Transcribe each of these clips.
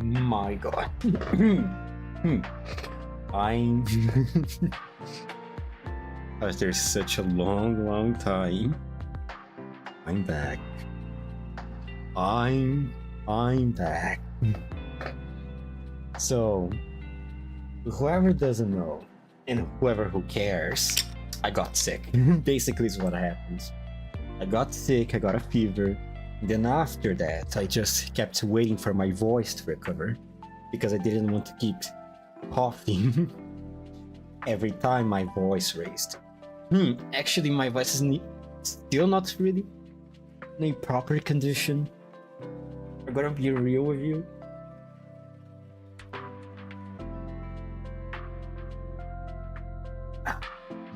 My God. I'm after such a long time, I'm back. I'm back. So, whoever doesn't know, and whoever who cares, I got sick. Basically is what happened. I got sick, I got a fever. Then after that, I just kept waiting for my voice to recover because I didn't want to keep coughing every time my voice raised. Actually, my voice is still not really in a proper condition. I'm gonna be real with you.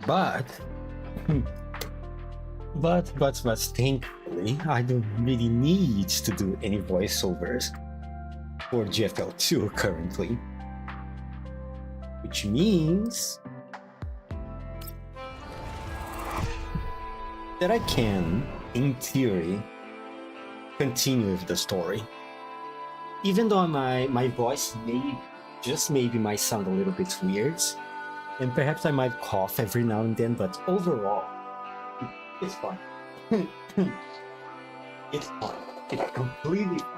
But thankfully, I don't really need to do any voiceovers for GFL2 currently. Which means that I can, in theory, continue with the story. Even though my voice maybe might sound a little bit weird, and perhaps I might cough every now and then, but overall, it's fine. It's fine. It's completely fine.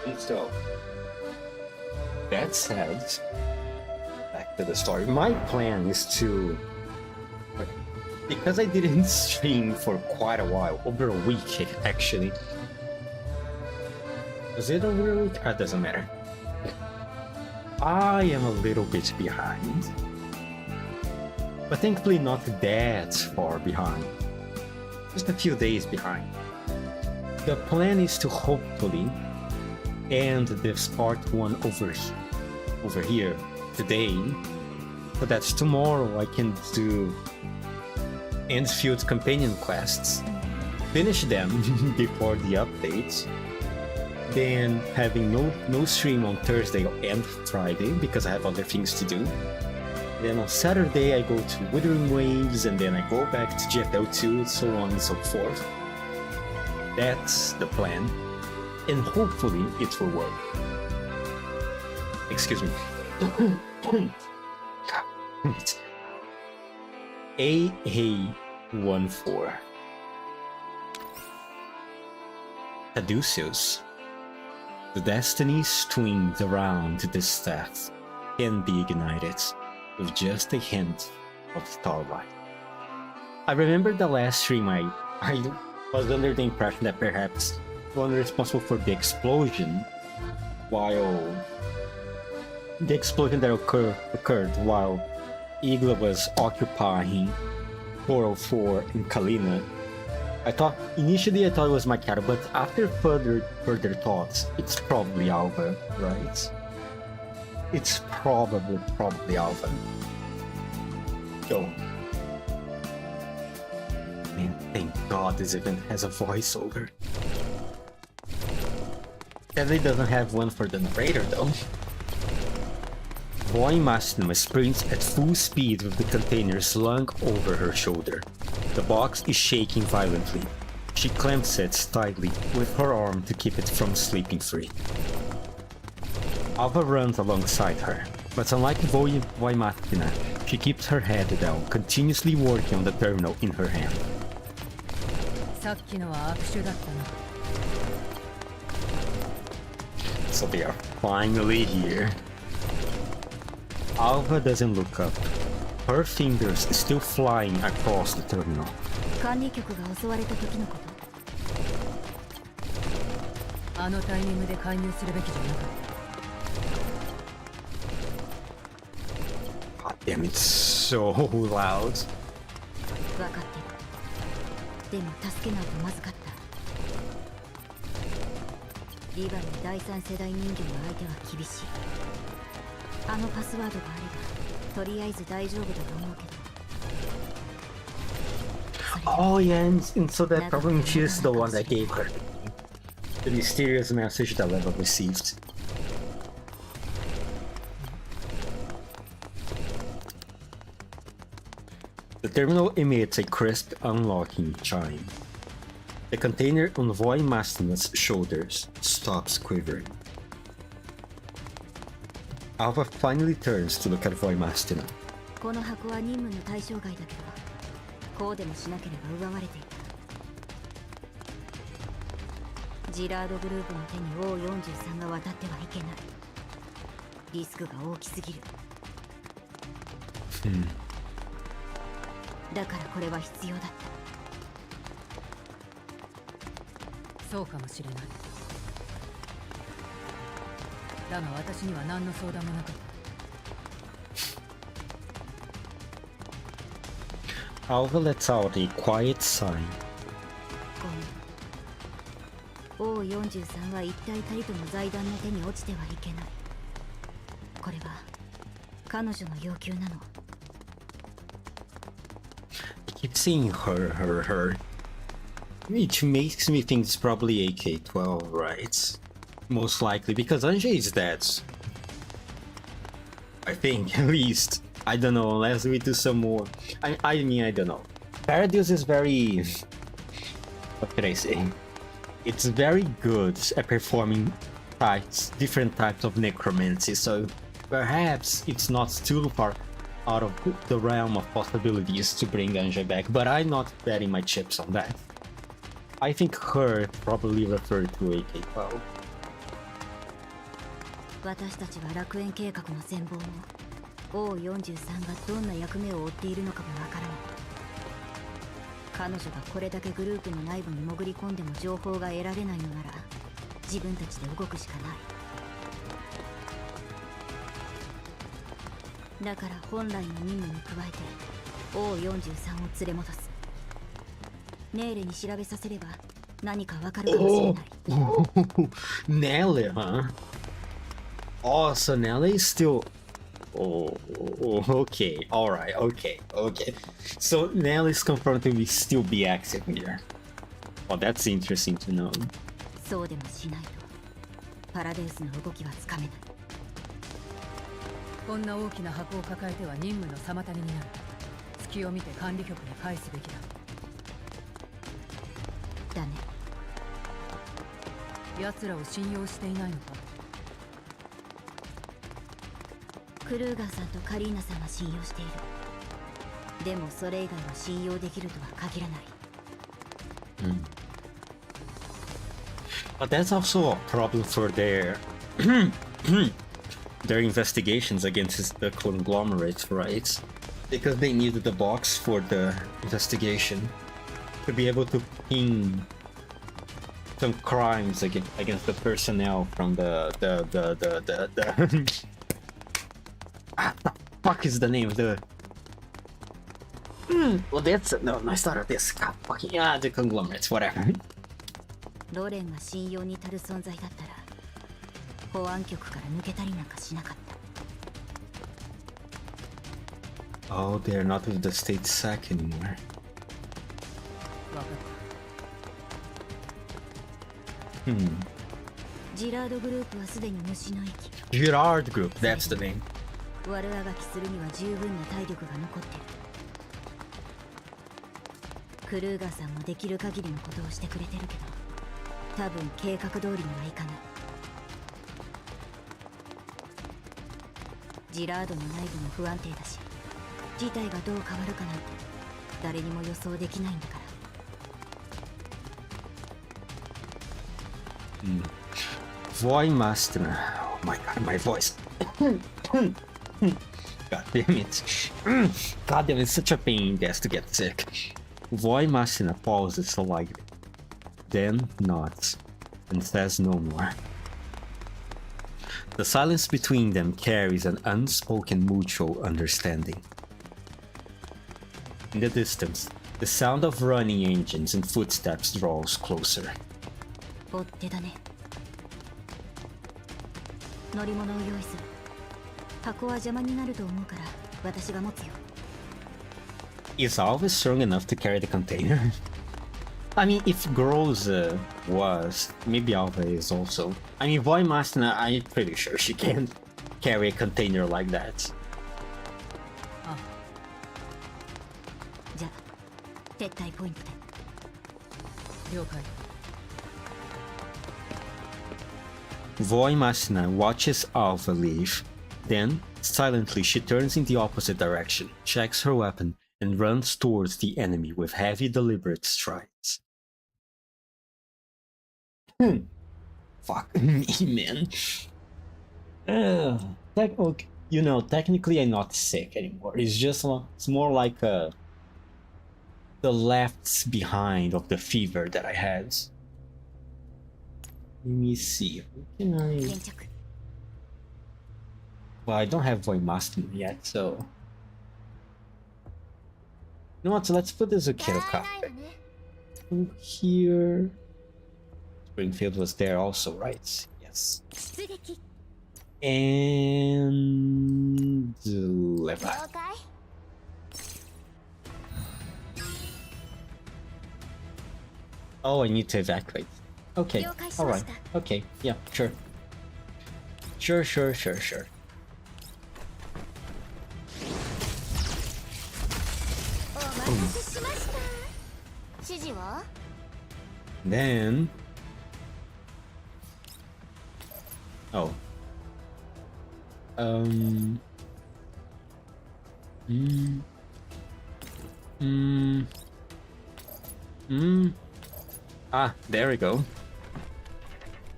And so, that said, back to the story. My plan is to, because I didn't stream for quite a while, over a week actually. Was it over a week? It doesn't matter. I am a little bit behind, but thankfully not that far behind. Just a few days behind. The plan is to hopefully end this part 1 over here today, so that tomorrow I can do Enfield companion quests, finish them before the updates. Then having no stream on Thursday and Friday because I have other things to do. Then on Saturday I go to Withering Waves, and then I go back to GFL2, so on and so forth. That's the plan, and hopefully it will work. Excuse me. AA14. Paradeus. The destinies twinned around this staff can be ignited with just a hint of starlight. I remember the last stream I was under the impression that perhaps the one responsible for the explosion that occurred while Igla was occupying 404 in Kalina. Initially I thought it was Makara, but after further thoughts, it's probably Alva, right? It's probably Alva. Yo. Man, thank God this event has a voiceover. Sadly doesn't have one for the narrator though. Boy Masnuma sprints at full speed with the container slung over her shoulder. The box is shaking violently. She clamps it tightly with her arm to keep it from slipping free. Alva runs alongside her, but unlike Voimatina, she keeps her head down, continuously working on the terminal in her hand. So they are finally here. Alva doesn't look up. Her fingers still flying across the terminal. God damn, it's so loud. Oh yeah, and so that probably she's the one that gave her the mysterious message that Leva received. The terminal emits a crisp unlocking chime. The container on Voimastina's shoulders stops quivering. Alva finally turns to look at Voimastina. この箱は任務の対象外だけど、こうでもしなければ奪われていた。ジラードグループの手に O43 が渡ってはいけない。リスクが大きすぎる。だからこれは必要だった。そうかもしれない。だが私には何の相談もなかった。Alva lets out a quiet sigh. ごめん。O43 は一体たりとも財団の手に落ちてはいけない。これは彼女の要求なの。I keep seeing her. Which makes me think it's probably AK-12, right? Most likely, because Anja is dead. I think, at least. I don't know, unless we do some more. I mean, I don't know. Paradeus is very... What can I say? It's very good at performing different types of necromancy, so perhaps it's not too far out of the realm of possibilities to bring Anja back, but I'm not betting my chips on that. I think her probably referred to AK-12. 私たちは楽園計画の全貌も O43 がどんな役目を負っているのかもわからない。彼女がこれだけグループの内部に潜り込んでも情報が得られないのなら自分たちで動くしかない。だから本来の任務に加えて O43 を連れ戻す。ネーレに調べさせれば何かわかるかもしれない。Nelly, huh? Oh, so Nelly is still... Oh, okay, alright, okay. So Nelly's confirmed to still be active here. Oh, that's interesting to know. そうでもしないとパラデウスの動きはつかめない。こんな大きな箱を抱えては任務の妨げになる。隙を見て管理局に返すべきだ。だね。奴らを信用していないのか。クルーガーさんとカリーナさんは信用している。でもそれ以外は信用できるとは限らない。But that's also a problem for their their investigations against the conglomerates, right? Because they needed the box for the investigation to be able to pin some crimes against the personnel from the what the fuck is the name of the well that's no it's not this god fucking the conglomerates, whatever. ロレンが信用に足る存在だったら保安局から抜けたりなんかしなかった。 Oh, they're not with the state SAC anymore. ジラードグループはすでに虫の息。 Girard Group, that's the name. 悪あがきするには十分な体力が残ってる。クルーガーさんもできる限りのことをしてくれてるけど多分計画通りにはいかない。ジラードの内部も不安定だし事態がどう変わるかなんて誰にも予想できないんだから。Voimastina. Oh my god, my voice. God damn it. God damn it, it's such a pain in the ass to get sick. Voimastina pauses slightly, then nods, and says no more. The silence between them carries an unspoken mutual understanding. In the distance, the sound of running engines and footsteps draws closer. 追っ手だね。乗り物を用意する。箱は邪魔になると思うから私が持つよ。Is Alva strong enough to carry the container? I mean, if Gross was, maybe Alva is also. I mean, Voimastina, I'm pretty sure she can carry a container like that. 撤退ポイントで。了解。 Voimasina watches Alpha leave. Then, silently, she turns in the opposite direction, checks her weapon, and runs towards the enemy with heavy, deliberate strides. Fuck me, man. You know, technically I'm not sick anymore. It's just, it's more like the left behind of the fever that I had. Let me see. Can I? 現着。 Well, I don't have Voimastin yet, so. You know what? So let's put the Zucchero Cafe here. Springfield was there also, right? Yes. 出撃。 And left. 了解。 Oh, I need to evacuate. Okay. 了解し All ま right. した。 Okay. Yeah. Sure. Sure. お待たせしました。指示は？ Then. Oh. Ah, there we go.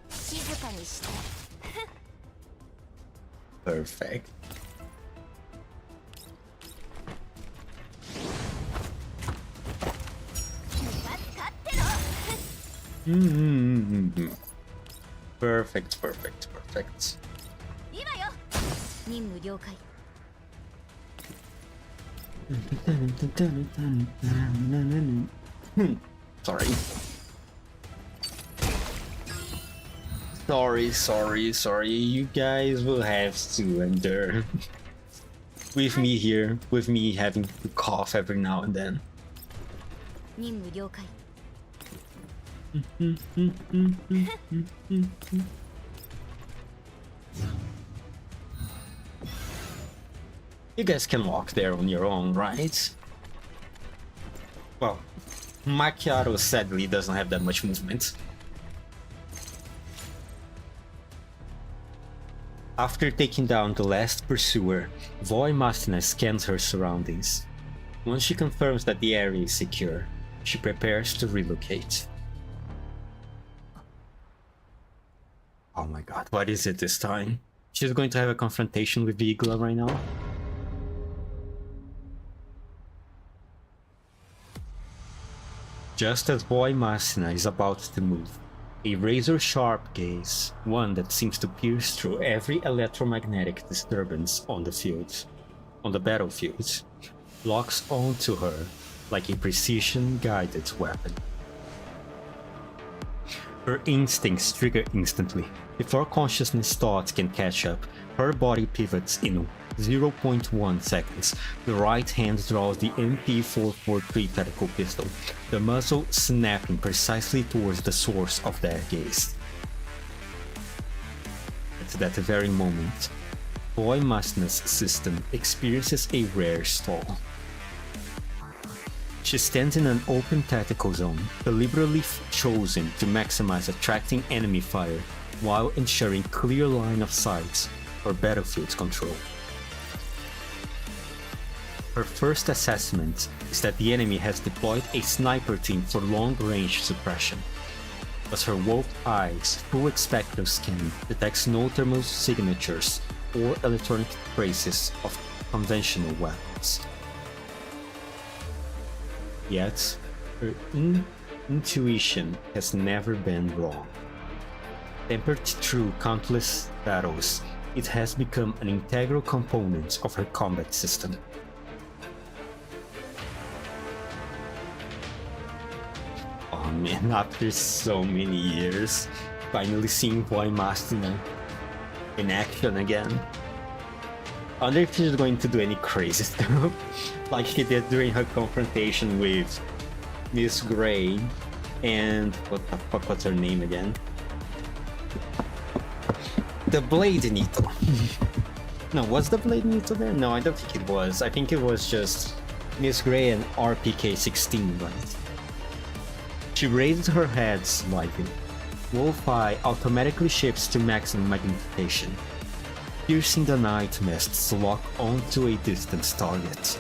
静かにして。 Perfect. Perfect. 今よ。任務了解。 Sorry. You guys will have to endure with me here, with me having to cough every now and then. 任務了解。 You guys can walk there on your own, right? Well, Macchiato sadly doesn't have that much movement. After taking down the last pursuer, Voimasina scans her surroundings. Once she confirms that the area is secure, she prepares to relocate. Oh my god, what is it this time? She's going to have a confrontation with Vigla right now? Just as Voimasina is about to move, a razor-sharp gaze, one that seems to pierce through every electromagnetic disturbance on the battlefield, locks onto her like a precision-guided weapon. Her instincts trigger instantly. Before consciousness thoughts can catch up, her body pivots in 0.1 seconds. The right hand draws the MP443 tactical pistol, the muzzle snapping precisely towards the source of that gaze. At that very moment, Voimasina's system experiences a rare stall. She stands in an open tactical zone, deliberately chosen to maximize attracting enemy fire while ensuring clear line of sight for battlefield control. Her first assessment is that the enemy has deployed a sniper team for long-range suppression, but her wolf eyes full expecto scan detects no thermal signatures or electronic traces of conventional weapons. Yet, her intuition has never been wrong. Tempered through countless battles, it has become an integral component of her combat system. Oh man, after so many years, finally seeing Voimasina in action again. I wonder if she's going to do any crazy stuff, like she did during her confrontation with Miss Grey and what the fuck was her name again? The Blade Nito. No, was the Blade Nito there? No, I don't think it was. I think it was just Miss Gray and RPK-16, right? She raises her head slightly. Wolf Eye automatically shifts to maximum magnification, piercing the night mists lock onto a distant target.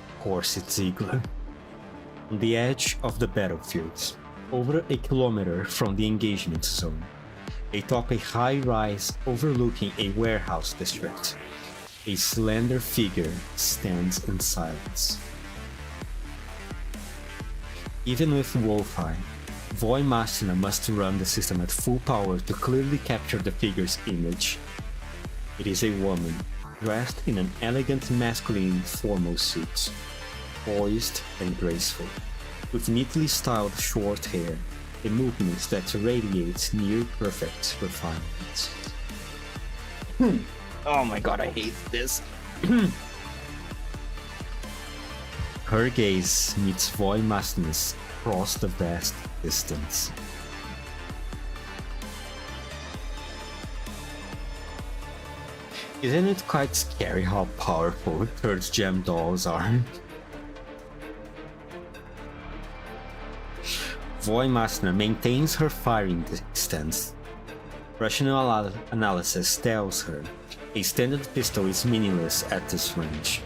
Of course, it's Ziegler. On the edge of the battlefield, over a kilometer from the engagement zone, atop a high rise overlooking a warehouse district, a slender figure stands in silence. Even with Wolfeye, Voimastna must run the system at full power to clearly capture the figure's image. It is a woman, dressed in an elegant masculine formal suit, poised and graceful, with neatly styled short hair and movements that radiate near-perfect refinement. Oh my god, I hate this. Her gaze meets Voimastna's across the vast distance. Isn't it quite scary how powerful third gem dolls are? Voimastna maintains her firing distance. Rational analysis tells her a standard pistol is meaningless at this range.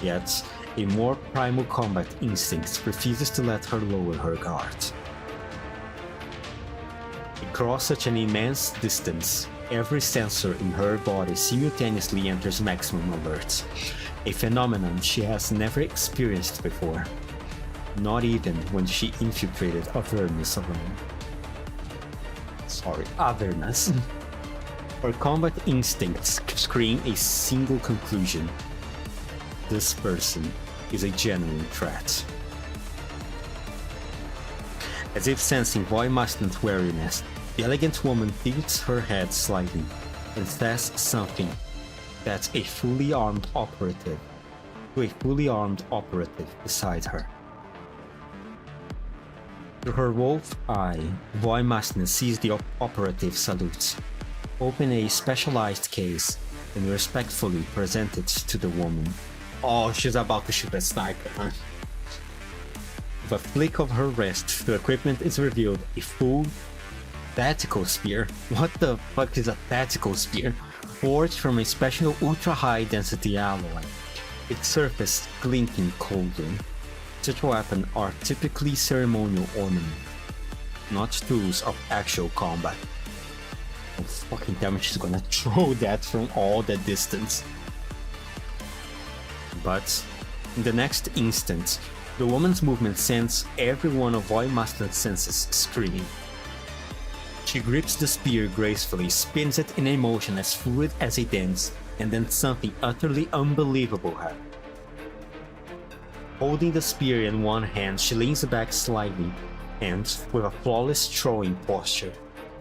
Yet, a more primal combat instinct refuses to let her lower her guard. Across such an immense distance, every sensor in her body simultaneously enters maximum alert, a phenomenon she has never experienced before, not even when she infiltrated Avernus alone. Avernus. Her combat instincts scream a single conclusion: this person is a genuine threat. As if sensing Voimastna's wariness, the elegant woman tilts her head slightly and says something that's a fully armed operative to a fully armed operative beside her. Through her wolf eye, Voimastna sees the operative salute, open a specialized case, and respectfully present it to the woman. Oh, she's about to shoot a sniper, huh? With a flick of her wrist, the equipment is revealed: a full tactical spear. What the fuck is a tactical spear? Forged from a special ultra-high density alloy, its surface glinting coldly. Such weapons are typically ceremonial ornament, not tools of actual combat. Oh, fucking damn, she's gonna throw that from all that distance. But in the next instant, the woman's movement sends every one of Voimastna's senses screaming. She grips the spear gracefully, spins it in a motion as fluid as a dance, and then something utterly unbelievable happens. Holding the spear in one hand, she leans back slightly and, with a flawless throwing posture,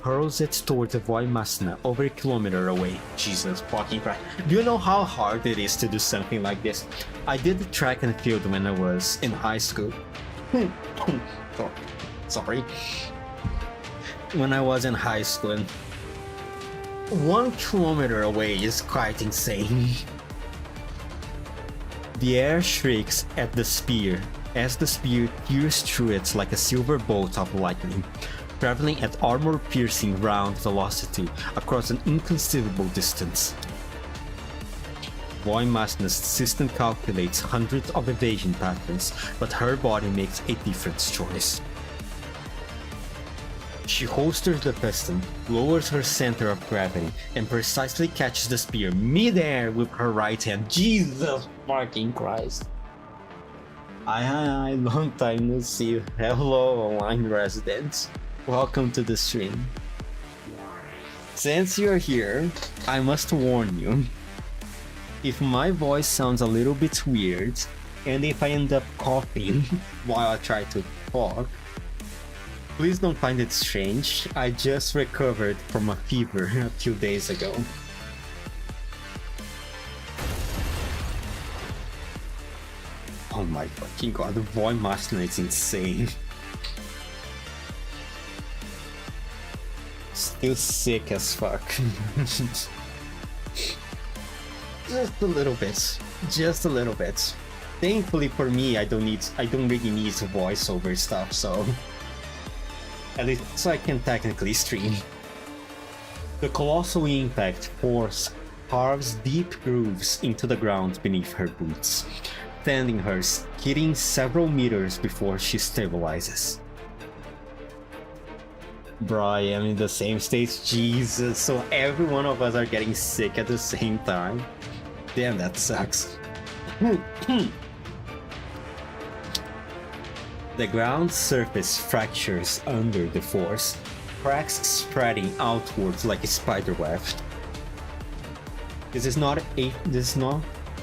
hurls it towards Voimastna over a kilometer away. Jesus fucking Christ. Do you know how hard it is to do something like this? I did the track and field when I was in high school. Sorry. When I was in high school, and 1 kilometer away is quite insane. The air shrieks at the spear as the spear tears through it like a silver bolt of lightning, traveling at armor-piercing round velocity across an inconceivable distance. Voimastna's system calculates hundreds of evasion patterns, but her body makes a different choice. She holsters the pistol, lowers her center of gravity, and precisely catches the spear mid-air with her right hand. Jesus fucking Christ. Hi, long time no see. Hello, online residents. Welcome to the stream. Since you're here, I must warn you. If my voice sounds a little bit weird, and if I end up coughing while I try to talk, please don't find it strange. I just recovered from a fever a few days ago. Oh my fucking god, the Voimastna is insane. Still sick as fuck. Just a little bit. Just a little bit. Thankfully for me, I don't really need voiceover stuff, so at least so I can technically stream. The colossal impact force carves deep grooves into the ground beneath her boots, sending her skidding several meters before she stabilizes. Bro, I am in the same state. Jesus, so every one of us are getting sick at the same time. Damn, that sucks. The ground surface fractures under the force, cracks spreading outwards like a spiderweb. This is not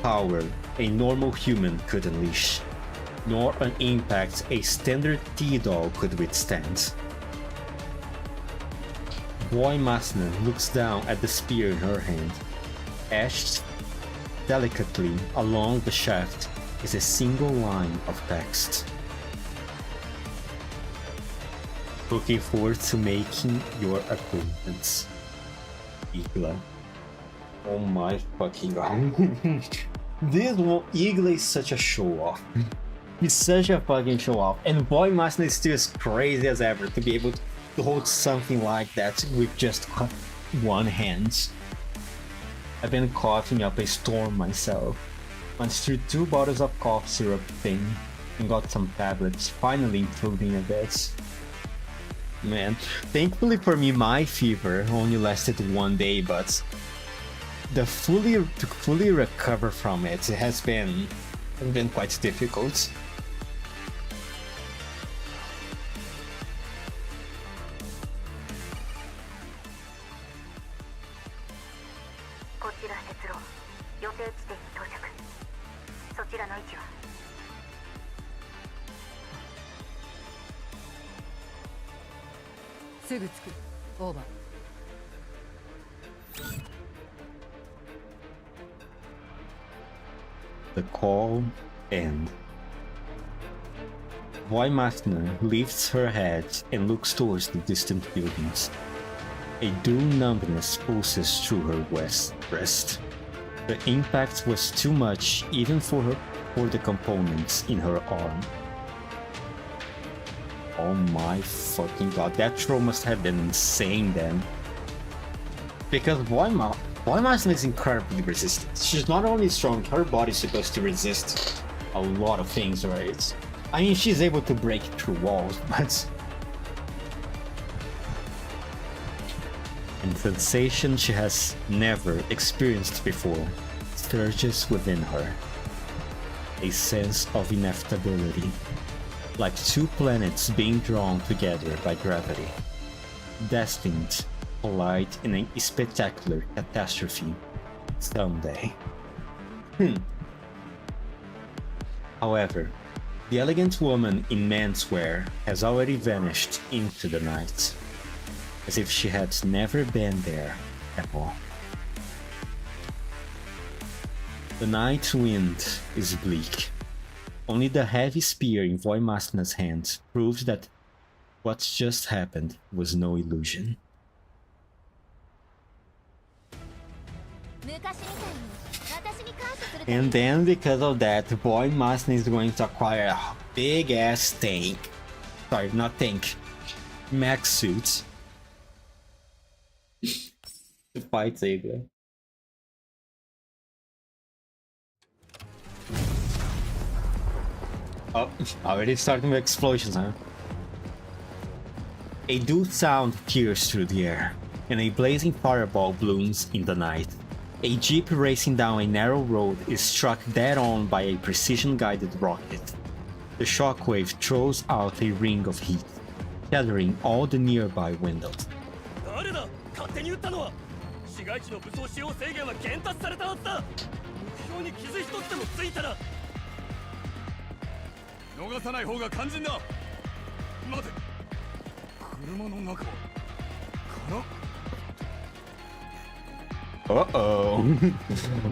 power a normal human could unleash, nor an impact a standard T-doll could withstand. Boy Masna looks down at the spear in her hand. Etched delicately along the shaft is a single line of text. Looking forward to making your acquaintance, Igla. Oh my fucking god. Igla is such a show-off. He's such a fucking show-off. And Boy Masna is still as crazy as ever to be able to hold something like that with just one hand. I've been coughing up a storm myself. Once threw 2 bottles of cough syrup thing and got some tablets, finally improving a bit. Man, thankfully for me, my fever only lasted 1 day, but to fully recover from it has been quite difficult. Over. The call end. Boy Masna lifts her head and looks towards the distant buildings. A dull numbness pulses through her breast. The impact was too much even for the components in her arm. Oh my fucking god, that throw must have been insane then. Because Boy Masna is incredibly resistant. She's not only strong, her body's supposed to resist a lot of things, right? I mean, she's able to break through walls, but... And sensation she has never experienced before surges within her. A sense of inevitability. Like 2 planets being drawn together by gravity, destined to collide in a spectacular catastrophe someday. However, the elegant woman in menswear has already vanished into the night, as if she had never been there at all. The night wind is bleak. Only the heavy spear in Boy Masna's hand proves that what just happened was no illusion. And then, because of that, Boy Masna is going to acquire a big ass tank. Sorry, not tank. Mech suit. To fight Igla. Oh, already starting with explosions, huh? A dull sound tears through the air, and a blazing fireball blooms in the night. A jeep racing down a narrow road is struck dead on by a precision-guided rocket. The shockwave throws out a ring of heat, shattering all the nearby windows. 逃さない方が肝心だ。待て。車の中は空。Uh-oh.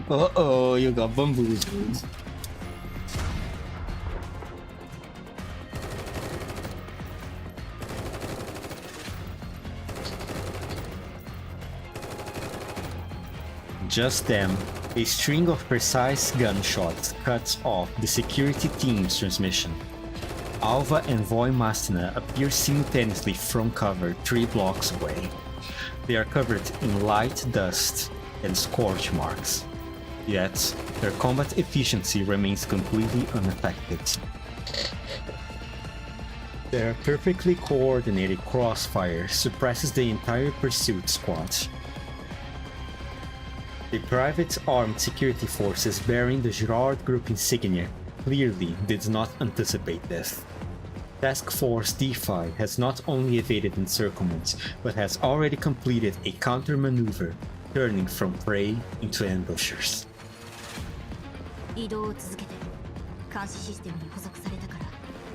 Uh-oh, you got bamboozled. Just then, A string of precise gunshots cuts off the security team's transmission. Alva and Voimastna appear simultaneously from cover 3 blocks away. They are covered in light dust and scorch marks, yet their combat efficiency remains completely unaffected. Their perfectly coordinated crossfire suppresses the entire pursuit squad. The private armed security forces bearing the Girard Group insignia clearly did not anticipate this. Task Force D5 has not only evaded encirclement, but has already completed a counter-maneuver, turning from prey into ambushers. 移動を続けて監視システムに捕捉されたか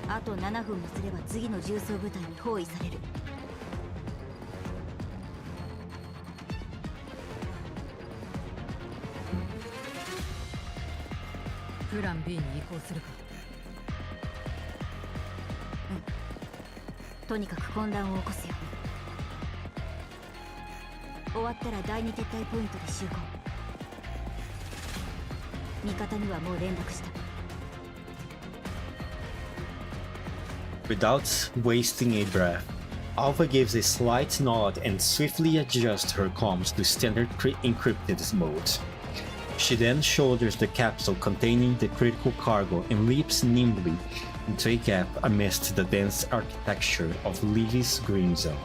らあと7分もすれば次の重装部隊に包囲される。プラン B に移行するか。とにかく混乱を起こすよ。終わったら第2撤退ポイントで集合。味方にはもう連絡した。Without wasting a breath, Alpha gives a slight nod and swiftly adjusts her comms to standard encrypted mode. She then shoulders the capsule containing the critical cargo and leaps nimbly into a gap amidst the dense architecture of Levy's green zone.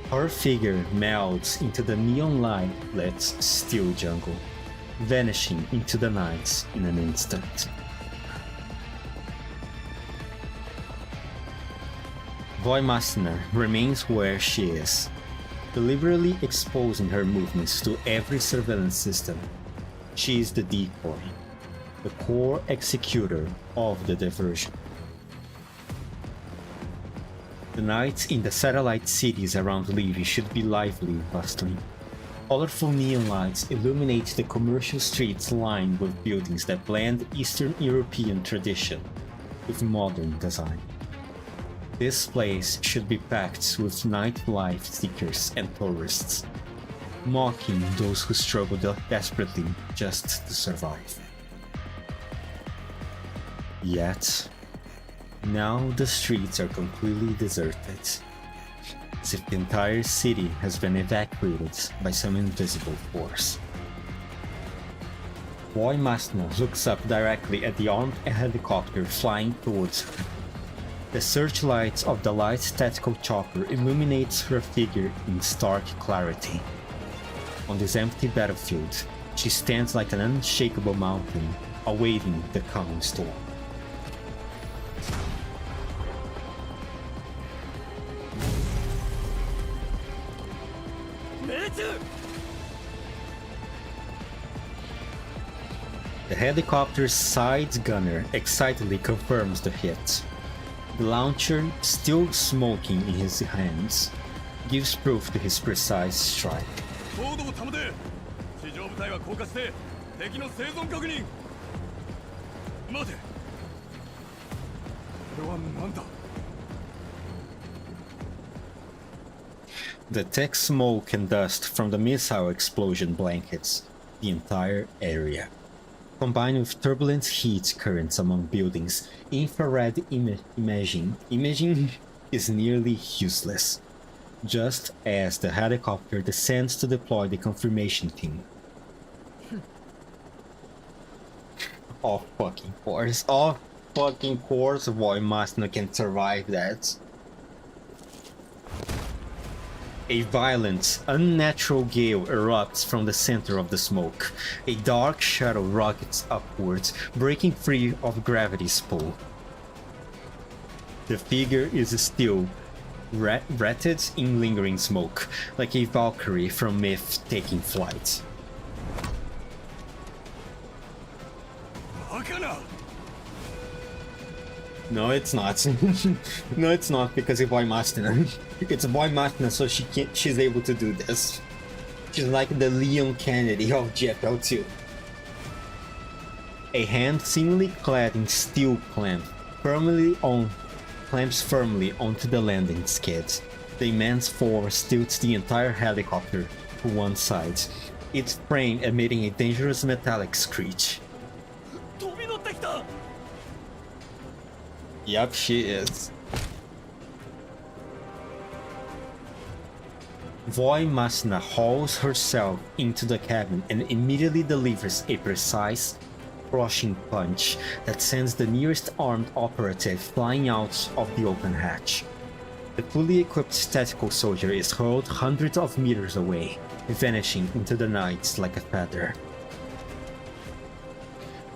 Her figure melds into the neon-lit steel jungle, vanishing into the night in an instant. Voimastna remains where she is, deliberately exposing her movements to every surveillance system. She is the decoy, the core executor of the diversion. The nights in the satellite cities around Levy should be lively, bustling. Colorful neon lights illuminate the commercial streets lined with buildings that blend Eastern European tradition with modern design. This place should be packed with nightlife seekers and tourists, mocking those who struggle desperately just to survive. Yet, now the streets are completely deserted, as if the entire city has been evacuated by some invisible force. Voimastna looks up directly at the armed helicopter flying towards her. The searchlights of the light tactical chopper illuminates her figure in stark clarity. On this empty battlefield, she stands like an unshakable mountain, awaiting the coming storm. The helicopter's side gunner excitedly confirms the hit. The launcher, still smoking in his hands, gives proof to his precise strike. 高度を保て。地上部隊は降下して敵の生存確認。待て。これは何だ。The thick smoke and dust from the missile explosion blankets the entire area. Combined with turbulent heat currents among buildings, infrared imaging is nearly useless, just as the helicopter descends to deploy the confirmation team. Of fucking course, Voimastna can survive that. A violent, unnatural gale erupts from the center of the smoke. A dark shadow rockets upwards, breaking free of gravity's pull. The figure is still wrapped in lingering smoke, like a Valkyrie from myth taking flight. バカな。 No, it's not. No, it's not because of Voimastna. It's Voimastna, so she's able to do this. She's like the Leon Kennedy of GFL2. A hand seemingly clad in steel clamps firmly onto the landing skid. The immense force tilts the entire helicopter to one side, its frame emitting a dangerous metallic screech. 飛び乗ってきた。 Yup, she is. Voimasna hauls herself into the cabin and immediately delivers a precise, crushing punch that sends the nearest armed operative flying out of the open hatch. The fully equipped tactical soldier is hurled hundreds of meters away, vanishing into the night like a feather.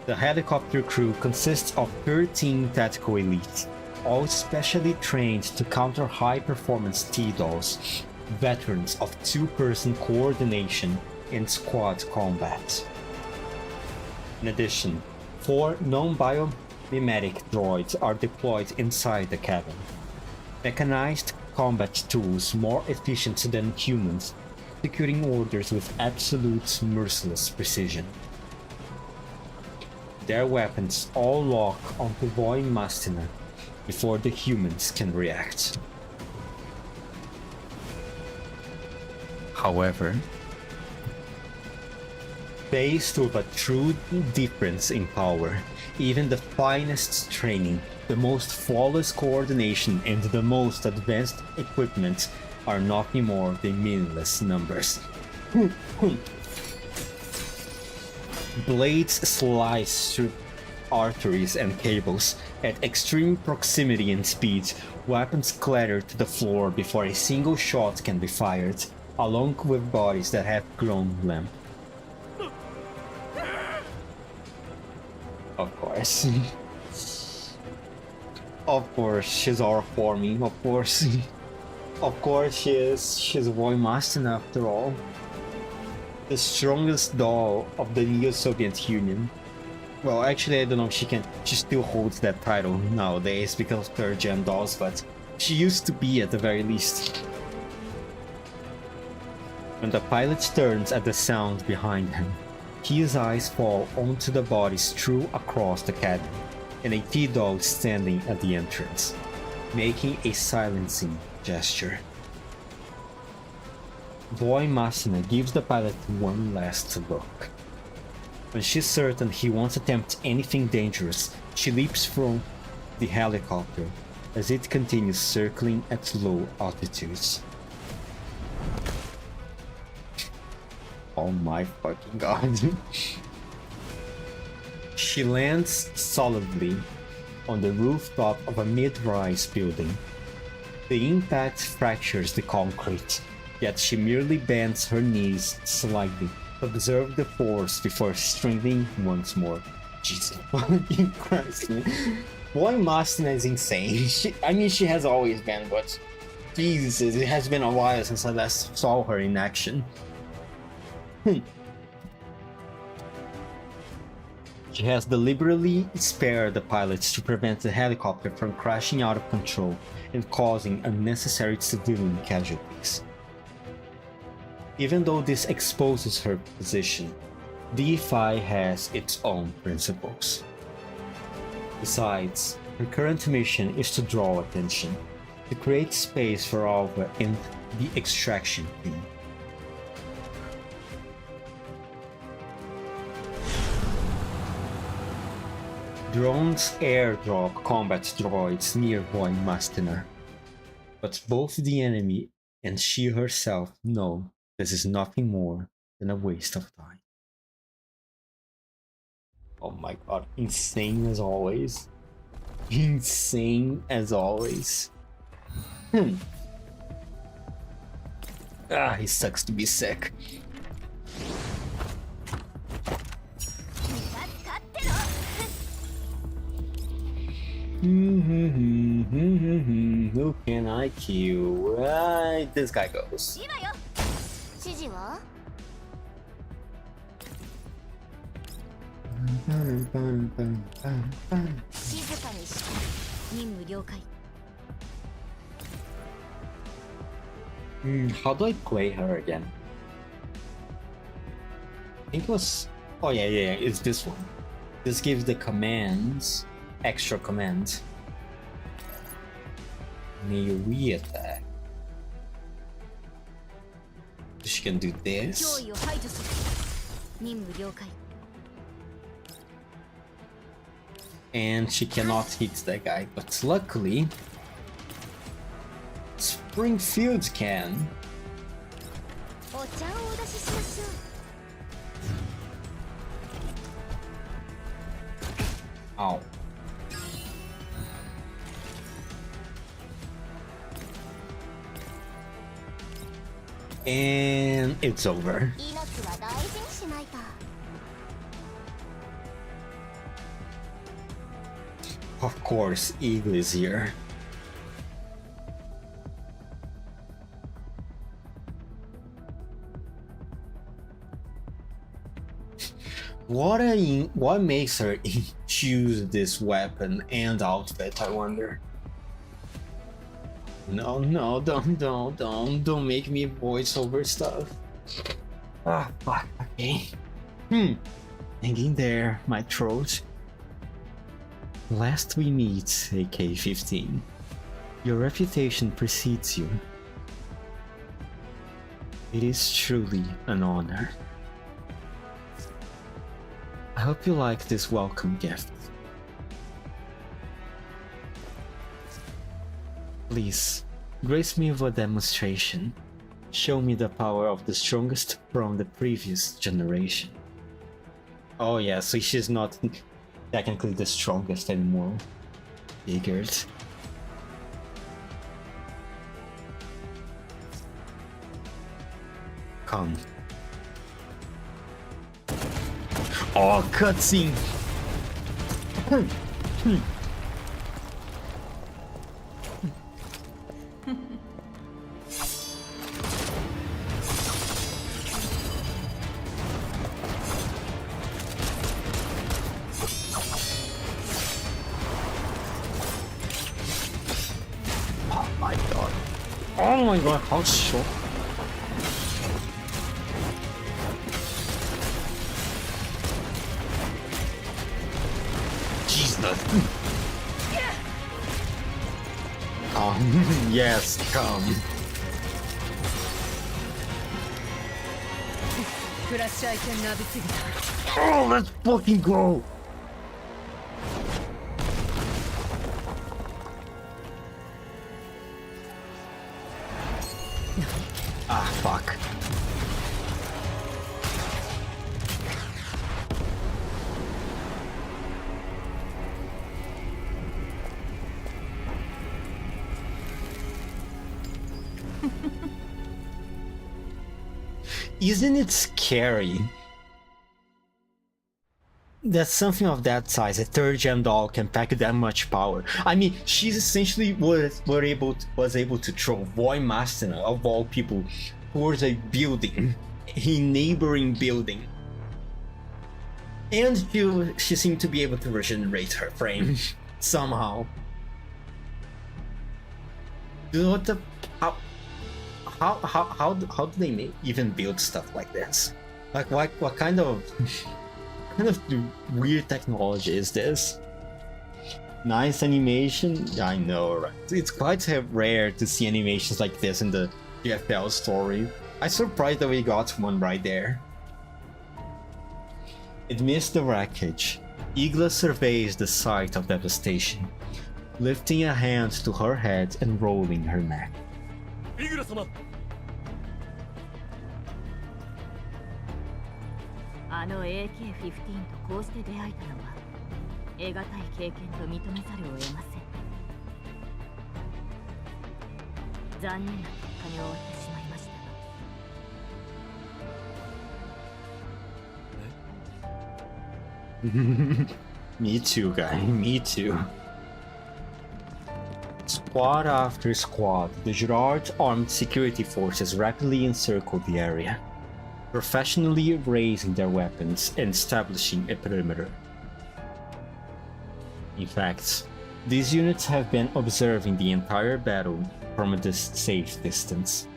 The helicopter crew consists of 13 tactical elites, all specially trained to counter high-performance T-dolls, veterans of two-person coordination and squad combat. In addition, 4 non-biomimetic droids are deployed inside the cabin. Mechanized combat tools more efficient than humans, executing orders with absolute merciless precision. Their weapons all lock onto Voimastina before the humans can react. However, faced with a true difference in power, even the finest training, the most flawless coordination, and the most advanced equipment are nothing more than meaningless numbers. Blades slice through arteries and cables. At extreme proximity and speed, weapons clatter to the floor before a single shot can be fired, along with bodies that have grown limp. Of course. Of course, she's our forming, of course. Of course she's Voimastina after all. The strongest doll of the Neo-Soviet Union. Well, actually, I don't know if she still holds that title nowadays because of third-gen dolls, but she used to be at the very least. When the pilot turns at the sound behind him, his eyes fall onto the bodies strewn across the cabin, and a T-doll standing at the entrance, making a silencing gesture. Voimastina gives the pilot one last look. When she's certain he won't attempt anything dangerous, she leaps from the helicopter as it continues circling at low altitudes. Oh my fucking god. She lands solidly on the rooftop of a mid-rise building. The impact fractures the concrete, yet she merely bends her knees slightly to observe the force before straining once more. Jesus fucking Christ, man. Voimastina is insane. She has always been, but Jesus, it has been a while since I last saw her in action. She has deliberately spared the pilots to prevent the helicopter from crashing out of control and causing unnecessary civilian casualties. Even though this exposes her position, DeFi has its own principles. Besides, her current mission is to draw attention, to create space for Alpha and the extraction team. Drones airdrop combat droids near Voimastina, but both the enemy and she herself know this is nothing more than a waste of time. Oh my god, insane as always. Insane as always. He sucks to be sick. Who can I kill? Right, this guy goes. How do I play her again? I think it was... Oh yeah, it's this one. This gives the commands, extra commands. Melee attack. She can do 脅 this. 威を排除する。任務了解。 And she cannot hit that guy, but luckily Springfield can. お茶をお出ししましょう。 Ow. And it's over. 命は大事にしないと。 Of course, Eagle is here. What makes her choose this weapon and outfit, I wonder? No, don't make me voice over stuff. Ah, fuck, okay. Hanging there, my throat. Last we meet, AK-15. Your reputation precedes you. It is truly an honor. I hope you like this welcome gift. Please, grace me with a demonstration. Show me the power of the strongest from the previous generation. Oh yeah, so she's not technically the strongest anymore. Figured. Come. Oh, cutscene! Oh my god, how short. Jesus. Come. Yes, come. クラッシャー剣ナビすぎた。 Oh, let's fucking go! Ah, fuck. Isn't it scary that something of that size, a third gen doll, can pack that much power? I mean, she's essentially was able to throw Void Master of all people towards a building, a neighboring building, and she seemed to be able to regenerate her frame somehow. Dude, what the how do they even build stuff like this? Like what kind of weird technology is this? Nice animation. I know, right? It's quite rare to see animations like this in the GFL story. I'm surprised that we got one right there. Amidst the wreckage, Igla surveys the site of devastation, lifting a hand to her head and rolling her neck. イグラ様、あの AK-15 とこうして出会えたのは得難い経験と認めざるを得ません。残念な結果に終わってしまいましたが。Me too, guy. Me too. Squad after squad, the Girard armed security forces rapidly encircled the area, professionally raising their weapons and establishing a perimeter. In fact, these units have been observing the entire battle from a safe distance,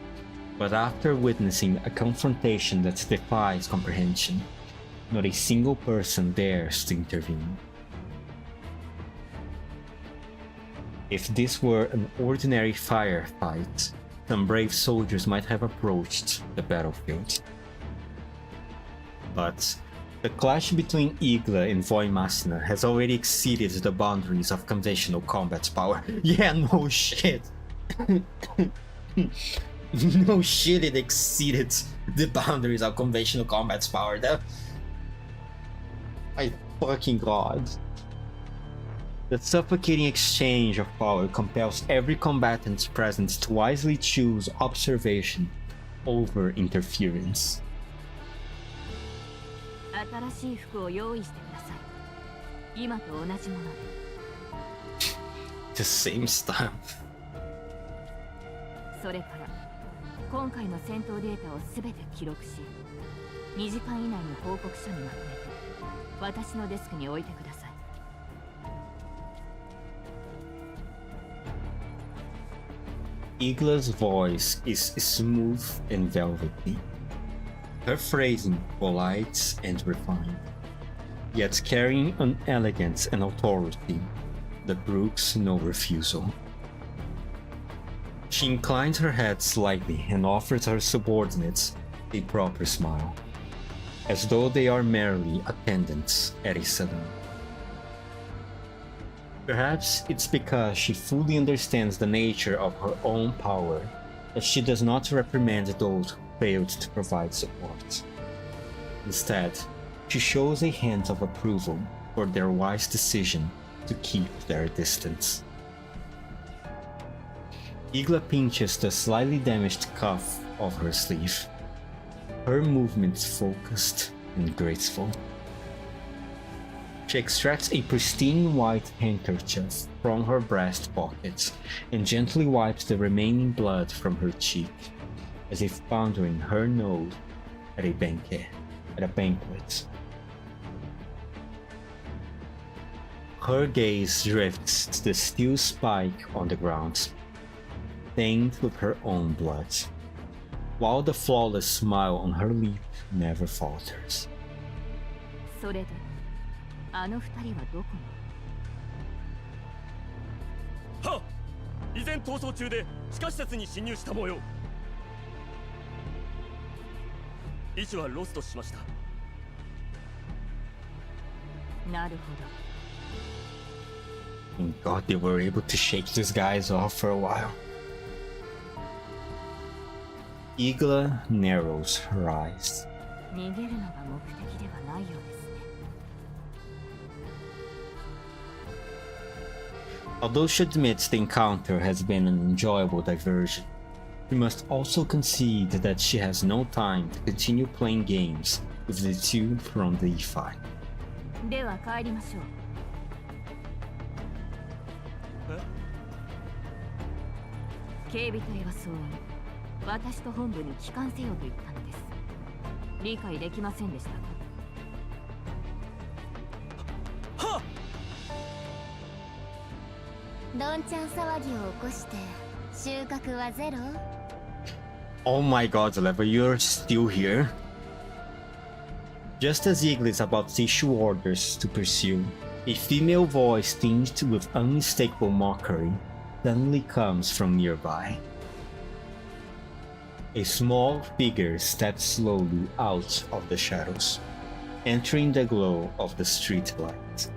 but after witnessing a confrontation that defies comprehension, not a single person dares to intervene. If this were an ordinary firefight, some brave soldiers might have approached the battlefield. But the clash between Igla and Voimasina has already exceeded the boundaries of conventional combat power. Yeah, no shit. No shit, it exceeded the boundaries of conventional combat power. My fucking god. The suffocating exchange of power compels every combatant present to wisely choose observation over interference. 新しい服を用意してください。今と同じもので。The same style. それから今回の戦闘データをすべて記録し、2時間以内に報告書にまとめて私のデスクに置いてください。Igla's voice is smooth and velvety. Her phrasing polite and refined, yet carrying an elegance and authority that brooks no refusal. She inclines her head slightly and offers her subordinates a proper smile, as though they are merely attendants at a saloon. Perhaps it's because she fully understands the nature of her own power that she does not reprimand those who failed to provide support. Instead, she shows a hint of approval for their wise decision to keep their distance. Igla pinches the slightly damaged cuff of her sleeve, her movements focused and graceful. She extracts a pristine white handkerchief from her breast pocket and gently wipes the remaining blood from her cheek, as if pondering her nose at a banquet. Her gaze drifts to the steel spike on the ground, stained with her own blood, while the flawless smile on her lip never falters. それであの二人はどこに？はっ！依然逃走中で地下施設に侵入した模様。医師はロストしました。なるほど。 Thank God they were able to shake these guys off for a while. Igla narrows her eyes. 逃げるのが目的ではないようですね。 Although she admits the encounter has been an enjoyable diversion, she must also concede that she has no time to continue playing games with the two from the E5. では帰りましょう。警備隊はそう私と本部に帰還せよと言ったのです。理解できませんでしたか？はっ！どんちゃん騒ぎを起こして収穫はゼロ？ Oh my god, Leva, you're still here? Just as Igla is about to issue orders to pursue, a female voice tinged with unmistakable mockery suddenly comes from nearby. A small figure steps slowly out of the shadows, entering the glow of the street light.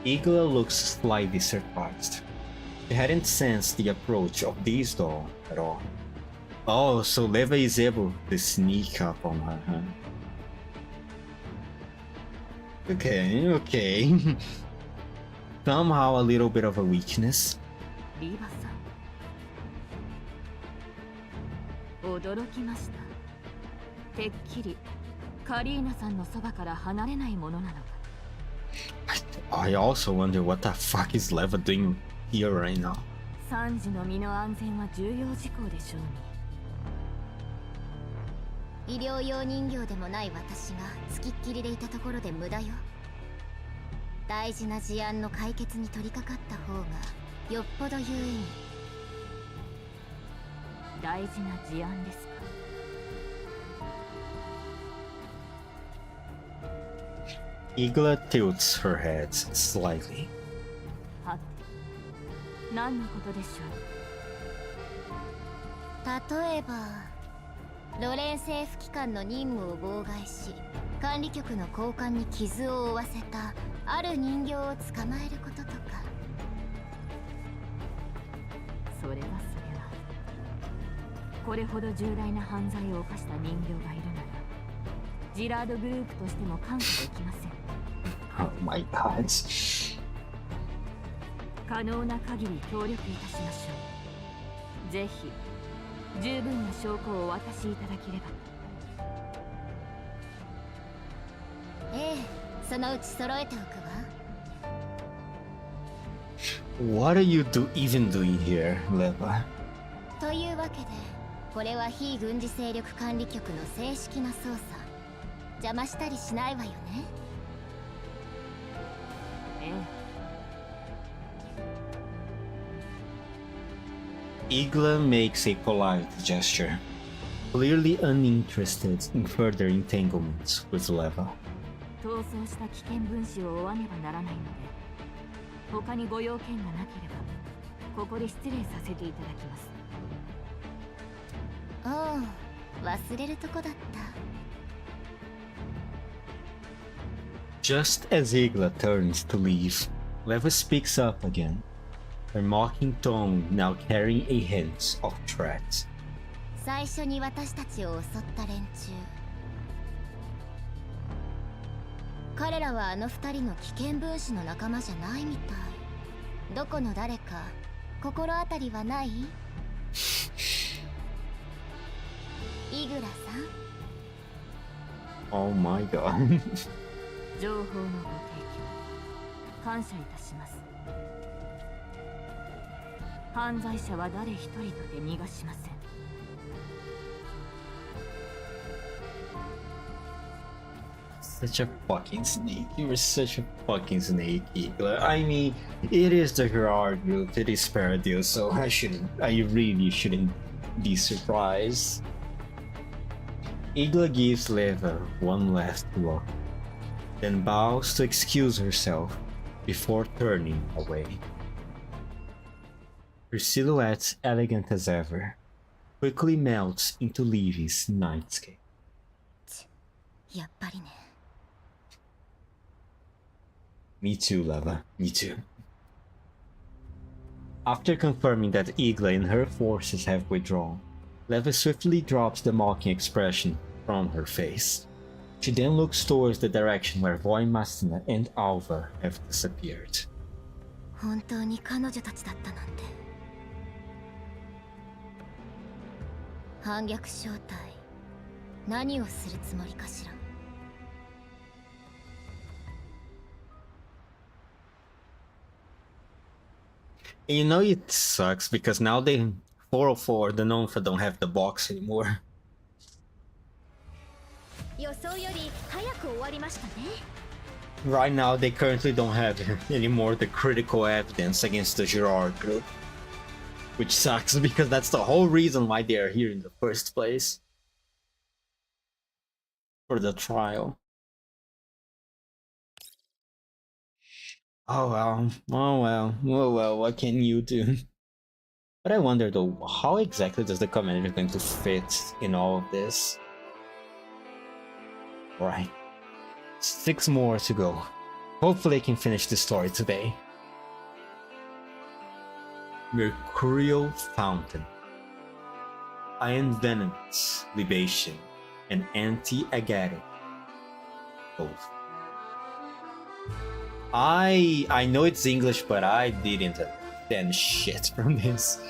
Igla looks slightly surprised. She hadn't sensed the approach of this doll at all. Oh, so Leva is able to sneak up on her, huh? Okay. Somehow a little bit of a weakness. リバさん、驚きました。てっきりカリーナさんのそばから離れないものなのか。I also wonder what the fuck is Leva doing here right now. 3時の身の安全は重要事項でしょうに。医療用人形でもない私が付きっきりでいたところで無駄よ。大事な事案の解決に取り掛かった方がよっぽど有意義。大事な事案ですか。Igla tilts her head slightly. はて、何のことでしょ例えばロレン政府機関の任務を妨害し管理局の高官に傷を負わせたある人形を捕まえることとか。それはこれほど重大な犯罪を犯した人形がいるならジラードグループとしても感謝できません。 Oh my god. 可能な限り協力いたしましょう。ぜひ十分な証拠をお渡しいただければ。ええ、そのうち揃えておくわ。 What are you even doing here, Leva? というわけでこれは非軍事勢力管理局の正式な捜査。邪魔したりしないわよね。ええ。Igla makes a polite gesture, clearly uninterested in further entanglements with Leva. 逃走した危険分子を追わねばならないので、他にご用件がなければここで失礼させていただきます。ああ、忘れるとこだった。Just as Igla turns to leave, Leva speaks up again, her mocking tone now carrying a hint of threat. 最初に私たちを襲った連中、彼らはあの二人の危険分子の仲間じゃないみたい。どこの誰か心当たりはない？イグラさん。 Oh my god. 情報のご提供感謝いたします。犯罪者は誰一人とて逃がしません。Such a fucking snake. You're such a fucking snake, Igla. I mean, it is the Gerard group, it is Paradeus, so I really shouldn't be surprised. Igla gives Leva one last look, then bows to excuse herself before turning away. Her silhouette, elegant as ever, quickly melts into Levy's nightscape. やっぱりね。 Me too, Leva. Me too. After confirming that Igla and her forces have withdrawn, Leva swiftly drops the mocking expression from her face. She then looks towards the direction where Voimastina and Alva have disappeared. 本当に彼女たちだったなんて。反逆正体、何をするつもりかしら。 You know it sucks because now they 404 the Nonfa don't have the box anymore. 予想より早く終わりましたね。 Right now they currently don't have anymore the critical evidence against the Gerard group. Which sucks because that's the whole reason why they are here in the first place. For the trial. Oh well, what can you do? But I wonder though, how exactly does the commander going to fit in all of this? Right. 6 more to go. Hopefully I can finish this story today. Mercurial Fountain. Iron Venomous Libation and Anti-Agatic. Both. I know it's English, but I didn't understand shit from this.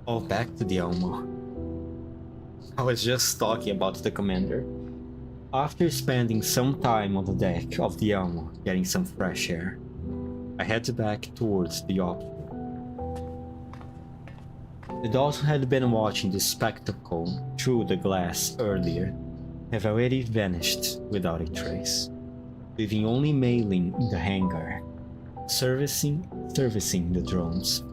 Oh, back to the Elmo. I was just talking about the commander. After spending some time on the deck of the Elmo, getting some fresh air, I headed back towards the opera. The dolls who had been watching the spectacle through the glass earlier have already vanished without a trace, leaving only Mei Ling in the hangar, servicing the drones.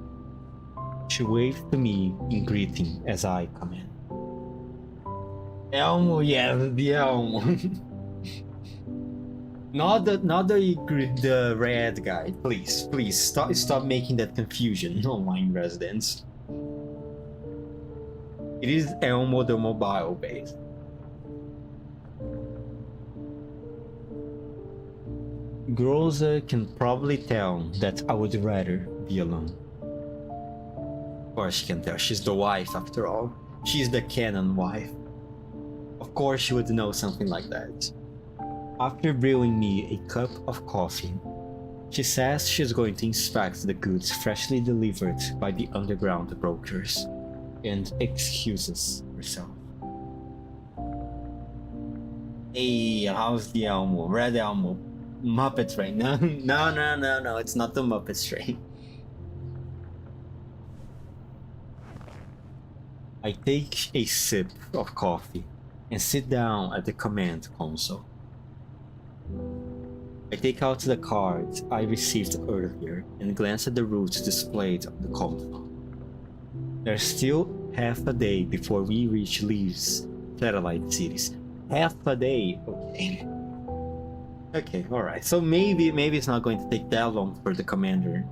She waved to me in greeting as I come in. Elmo, yes, the Elmo. Not the red guy. Please stop making that confusion, online residents. It is Elmo the mobile base. Groza can probably tell that I would rather be alone. Of course she can tell. She's the wife after all. She's the canon wife. Of course she would know something like that. After brewing me a cup of coffee, she says she's going to inspect the goods freshly delivered by the underground brokers and excuses herself. Hey, how's the Elmo? Red Elmo. Muppet Train. No, it's not the Muppet Train. I take a sip of coffee and sit down at the command console. I take out the card I received earlier and glance at the routes displayed on the console. There's still half a day before we reach Lee's satellite cities. Half a day? Okay. Okay, alright. So maybe it's not going to take that long for the commander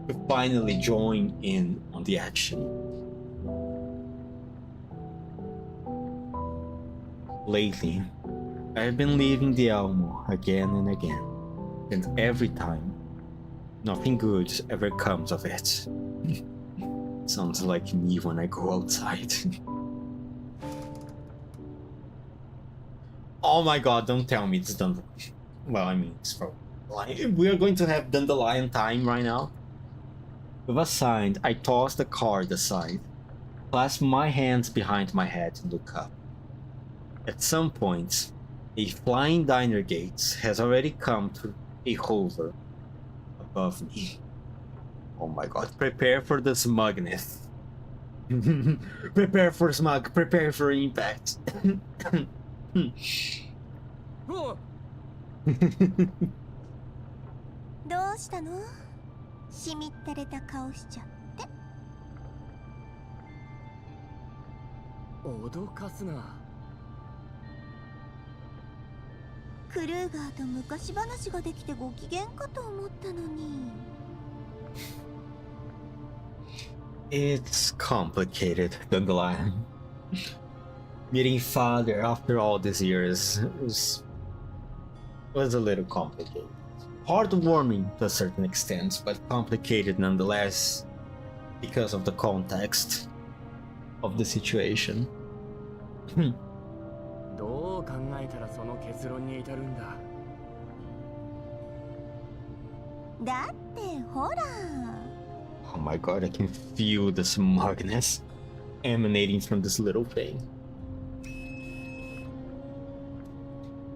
to finally join in on the action. Lately, I've been leaving the Elmo again and again, and every time, nothing good ever comes of it. Sounds like me when I go outside. Oh my god, don't tell me it's Dandelion. Well, I mean, it's probably... We are going to have Dandelion time right now. With a sign, I toss the card aside, clasp my hands behind my head and look up. At some point, a flying diner gate has already come to a hover above me. Oh my god, prepare for the smugness. Prepare for smug, prepare for impact. どうしたの？しみったれた顔しちゃって。脅かすな。クルーガーと昔話ができてご機嫌かと思ったのに。It's complicated, Dandelion. Meeting father after all these years was a little complicated. Heartwarming to a certain extent, but complicated nonetheless because of the context of the situation. どう考えたらその結論に至るんだ。だってほら。Oh my god, I can feel the smugness emanating from this little thing.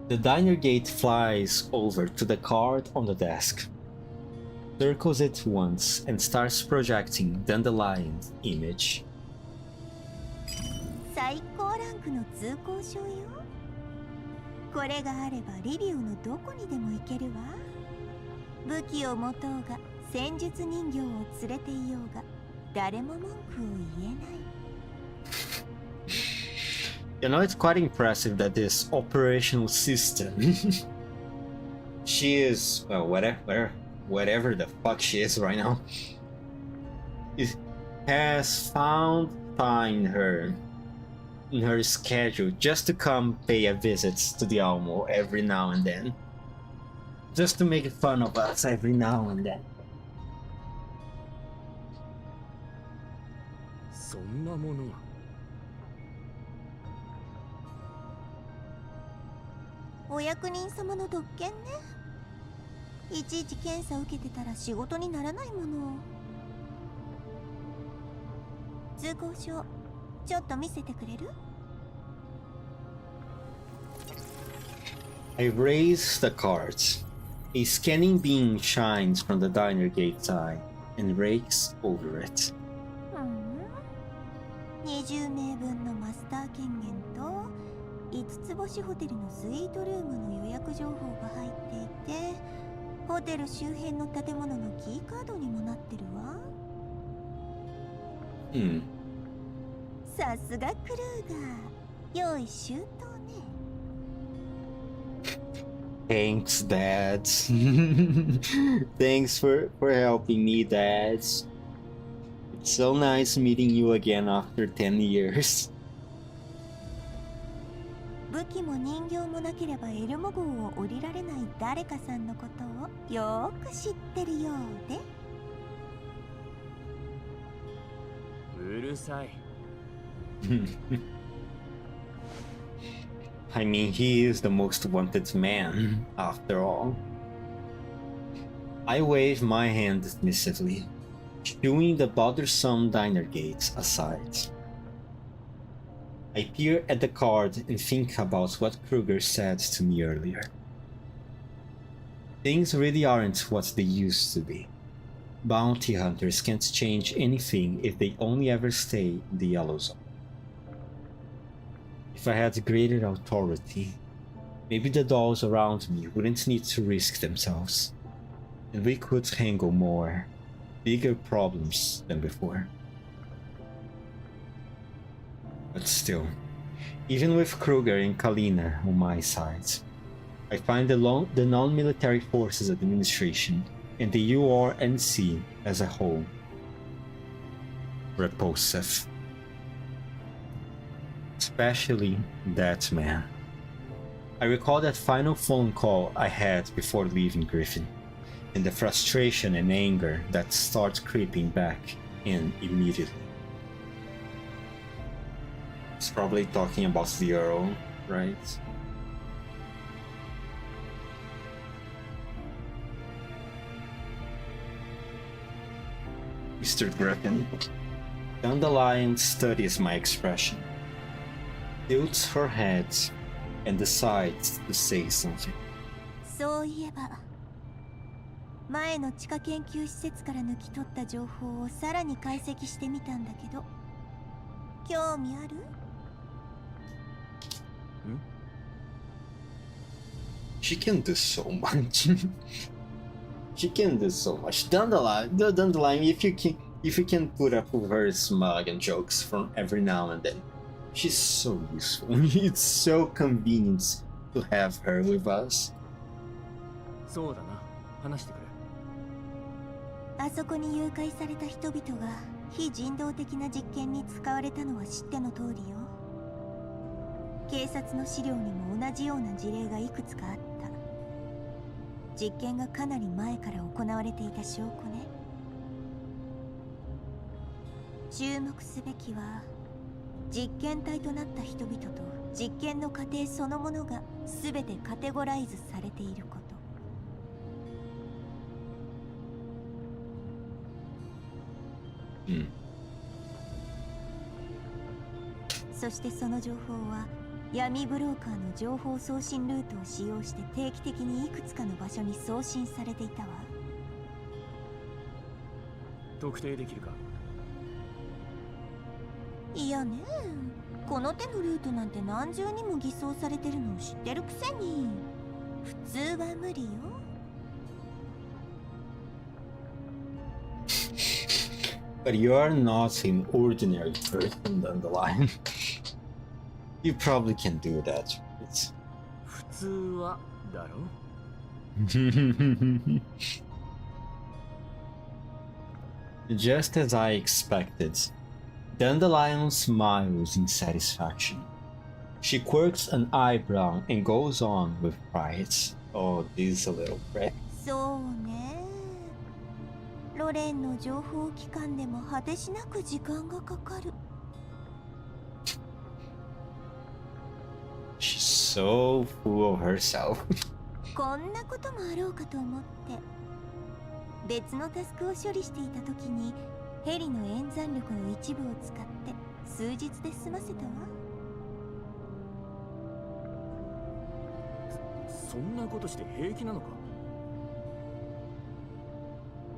The diner gate flies over to the card on the desk, circles it once, and starts projecting Dandelion's image. 最高ランクの通行証よ。これがあればリビオのどこにでも行けるわ。武器を持とうが戦術人形を連れていようが誰も文句を言えない。You know, it's quite impressive that this operational system she is, well, whatever the fuck she is right now, has found time in her schedule just to come pay a visit to the Almo every now and then. Just to make fun of us every now and then. そんなものが。お役人様の特権ね。いちいち検査受けてたら仕事にならないもの。通行証、ちょっと見せてくれる？ I raise the cards. A scanning beam shines from the diner gate's eye and rakes over it. 20名分のマスター権限と5つ星ホテルのスイートルームの予約情報が入っていて、ホテル周辺の建物のキーカードにもなってるわ。さすがクルーガー、用意周到ね。Thanks, Dad. Thanks for helping me, Dad. It's so nice meeting you again after 10 years. 武器も人形もなければエルモ号を降りられない誰かさんのことをよーく知ってるようで。うるさい。I mean, he is the most wanted man, after all. I wave my hand dismissively, shooing the bothersome diner gates aside. I peer at the card and think about what Kruger said to me earlier. Things really aren't what they used to be. Bounty hunters can't change anything if they only ever stay in the yellow zone. If I had greater authority, maybe the dolls around me wouldn't need to risk themselves, and we could handle more, bigger problems than before. But still, even with Kruger and Kalina on my side, I find the Non-Military Forces Administration and the URNC as a whole repulsive. Especially that man. I recall that final phone call I had before leaving Griffin, and the frustration and anger that starts creeping back in immediately. It's probably talking about the Earl, right? Mr. Griffin. Dandelion studies my expression, tilts her head, and decides to say something. そういえば、前の地下研究施設から抜き取った情報をさらに解析してみたんだけど、興味ある？She can do so much. She can do so much. Dandelion, if you can put up with her smug and jokes from every now and then, she's so useful. It's so convenient to have her with us. そうだな。話してくれ。あそこに誘拐された人々が非人道的な実験に使われたのは知っての通りよ。警察の資料にも同じような事例がいくつかあった。実験がかなり前から行われていた証拠ね。注目すべきは、実験体となった人々と実験の過程そのものが全てカテゴライズされていること。そしてその情報は闇ブローカーの情報送信ルートを使用して定期的にいくつかの場所に送信されていたわ。特定できるか？いやね、この手のルートなんて何重にも偽装されてるのを知ってるくせに、普通は無理よ。But you are not an ordinary person, Dandelion. You probably can do that, right? 普通はだろ？ Just as I expected, Dandelion smiles in satisfaction. She quirks an eyebrow and goes on with pride. Oh, this little prick. そうね。ロレンの情報機関でも果てしなく時間がかかる。She's so full of herself. こんなこともあろうかと思って。別のタスクを処理していた時にヘリの演算力の一部を使って数日で済ませたわ。そんなことして平気なのか？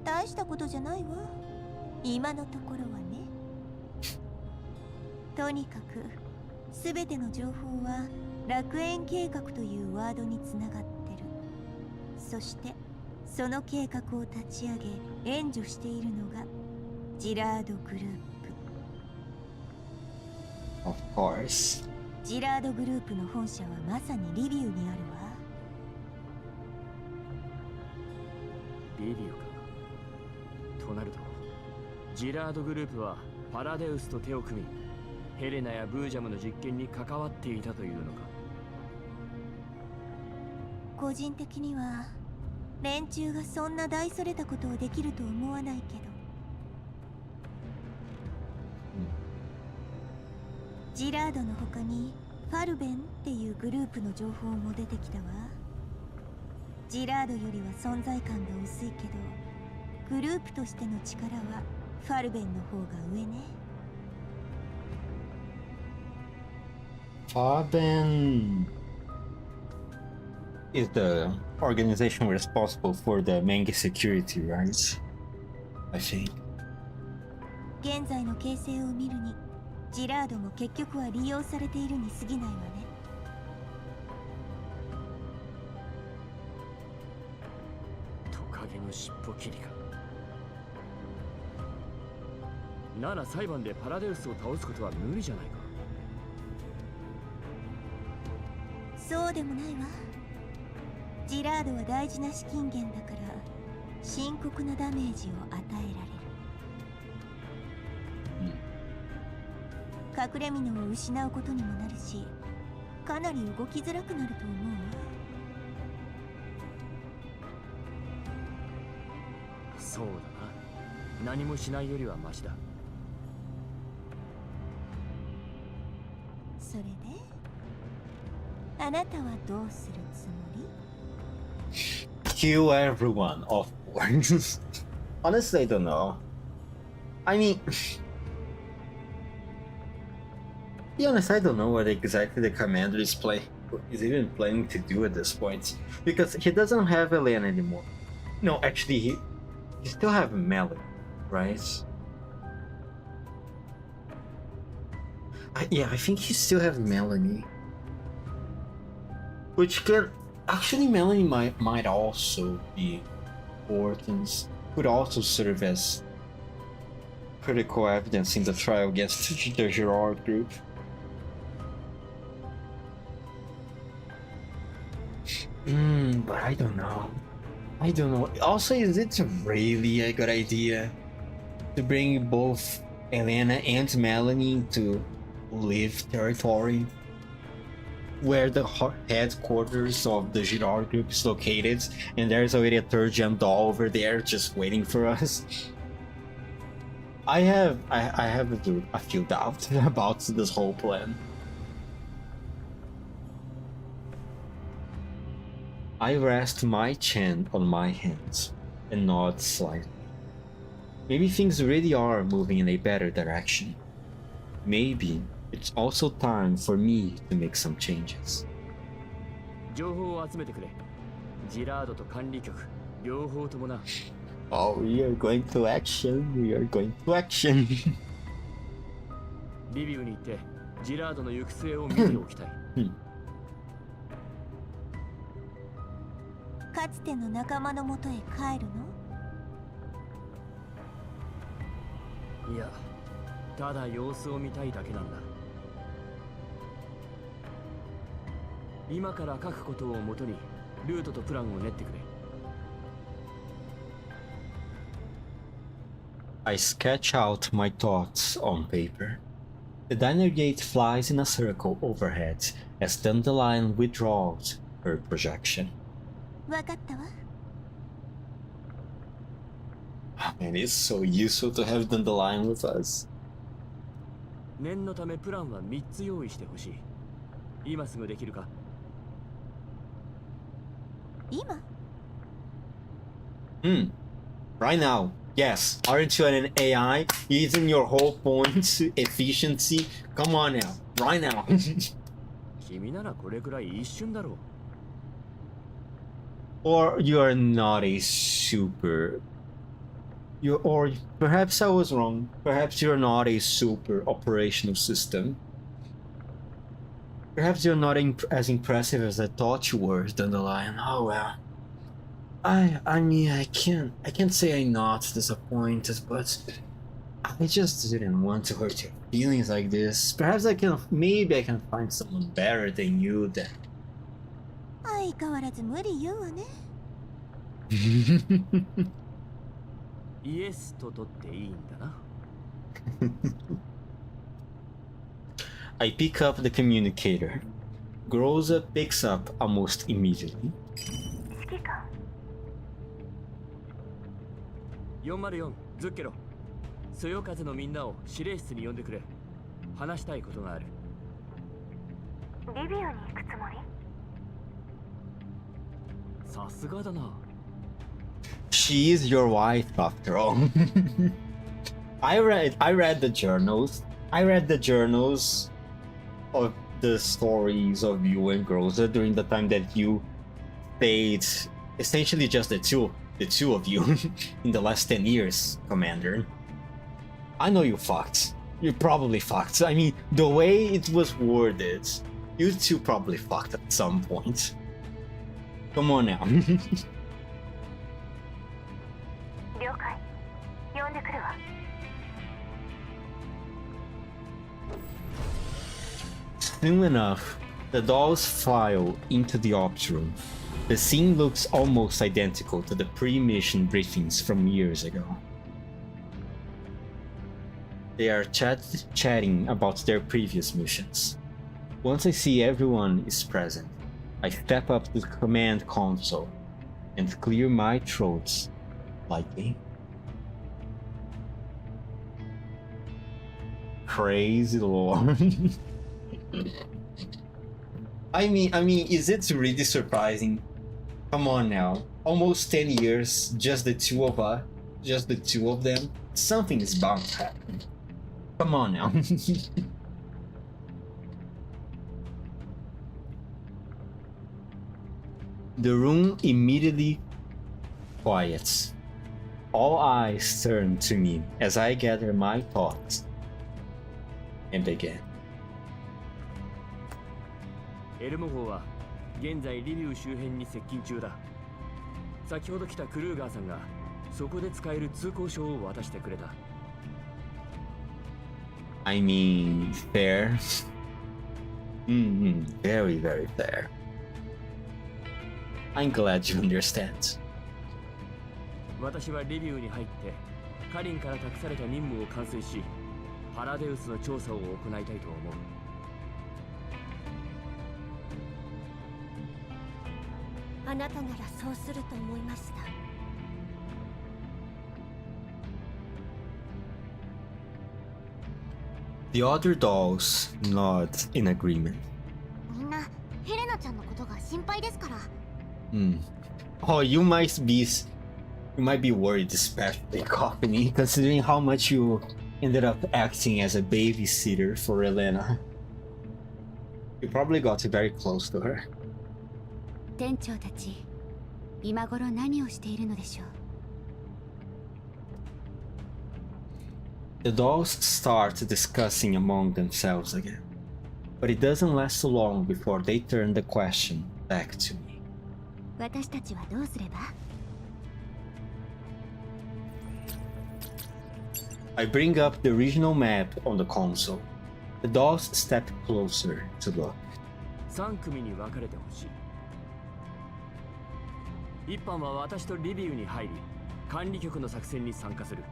大したことじゃないわ。今のところはね。とにかく全ての情報は楽園計画というワードにつながってる。そしてその計画を立ち上げ援助しているのがジラードグループ。 Of course. ジラードグループの本社はまさにリビウにあるわ。ビビオか。となるとジラードグループはパラデウスと手を組みヘレナやブージャムの実験に関わっていたというのか。個人的には連中がそんな大それたことをできると思わないけど、ジラードの他にファルベンっていうグループの情報も出てきたわ。ジラードよりは存在感が薄いけど、グループとしての力はファルベンの方が上ね。Faben is the organization responsible for the manga security, right? I think. 現在の形勢を見るに、ジラードも結局は利用されているに過ぎないわね。トカゲの尻尾切りか。なら裁判でパラデウスを倒すことは無理じゃないか。そうでもないわ。ジラードは大事な資金源だから深刻なダメージを与えられる。隠れ蓑を失うことにもなるし、かなり動きづらくなると思うわ。そうだな。何もしないよりはマシだ。それであなたはどうするつもり？ Kill everyone, of course. Honestly, I don't know. I mean, to be honest, I don't know what exactly the commander is even planning to do at this point, because he doesn't have Elena anymore. No, actually, he still have Melody, right? Yeah, I think he still have Melanie, which can actually Melanie might also be important. Could also serve as critical evidence in the trial against the Girard group. But I don't know. I don't know. Also, is it really a good idea to bring both Elena and Melanie to live territory where the headquarters of the Girard group is located, and there's already a third gem doll over there just waiting for us? I have a few doubts about this whole plan. I rest my chin on my hands and nod slightly. Maybe things really are moving in a better direction. Maybe it's also time for me to make some changes. 情報を集めてくれ。ジラードと管理局、両方ともな。Oh, we are going to action. We are going to action. リビウに行ってジラードの行く末を見ておきたい。かつての仲間のもとへ帰るの？いや、ただ様子を見たいだけなんだ。今から書くことをもとにルートとプランを練ってくれ。I sketch out my thoughts on paper. The diner gate flies in a circle overhead as Dandelion withdraws her projection. わかったわ。Man, it's so useful to have Dandelion with us. 念のためプランは3つ用意してほしい。今すぐできるか？今？ Right now. Yes. Aren't you an AI? Using your whole points efficiency? Come on now. Right now. 君ならこれくらい一瞬だろう。Or you are not a super... or perhaps I was wrong. Perhaps you're not a super operational system. Perhaps you're not as impressive as I thought you were, Dandelion. Oh well. I mean, I can't say I'm not disappointed, but I just didn't want to hurt your feelings like this. Perhaps maybe I can find someone better than you then. 相変わらず無理言うわね。イエスと取っていいんだな。I pick up the communicator. Groza picks up almost immediately. 指揮官。 404ズッケロ、そよ風のみんなを司令室に呼んでくれ。話したいことがある。リビウに行くつもり？さすがだな。She is your wife after all. I read the journals. I read the journals of the stories of you and Groza during the time that you stayed essentially just the two of you in the last 10 years, Commander. I know you fucked. You probably fucked. I mean, the way it was worded, you two probably fucked at some point. Come on now. 了解。呼んでくるわ。Soon enough, the dolls file into the ops room. The scene looks almost identical to the pre-mission briefings from years ago. They are chatting about their previous missions. Once I see everyone is present, I step up to the command console and clear my throat lightly. Crazy lord. I mean, is it really surprising? Come on now, almost 10 years, just the two of us, just the two of them. Something is bound to happen. Come on now. The room immediately quiets. All eyes turn to me as I gather my thoughts and begin. エルモ号は現在リビウ周辺に接近中だ。先ほど来たクルーガーさんがそこで使える通行証を渡してくれた。I mean, fair. Very, very fair. I'm glad you understand. 私はリビウに入ってカリンから託された任務を完遂し、パラデウスの調査を行いたいと思う。あなたならそうすると思いました。The other dolls nod in agreement. みんなヘレナちゃんのことが心配ですから。Oh, you might be worried, especially Coffee, considering how much you ended up acting as a babysitter for Elena. You probably got very close to her. 店長たち、今頃何をしているのでしょう。The dolls start discussing among themselves again, but it doesn't last long before they turn the question back to me. 私たちはどうすれば？ I bring up the regional map on the console. The dolls step closer to look. 3組に分かれてほしい。1班は私とリビウに入り、管理局の作戦に参加する。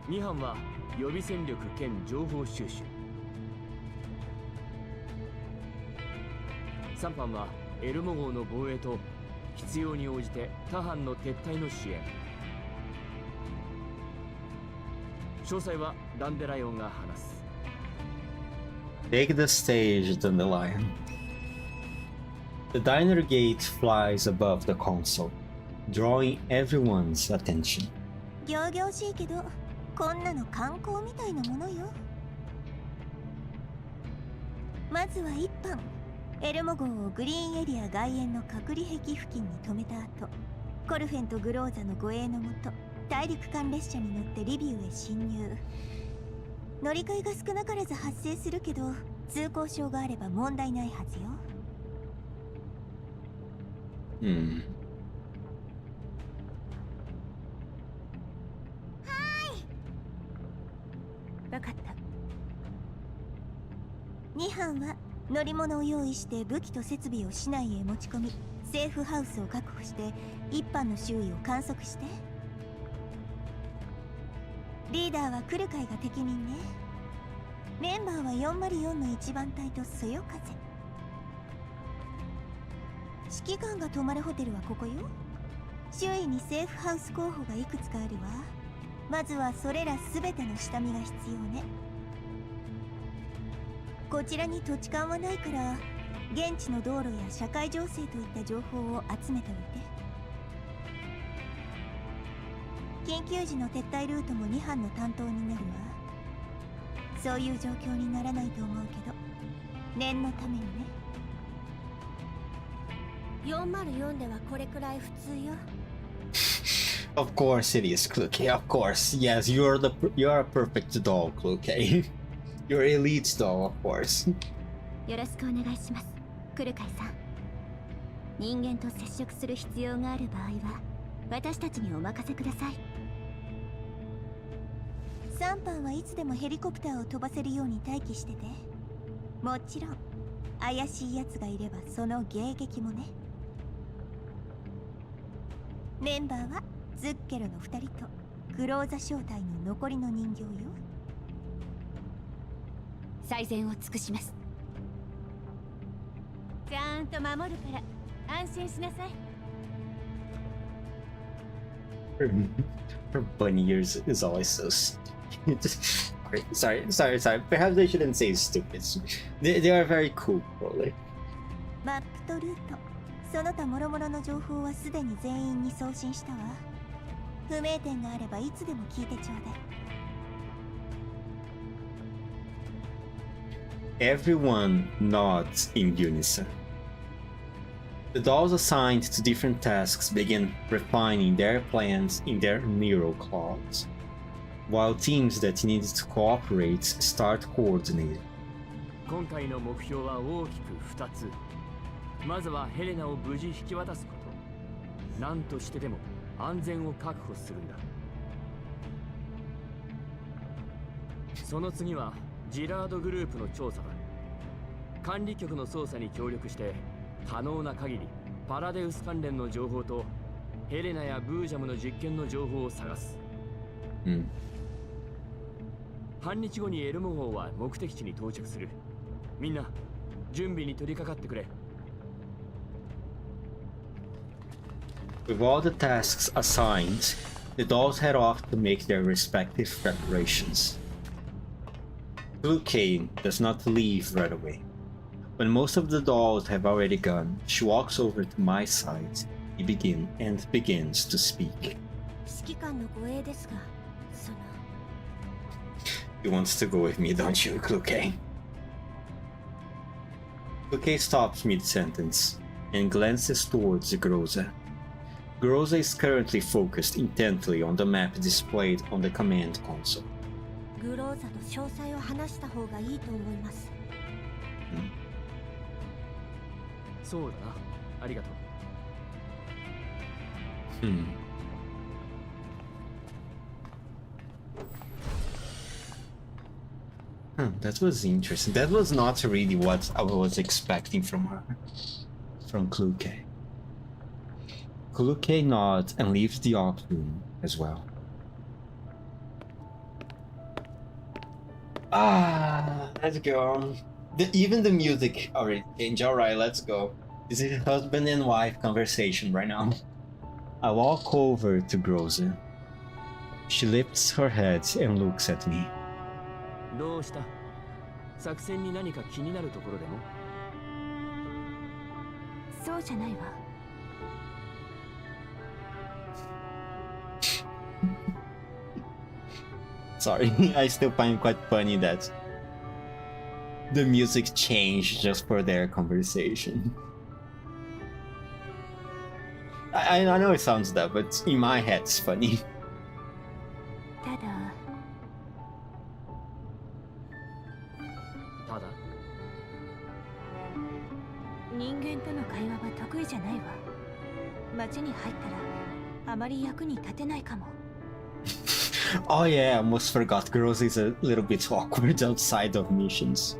2班は予備戦力兼情報収集。3班はエルモ号の防衛と必要に応じて他班の撤退の支援。詳細はダンデライオンが話す。Take the stage, Dandelion. The diner gate flies above the console, drawing everyone's attention. 仰々しいけど、こんなの観光みたいなものよ。まずは1班、エルモ号をグリーンエリア外縁の隔離壁付近に止めた後、コルフェンとグローザの護衛のもと、大陸間列車に乗ってリビウへ侵入。乗り換えが少なからず発生するけど、通行証があれば問題ないはずよ。わかった。2班は乗り物を用意して武器と設備を市内へ持ち込み、セーフハウスを確保して一班の周囲を観測して。リーダーは来る会が適任ね。メンバーは404の一番隊とそよ風。指揮官が泊まるホテルはここよ。周囲にセーフハウス候補がいくつかあるわ。まずはそれら全ての下見が必要ね。こちらに土地勘はないから現地の道路や社会情勢といった情報を集めておいて。緊急時の撤退ルートも2班の担当になるわ。そういう状況にならないと思うけど念のためにね。404ではこれくらい普通よ。Of course it is, Kluke. Of course. Yes, you're a perfect doll, Kluke. You're elite doll, of course. よろしくお願いします、クルカイさん。人間と接触する必要がある場合は私たちにお任せください。3班はいつでもヘリコプターを飛ばせるように待機してて。もちろん怪しい奴がいればその迎撃もね。メンバーはズッケロの2人とクローザ正体の残りの人形よ。最善を尽くします。ちゃんと守るから安心しなさい。Her bunny ears is always so stupid. Sorry. Perhaps I shouldn't say stupid. They are very cool, probably. マップとルート、その他諸々の情報はすでに全員に送信したわ。不明点があればいつでも聞いてちょうだい。Everyone nods in unison. The dolls assigned to different tasks begin refining their plans in their neural clouds, while teams that need to cooperate start coordinating. 今回の目標は大きく2つ。まずはヘレナを無事引き渡すこと。何としてでも安全を確保するんだ。その次はジラードグループの調査だ。管理局の捜査に協力して可能な限りパラデウス関連の情報とヘレナやブージャムの実験の情報を探す。半日後にエルモ号は目的地に到着する。みんな準備に取り掛かってくれ。With all the tasks assigned, the dolls head off to make their respective preparations. Blue Kane does not leave right away. When most of the dolls have already gone, she walks over to my side and begins to speak. 指揮官の護衛ですが、その He wants to go with me, don't you, Kluke? Kluke stops mid-sentence and glances towards Groza. Groza is currently focused intently on the map displayed on the command console. グローザと詳細を話した方がいいと思います。そうだな。ありがとう。That was interesting. That was not really what I was expecting from her. From Kluke. Kluke nods and leaves the op room as well. Let's go. Even the music already changed. Alright, let's go. This is a husband and wife conversation right now. I walk over to Groza. She lifts her head and looks at me. どうした？作戦に何か気になるところでも？そうじゃないわ。Sorry, I still find it quite funny that the music changed just for their conversation. I know it sounds that, but in my head it's funny. ただ人間との会話は得意じゃないわ。街に入ったらあまり役に立てないかも。Oh yeah, I almost forgot. Girls is a little bit awkward outside of missions.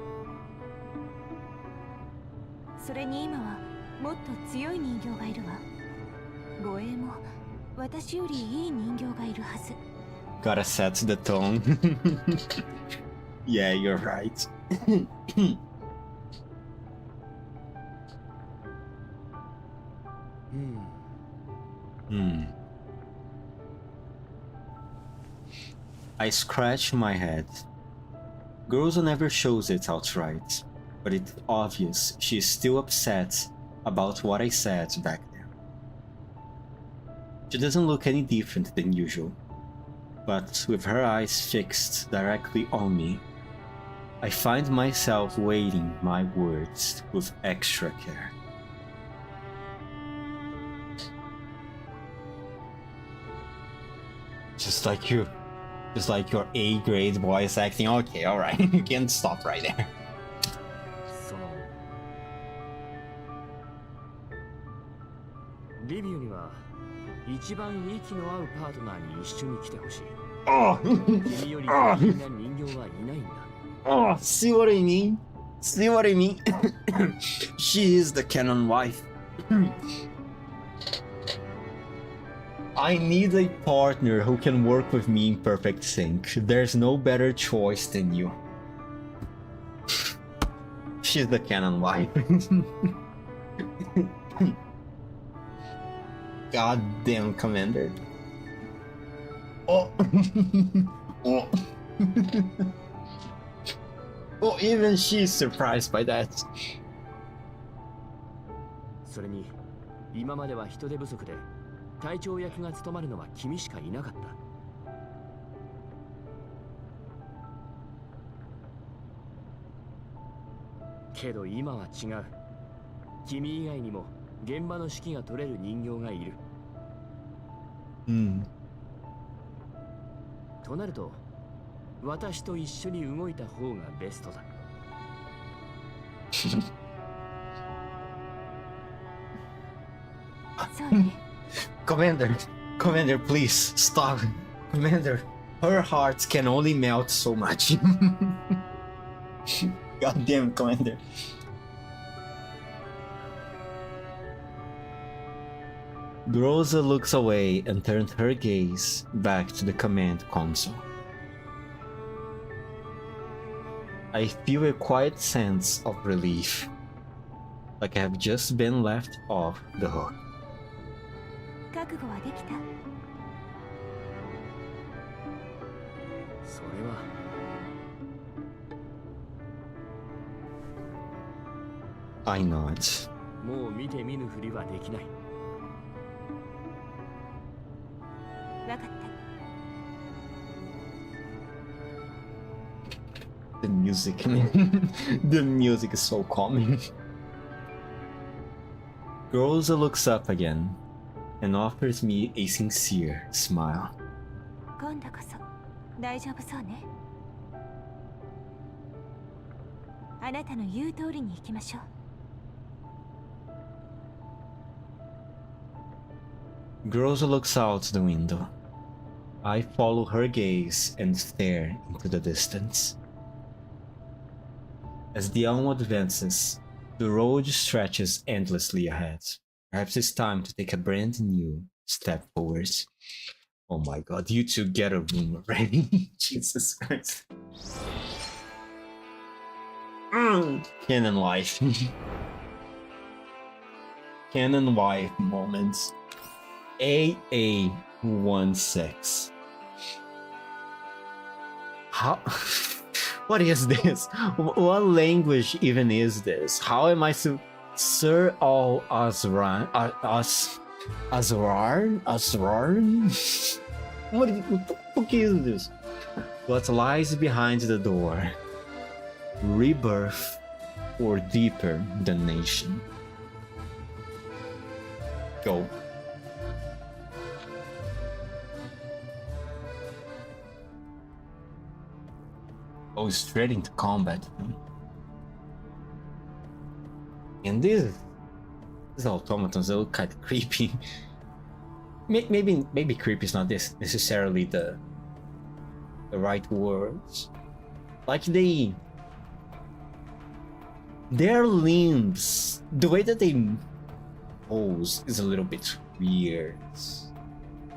それに今はもっと強い人形がいる私よりいい人形がいるはず。 Gotta set the tone. Yeah, you're right. Hmm. I scratch my head. Girls never shows it outright, but it's obvious she's still upset about what I said back then. She doesn't look any different than usual, but with her eyes fixed directly on me, I find myself weighing my words with extra care. Just like you. Just like your A-grade voice acting. Okay, alright. You can stop right there. そのリビューには一番息の合うパートナーに一緒に来てほしい。 Oh! 君より上品な人形はいないんだ。 Oh, see what I mean? See what I mean? She is the canon wife. I need a partner who can work with me in perfect sync. There's no better choice than you. She's the canon wife. Goddamn, Commander. Oh. Oh. Oh, even she's surprised by that. それに今までは人手不足で隊長役が務まるのは君しかいなかった。けど今は違う。君以外にも現場の指揮が取れる人形がいる。となると私と一緒に動いた方がベストだ。そうね。 Commander, Commander, please stop. Commander, her heart can only melt so much. Goddamn, Commander. Groza looks away and turns her gaze back to the command console. I feel a quiet sense of relief, like I have just been left off the hook. 覚悟はできた？それは。I nod. もう見て見ぬふりはできない。わかった。 The music, the music is so calming. Groza looks up again and offers me a sincere smile. 今度こそ大丈夫そうね。あなたの言う通りに行きましょう。 Groza looks out the window. I follow her gaze and stare into the distance. As the hour advances, the road stretches endlessly ahead. Perhaps it's time to take a brand new step forwards. Oh my god, you two get a room already. Jesus Christ. Canon wife. Canon wife moments. AA16. How? What is this? What language even is this? How am I Sir Al Azran? Azrar? What the fuck is this? What lies behind the door? Rebirth or deeper damnation? Go. Oh, straight into combat. And these automatons, they look kind of creepy. Maybe creepy is not this necessarily the right words. Like their limbs, the way that they pose is a little bit weird.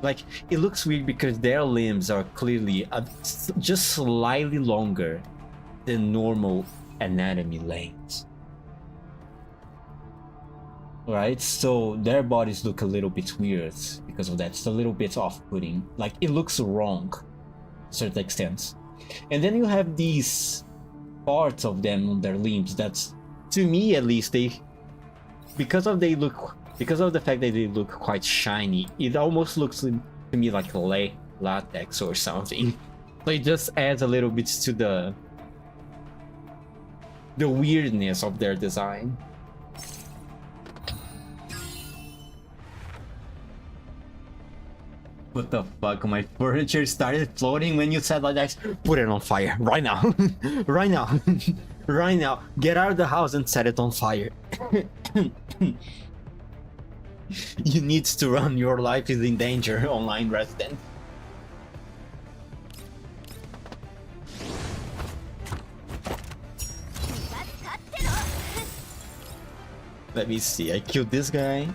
Like, it looks weird because their limbs are clearly just slightly longer than normal anatomy lengths. Right? So their bodies look a little bit weird because of that. It's a little bit off-putting. Like, it looks wrong to a certain extent. And then you have these parts of them on their limbs that's, to me at least, because of the fact that they look quite shiny, it almost looks to me like latex or something. So it just adds a little bit to the weirdness of their design. What the fuck? My furniture started floating when you said like that. Put it on fire right now. Right now. Right now. Get out of the house and set it on fire. You need to run. Your life is in danger, online resident. Let me see. I killed this guy.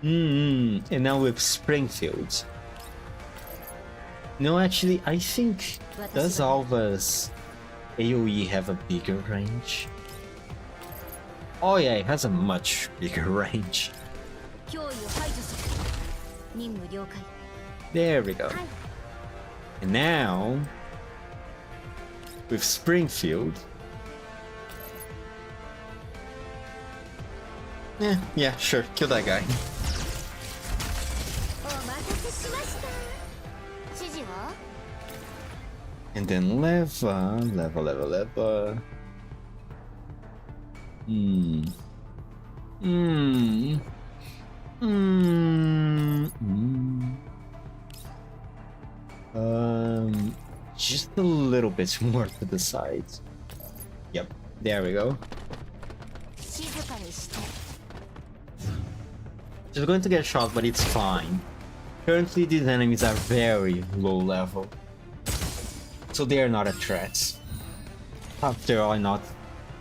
And now with Springfield. No, actually, I think does Alva's AoE have a bigger range? Oh yeah, it has a much bigger range. There we go. And now with Springfield. Yeah, sure, kill that guy. And then leva. Just a little bit more to the side. Yep, there we go. She's going to get shot, but it's fine. Currently, these enemies are very low level, so they are not a threat. After all, I'm not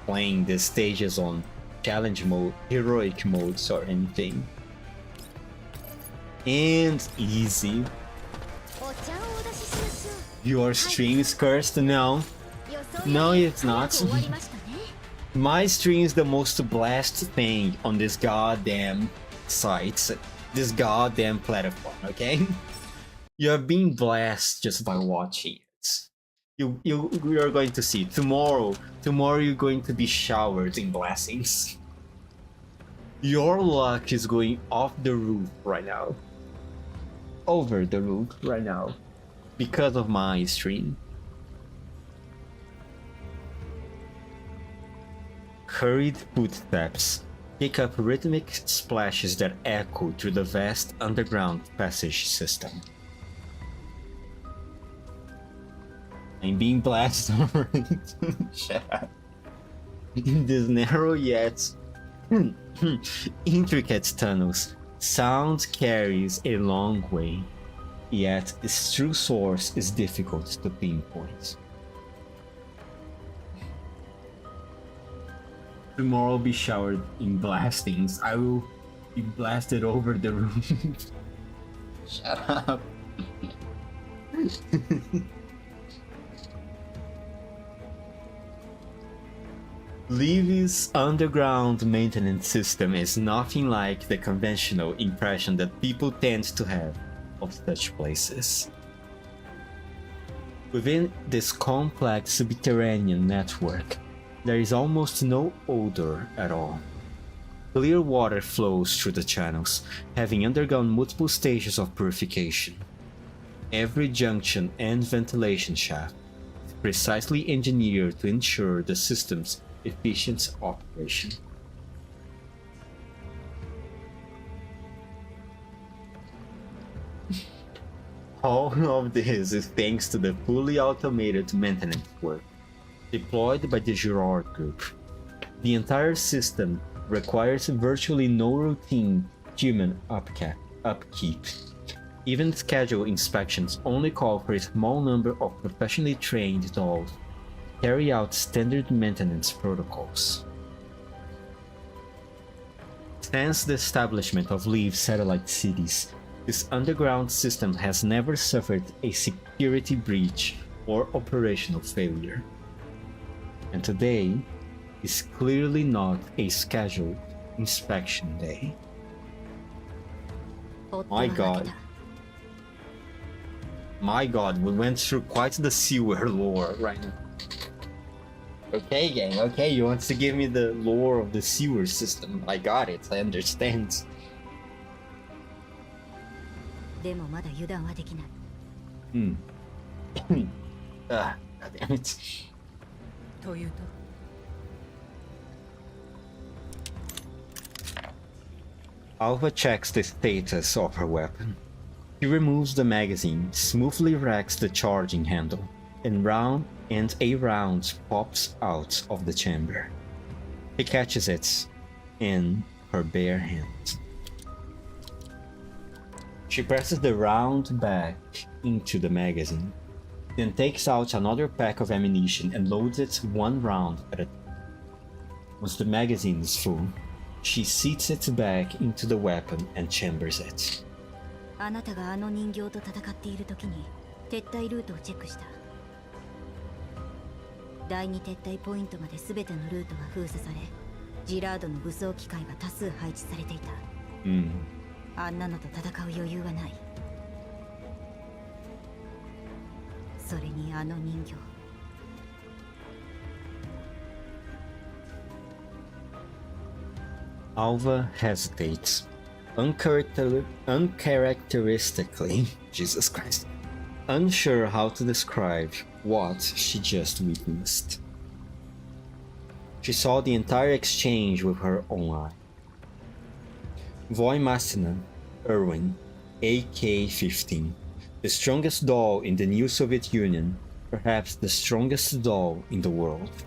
playing the stages on challenge mode, heroic modes, or anything. And easy. Your stream is cursed? No. No, it's not. My stream is the most blessed thing on this goddamn site. This goddamn platform, okay? You're being blessed just by watching it. You're going to see tomorrow you're going to be showered in blessings. Your luck is going off the roof right now. Over the roof right now. Because of my stream. Hurried footsteps pick up rhythmic splashes that echo through the vast underground passage system. I'm being blasted over it. Shut up. In these narrow yet intricate tunnels, sound carries a long way, yet its true source is difficult to pinpoint. Tomorrow I'll be showered in blastings. I will be blasted over the roof. Shut up. Levy's underground maintenance system is nothing like the conventional impression that people tend to have of such places. Within this complex subterranean network, there is almost no odor at all. Clear water flows through the channels, having undergone multiple stages of purification. Every junction and ventilation shaft is precisely engineered to ensure the system's efficient operation. All of this is thanks to the fully automated maintenance work deployed by the Girard Group. The entire system requires virtually no routine human upkeep. Even scheduled inspections only call for a small number of professionally trained dolls to carry out standard maintenance protocols. Since the establishment of Leaf satellite cities, this underground system has never suffered a security breach or operational failure. And today is clearly not a scheduled inspection day. My god. My god, we went through quite the sewer lore right now. Okay, gang, okay, you want to give me the lore of the sewer system. I got it, I understand. でもまだ油断はできない。Ah, god damn it. というと Alva checks the status of her weapon. She removes the magazine, smoothly racks the charging handle, and a round pops out of the chamber. She catches it in her bare hand. She presses the round back into the magazine, then takes out another pack of ammunition and loads it one round at a time. Once the magazine is full, she seats it back into the weapon and chambers it. あなたがあの人形と戦っている時に撤退ルートをチェックした。第2撤退ポイントまで全てのルートが封鎖され、ジラードの武装機械が多数配置されていた。あんなのと戦う余裕はない。それにあの人形。Alva hesitates, uncharacteristically, Jesus Christ, unsure how to describe what she just witnessed. She saw the entire exchange with her own eye. Voimastina, Erwin, AK-15, the strongest doll in the new Soviet Union, perhaps the strongest doll in the world.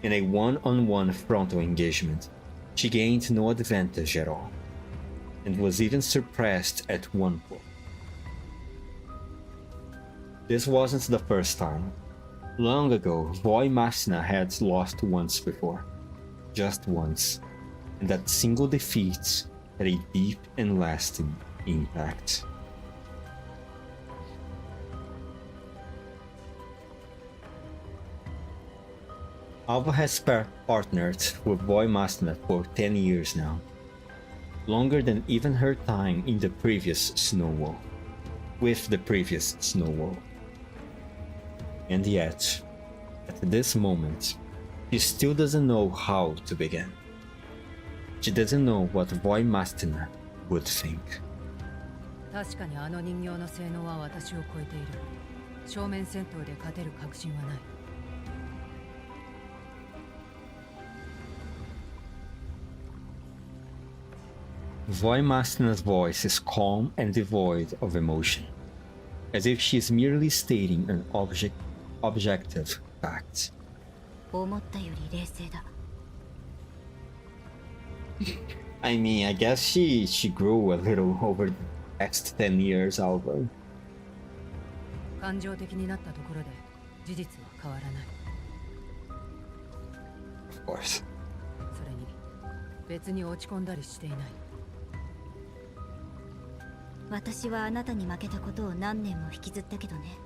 In a one-on-one frontal engagement, she gained no advantage at all, and was even suppressed at one point. This wasn't the first time. Long ago, Voimastina had lost once before. Just once. And that single defeat had a deep and lasting impact. Alva has partnered with Voimastina for 10 years now. Longer than even her time in the previous Snowwall. With the previous Snowwall. And yet, at this moment, she still doesn't know how to begin. She doesn't know what Voimastina would think. 確かにあの人形の性能は私を超えている。正面戦闘で勝てる確信はない。Voimastina's voice is calm and devoid of emotion, as if she is merely stating an objective fact. 思ったより冷静だ。I mean, I guess she grew a little over the past 10 years, Alva. 感情的になったところで事実は変わらない。Of course. それに別に落ち込んだりしていない。私はあなたに負けたことを何年も引きずったけどね。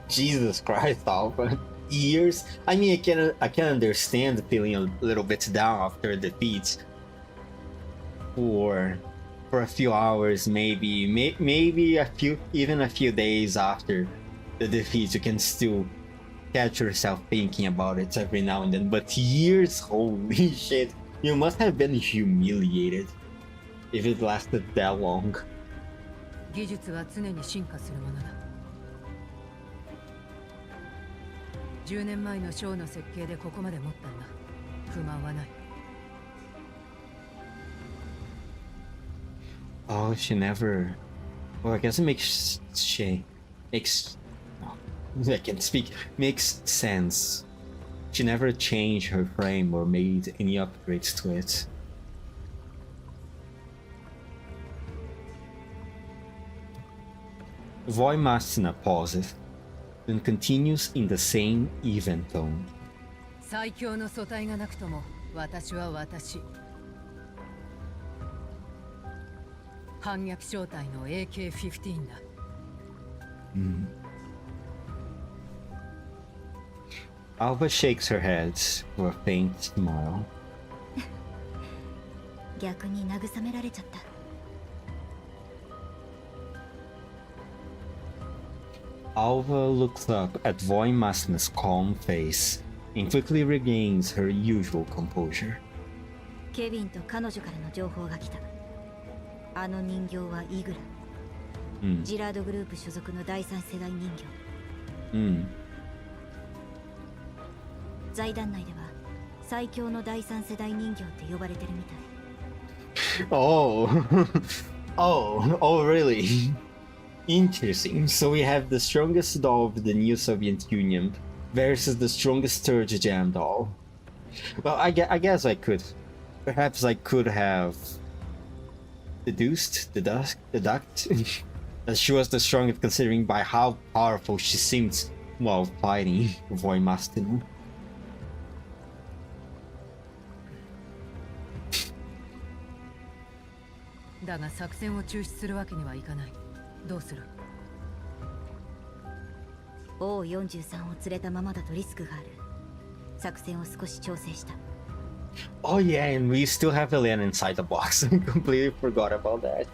Jesus Christ, Alva. Years? I mean, I can understand feeling a little bit down after defeats. For a few hours, maybe a few days after the defeat, you can still catch yourself thinking about it every now and then. But years, holy shit, you must have been humiliated if it lasted that long. 技術は常に進化するものだ。10年前のショーの設計でここまで持ったんだ。不満はない。Oh, she never. Well, I guess it I can't speak. Makes sense. She never changed her frame or made any upgrades to it. Voimastina pauses, then continues in the same even tone. 最強の素体がなくとも私は私。反逆正体の AK-15 だ。Alva shakes her head with a faint smile. 逆に慰められちゃった。Alva looks up at Voimaster's calm face and quickly regains her usual composure. ケビンと彼女からの情報が来た。あの人形はイグラ、ジラードグループ所属の第三世代人形。財団内では最強の第三世代人形って呼ばれてるみたい。Oh, oh, really? Interesting. So we have the strongest doll of the new Soviet Union versus the strongest third jam doll. Well, I guess I could. Perhaps I could have deduct that she was the strongest considering by how powerful she seemed while fighting Voimaster. だが作戦を中止するわけにはいかない。どうする？ O43 を連れたままだとリスクがある。作戦を少し調整した。Oh yeah, and we still have Elena inside the box. I completely forgot about that.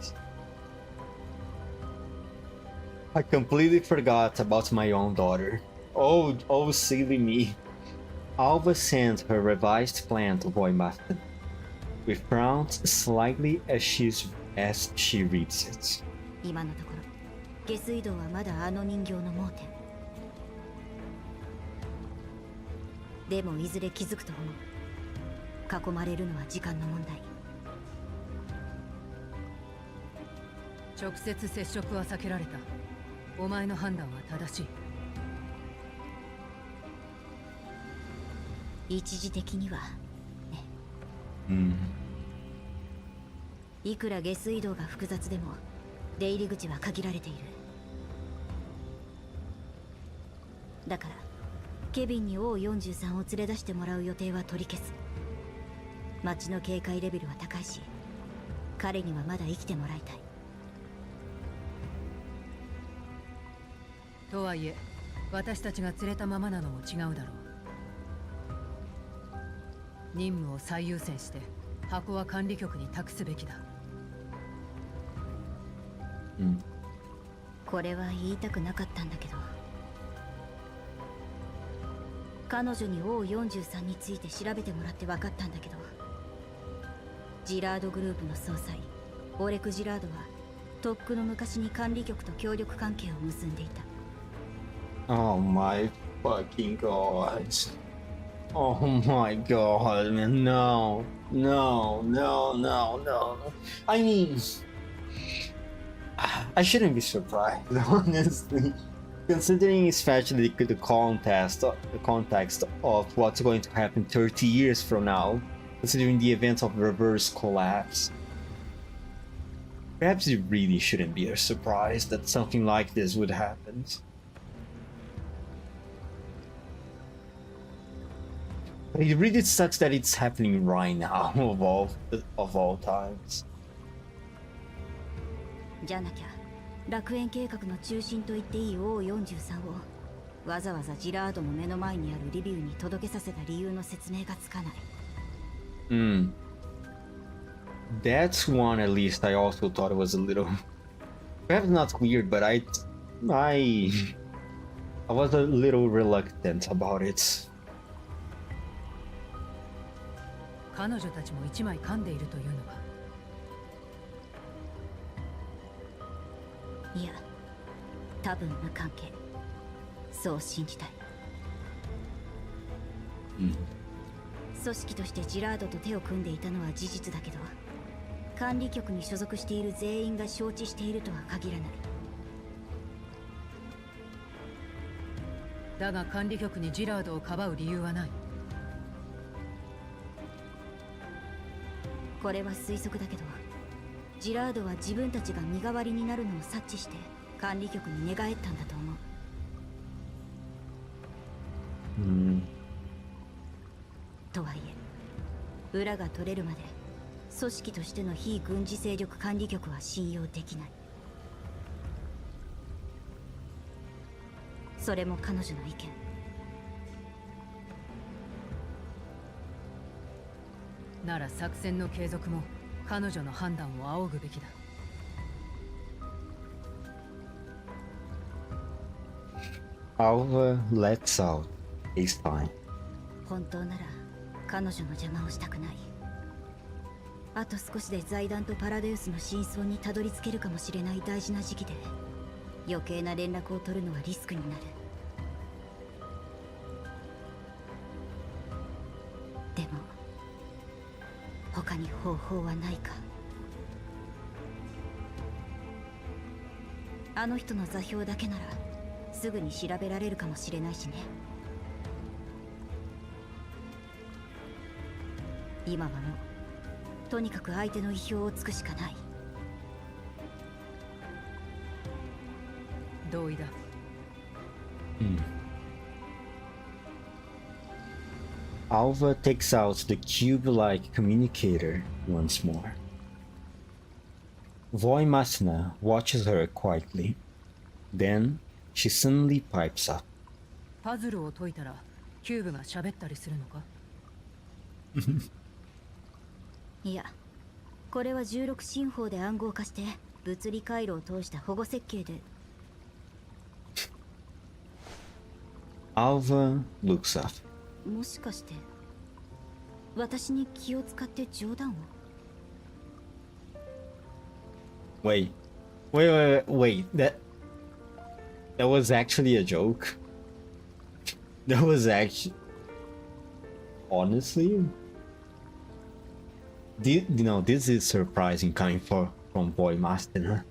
I completely forgot about my own daughter. Oh, silly me. Alva sent her revised plan to Voimaster, with frowns slightly as she reads it. 今のところ、下水道はまだあの人形の盲点。でもいずれ気づくと思う。囲まれるのは時間の問題。直接接触は避けられた。お前の判断は正しい。一時的にはね。いくら下水道が複雑でも出入り口は限られている。だからケビンに O43 を連れ出してもらう予定は取り消す。町の警戒レベルは高いし、彼にはまだ生きてもらいたい。とはいえ、私たちが連れたままなのも違うだろう。任務を最優先して箱は管理局に託すべきだ。これは言いたくなかったんだけど、彼女に O43 について調べてもらって分かったんだけど、ジラードグループの総裁オレク・ジラードはとっくの昔に管理局と協力関係を結んでいた。Oh my fucking god. Oh my god, man. No. I mean, I shouldn't be surprised, honestly. Considering especially the context of what's going to happen 30 years from now, considering the events of reverse collapse. Perhaps it really shouldn't be a surprise that something like this would happen. It really sucks that it's happening right now, of all times. じゃなきゃ楽園計画の中心と言っていい O43 をわざわざジラードの目の前にあるリビウに届けさせた理由の説明がつかない。That's one at least I also thought it was a little, perhaps not weird, but I was a little reluctant about it. 彼女たちも一枚噛んでいるというのか。いや、多分無関係。そう信じたい。組織としてジラードと手を組んでいたのは事実だけど、管理局に所属している全員が承知しているとは限らない。だが管理局にジラードをかばう理由はない。これは推測だけど、ジラードは自分たちが身代わりになるのを察知して管理局に寝返ったんだと思う。とはいえ裏が取れるまで組織としての非軍事勢力管理局は信用できない。それも彼女の意見。なら作戦の継続も彼女の判断を仰ぐべきだ。Alva lets out a sigh. 本当なら彼女の邪魔をしたくない。あと少しで財団とパラデウスの真相にたどり着けるかもしれない大事な時期で余計な連絡を取るのはリスクになる。でも他に方法はないか。あの人の座標だけならすぐに調べられるかもしれないしね。今はもうとにかく相手の意表をつくしかない。同意だ。Alva takes out the cube-like communicator once more. Voimasna watches her quietly. Then she suddenly pipes up. パズルを解いたらキューブが喋ったりするのか？いや、これは16進法で暗号化して物理回路を通した保護設計で。Alva looks up. もしかして私に気を使って冗談を？ Wait. That was actually a joke. That was actually... Honestly? This is surprising coming from Boy Master.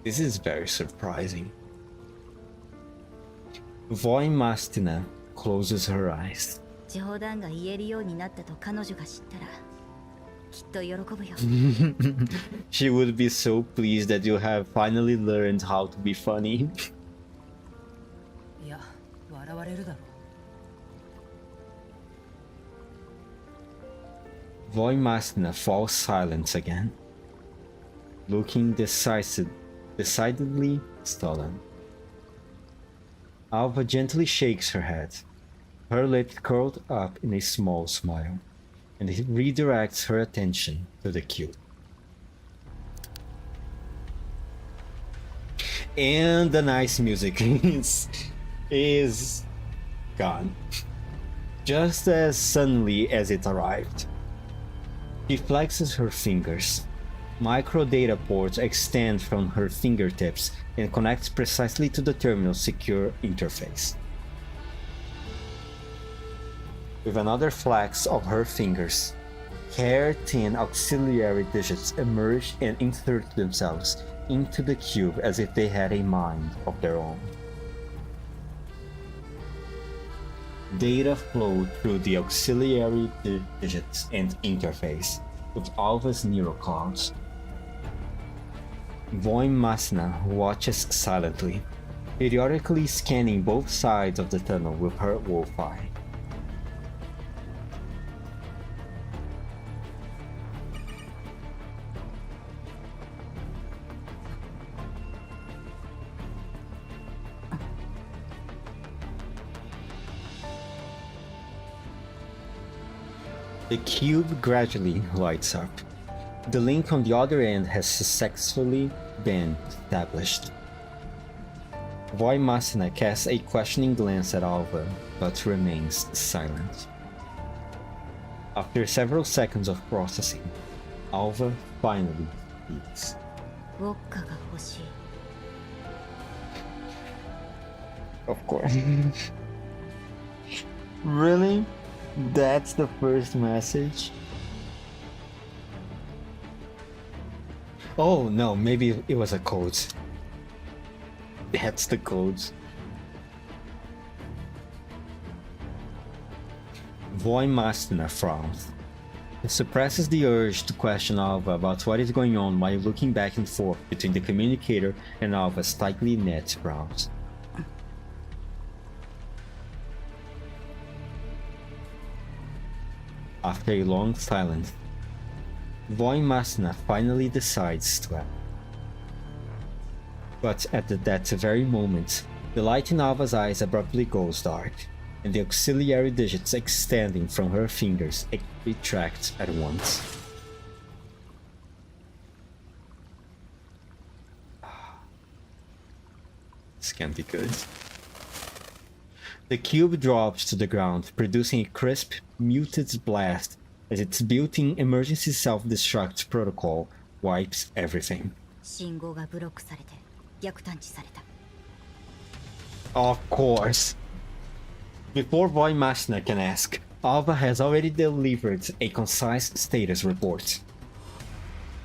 This is very surprising. Voimastina closes her eyes. 冗談が言えるようになったと彼女が知ったらきっと喜ぶよ。She would be so pleased that you have finally learned how to be funny. いや、笑われるだろう。Voimastina falls silent again, looking decidedly stolen. Alva gently shakes her head, her lips curled up in a small smile, and redirects her attention to the cube. And the nice music is gone, just as suddenly as it arrived. She flexes her fingers. Micro data ports extend from her fingertips and connect precisely to the terminal's secure interface. With another flex of her fingers, hair-thin auxiliary digits emerge and insert themselves into the cube as if they had a mind of their own. Data flow through the auxiliary digits and interface with Alva's neural clouds. Voimasna watches silently, periodically scanning both sides of the tunnel with her wolf eye. The cube gradually lights up. The link on the other end has successfully been established. Voimasina casts a questioning glance at Alva, but remains silent. After several seconds of processing, Alva finally speaks. ウォッカが欲しい。 Of course. Really? That's the first message? Oh no, maybe it was a code. That's the codes. Voimastina frowns. It suppresses the urge to question Alva about what is going on while looking back and forth between the communicator and Alva's tightly knit brows. After a long silence, Voimasna finally decides to act. But at that very moment, the light in Alva's eyes abruptly goes dark, and the auxiliary digits extending from her fingers retract at once. This can be good. The cube drops to the ground, producing a crisp, muted blast as its built-in emergency self-destruct protocol wipes everything. 信号がブロックされて逆探知された。 Of course. Before Voimasna can ask, Alva has already delivered a concise status report.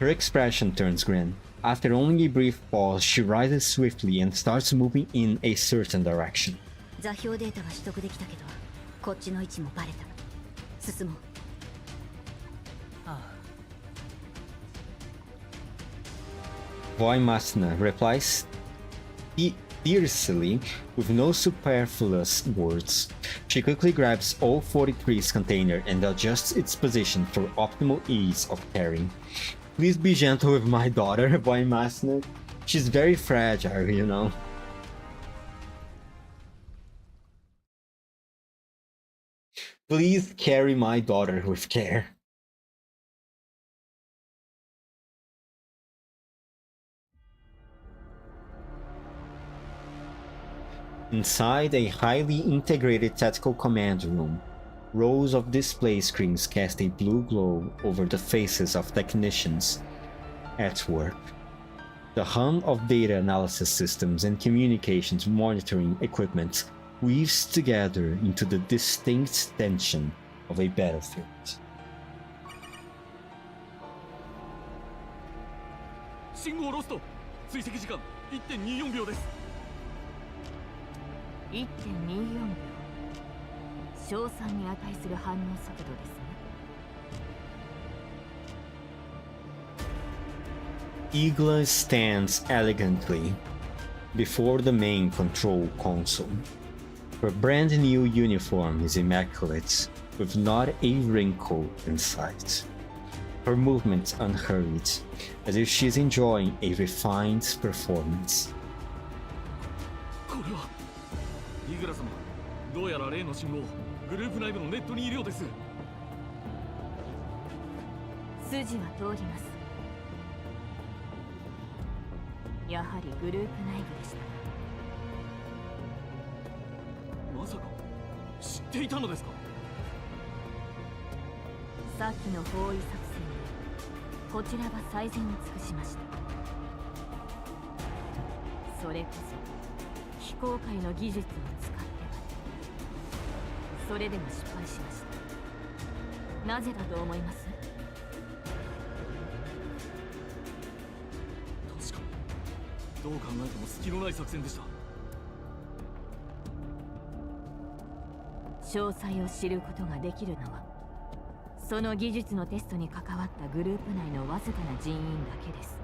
Her expression turns grim. After only a brief pause, she rises swiftly and starts moving in a certain direction. 座標データは取得できたけど、こっちの位置もバレた。進もう。ああ、 Voimasna replies fiercely with no superfluous words. She quickly grabs all 43's container and adjusts its position for optimal ease of carrying. Please be gentle with my daughter, Voimasna. She's very fragile, you know. Please carry my daughter with care. Inside a highly integrated tactical command room, rows of display screens cast a blue glow over the faces of technicians at work. The hum of data analysis systems and communications monitoring equipment weaves together into the distinct tension of a battlefield. 信号ロスト。追跡時間 1.24 秒です。 1.24 秒。賞賛に値する反応速度ですね。 Igla stands elegantly before the main control console. Her brand new uniform is immaculate, with not a wrinkle in sight. Her movements unhurried, as if she's enjoying a refined performance. これはイグラ様、どうやら例の信号、グループ内部のネットにいるようです。筋は通ります。やはりグループ内部でした。 まさか知っていたのですか。さっきの包囲作戦でこちらが最善を尽くしました。それこそ非公開の技術を使ってまで。それでも失敗しました。なぜだと思います？確かにどう考えても隙のない作戦でした。 詳細を知ることができるのはその技術のテストに関わったグループ内のわずかな人員だけです。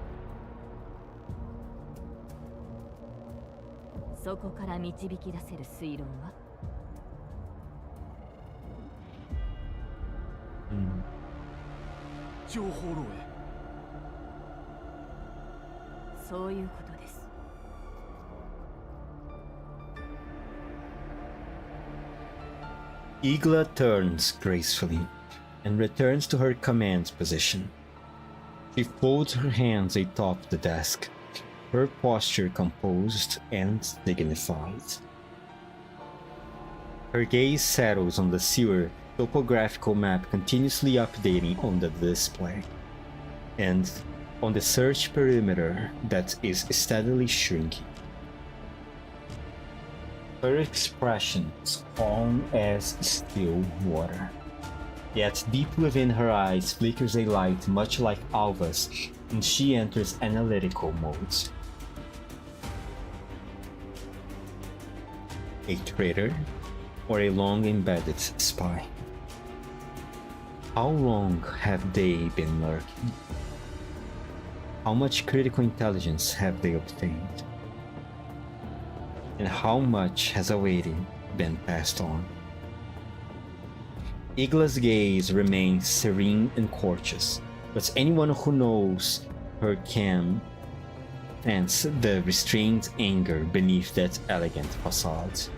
そこから導き出せる推論は、情報漏洩。そういうことです。 Igla turns gracefully and returns to her command position. She folds her hands atop the desk, her posture composed and dignified. Her gaze settles on the sewer topographical map continuously updating on the display, and on the search perimeter that is steadily shrinking. Her expression is calm as still water. Yet deep within her eyes flickers a light much like Alva's, and she enters analytical mode. A traitor or a long-embedded spy? How long have they been lurking? How much critical intelligence have they obtained? And how much has already been passed on? Igla's gaze remains serene and courteous, but anyone who knows her can sense the restrained anger beneath that elegant facade.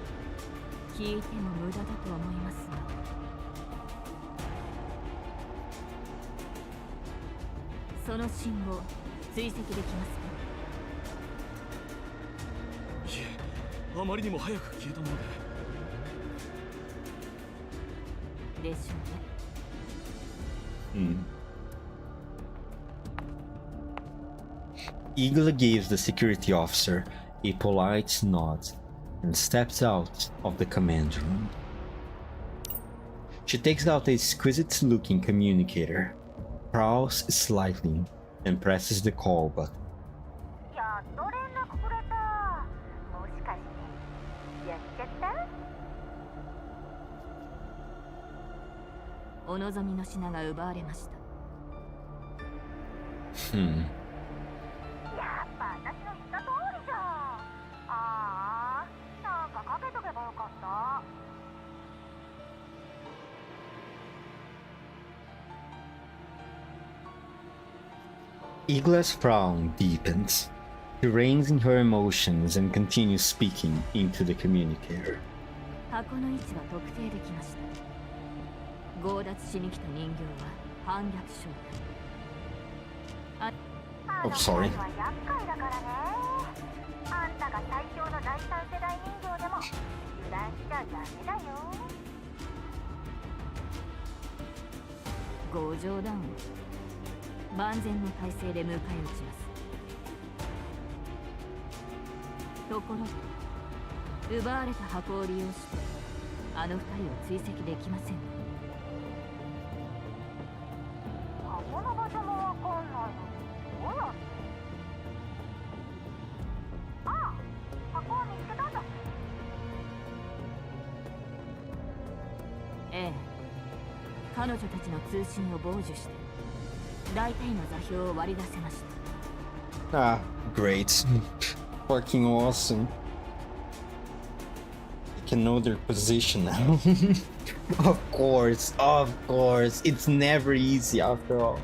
聞いても無駄だと思いますが、その信号追跡できますか？いえ、あまりにも早く消えたもので。でしょうね。Igla gives the security officer a polite nod and steps out of the command room. She takes out a exquisite-looking communicator, prowls slightly, and presses the call button. やっと連絡くれた。もしかしてやっちゃった？お望みの品が奪われました。やっぱ私の言った通りじゃん。ああ、なんかかけとけばよかった。Igla's frown deepens. She reins in her emotions and continues speaking into the communicator. 箱の位置は特定できました。強奪しに来た人形は反逆正体。Oh, sorry. は厄介だからね。あんたが最強の第三世代人形でも油断しちゃダメだよ。ご冗談を。万全の体制で迎え撃ちます。ところで、奪われた箱を利用してあの二人を追跡できませんか？箱の場所もわかんないのにどうやって？ああ、箱を見つけたんだ。ええ、彼女たちの通信を傍受して大体の座標を割り出せました。Ah, great. Fucking awesome. I can know their position now. Of course. It's never easy after all.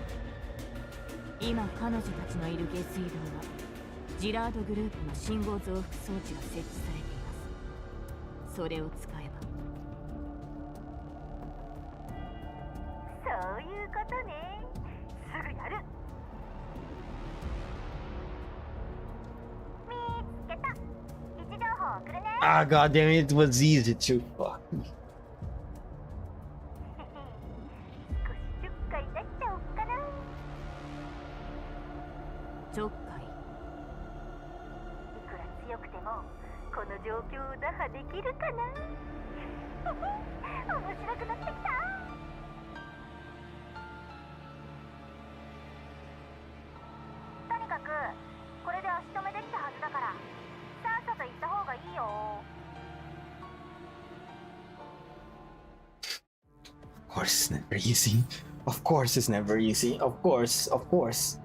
今彼女たちのいる下水道はジラードグループの信号増幅装置が設置されています。それを使えば。そういうことね。すぐやる。見つけた。位置情報送るね。Ah, goddamn, it was easy to fuck. 少しちょっかい出しちゃおうかな。ちょっかい。いくら強くてもこの状況を打破できるかな。面白くなってきた。とにかくこれで足止めできたはずだからさっさと行った方がいいよ。Of course, it's never easy. Of course, it's never easy. Of course.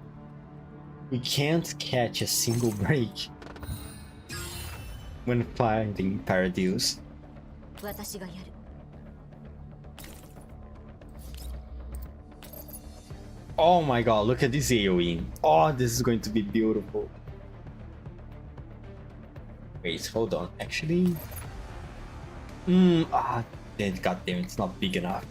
We can't catch a single break when fighting Paradeus. 私がやる。Oh my god, look at this AoE. Oh, this is going to be beautiful. Wait, hold on. Actually... goddamn, it's not big enough.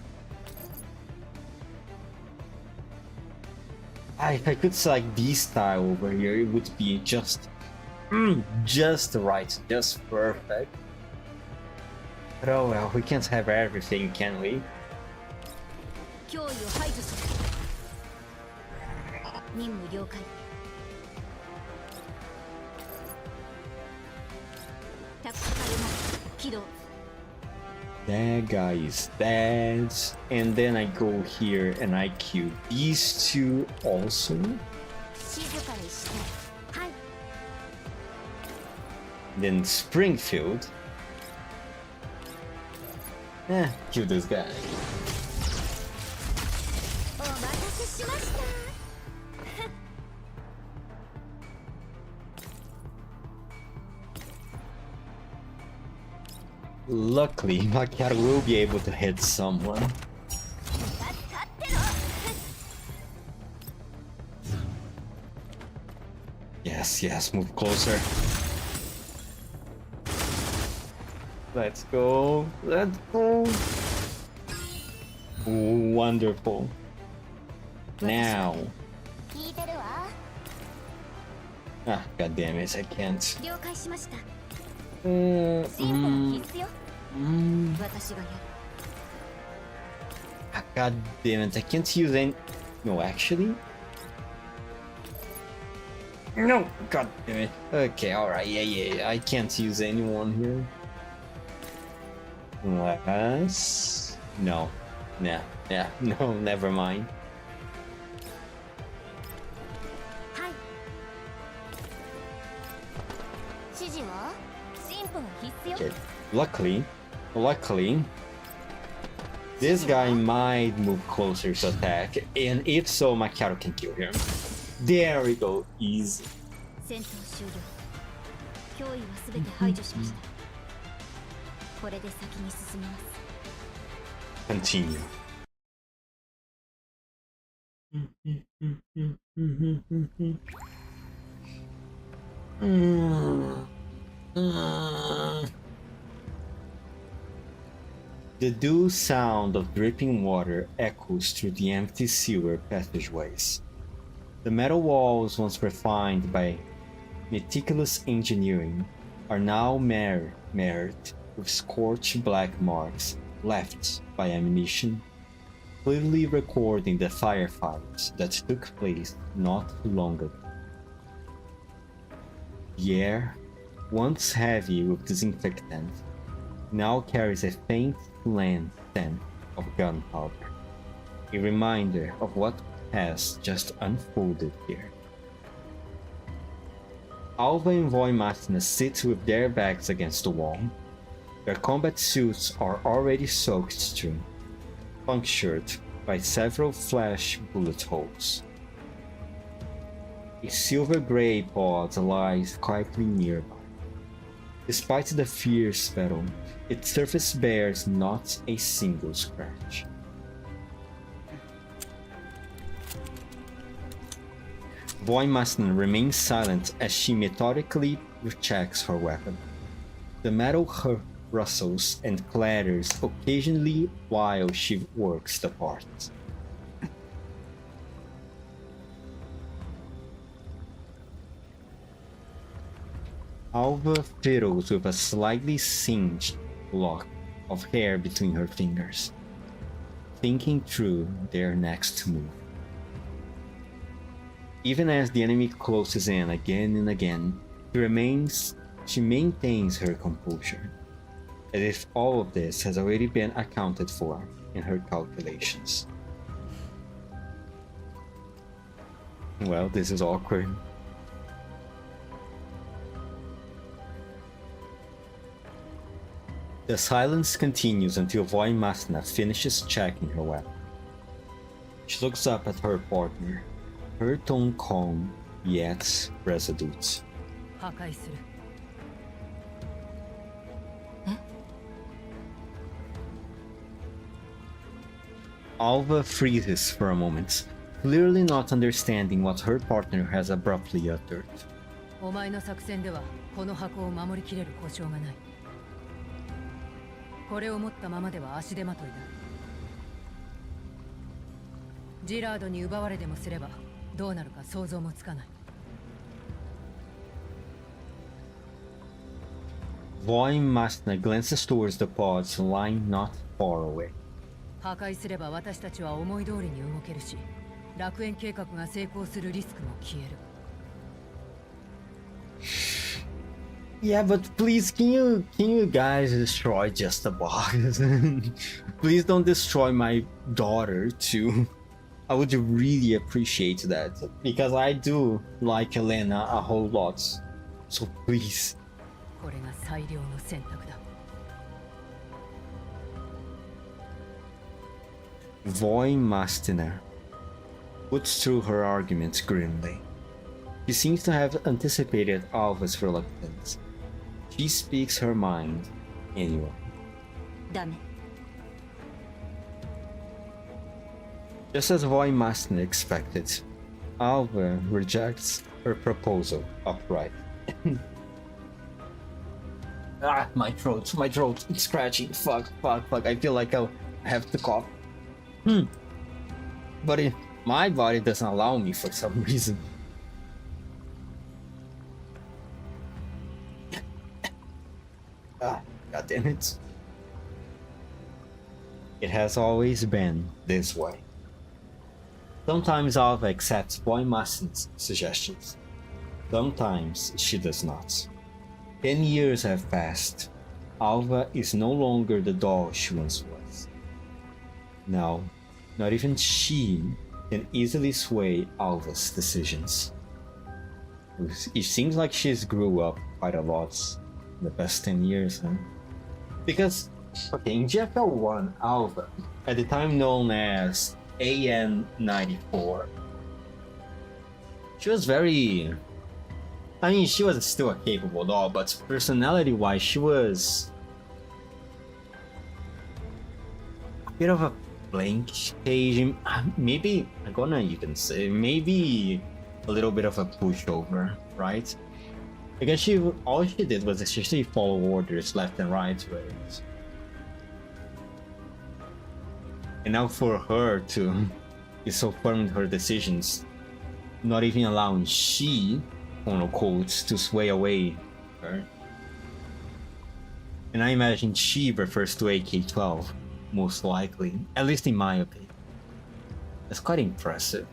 If I could select this style over here, it would be just right, just perfect. But oh well, we can't have everything, can we? 脅威を排除する。任務了解。タクティカルマップ起動。 That guy is dead. And then I go here and I kill these two also. 静かにして。はい。 Then Springfield. Kill this guy. しました。 Luckily, my cat will be able to hit someone. Yes, yes, move closer. Let's go. Let's go. Wonderful. Now. 聞いてるわ。 Ah, god damn it, I can't. 了解しました。 Mm, 進歩は必須よ。 mm. 私がやる。 Ah, god damn it, I can't use any. No, actually. No, god damn it. Okay, alright, yeah, I can't use anyone here. Unless. No. Nah, yeah, no, never mind. はい。指示は進歩は必須よ。 Okay, luckily, this guy might move closer to attack, and if so, Macaro can kill him. There we go, easy. 戦闘終了。脅威は全て排除しました。これで先に進みます。 Continue. The dull sound of dripping water echoes through the empty sewer passageways. The metal walls, once refined by meticulous engineering, are now marred with scorched black marks left by ammunition, clearly recording the firefights that took place not long ago. The air, once heavy with disinfectant, now carries a faint bland scent of gunpowder, a reminder of what has just unfolded here. Alva and Voimastina sit with their backs against the wall. Their combat suits are already soaked through, punctured by several flash bullet holes. A silver-gray pod lies quietly nearby. Despite the fierce battle, its surface bears not a single scratch. Voimastina remains silent as she methodically checks her weapon. The metal rustles and clatters occasionally while she works the parts. Alva fiddles with a slightly singed lock of hair between her fingers, thinking through their next move. Even as the enemy closes in again and again, she maintains her composure, as if all of this has already been accounted for in her calculations. Well, this is awkward. The silence continues until Voimastina finishes checking her weapon. She looks up at her partner, her tone calm yet resolute. 破壊する。 Alva freezes for a moment, clearly not understanding what her partner has abruptly uttered. お前の作戦ではこの箱を守りきれる保証がない。これを持ったままでは足手まといだ。ジラードに奪われでもすればどうなるか想像もつかない。 Voimastina glances towards the pods lying not far away. 破壊すれば私たちは思い通りに動けるし、楽園計画が成功するリスクも消える。 Yeah, but please, can you guys destroy just the box? Please don't destroy my daughter too. I would really appreciate that because I do like Elena a whole lot. So please. これが最良の選択だ。 Voimastina puts through her arguments grimly. She seems to have anticipated Alva's reluctance. She speaks her mind anyway. ダメ。 Just as Voimastner expected, Alva rejects her proposal outright. My throat, it's scratching. Fuck. I feel like I have to cough. But my body doesn't allow me for some reason. God damn it. It has always been this way. Sometimes Alva accepts Voimastner's suggestions. Sometimes she does not. 10 years have passed. Alva is no longer the doll she once was. Now, not even she can easily sway Alva's decisions. It seems like she's grew up quite a lot in the past 10 years, huh? Because, okay, in GFL1, Alva, at the time known as AN94, she was very... I mean, she was still a capable doll, but personality-wise, she was a bit of a blank page. Maybe, I'm gonna even say, maybe a little bit of a pushover, right? Because all she did was essentially follow orders left and right, right? And now for her to be so firm in her decisions, not even allowing she, quote, to sway away her. And I imagine she refers to AK-12, most likely, at least in my opinion. That's quite impressive,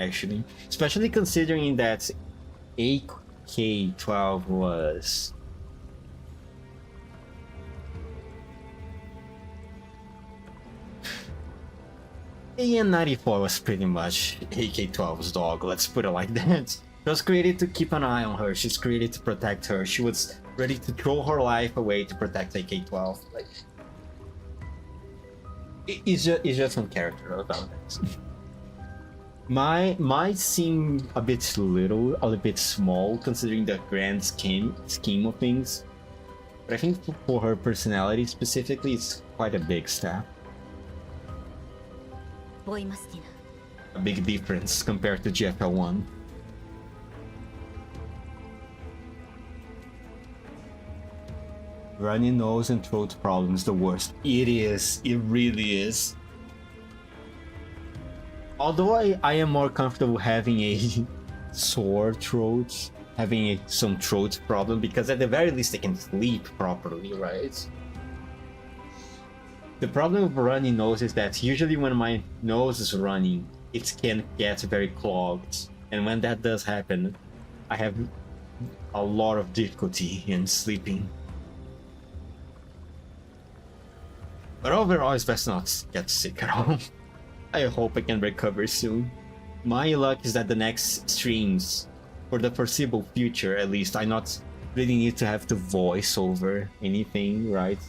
actually. Especially considering that AK-12 was... AN-94 was pretty much AK-12's dog, let's put it like that. She was created to keep an eye on her, she's created to protect her, she was ready to throw her life away to protect AK-12. Like, it's just some character about that. Might seem a bit little, a bit small, considering the grand scheme of things. But I think for her personality specifically, it's quite a big step. ボイマスティナ。 A big difference compared to GFL1. Runny nose and throat problems the worst. It is. It really is. Although I am more comfortable having a sore throat, having some throat problem, because at the very least I can sleep properly, right? The problem with runny nose is that usually when my nose is running, it can get very clogged. And when that does happen, I have a lot of difficulty in sleeping. But overall, it's best not to get sick at all. I hope I can recover soon. My luck is that the next streams, for the foreseeable future at least, I not really need to have to voice over anything, right?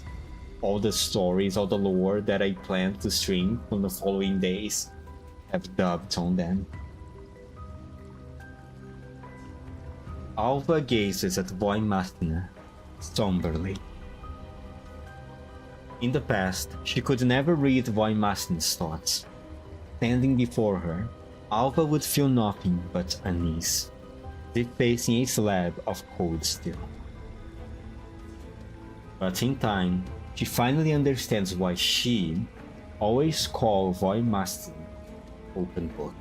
All the stories, all the lore that I plan to stream from the following days have dubbed on them. Alva gazes at Voimastner somberly. In the past, she could never read Voimastner's thoughts. Standing before her, Alva would feel nothing but unease, as if facing a slab of cold steel. But in time, she finally understands why she always called Voimastner open book.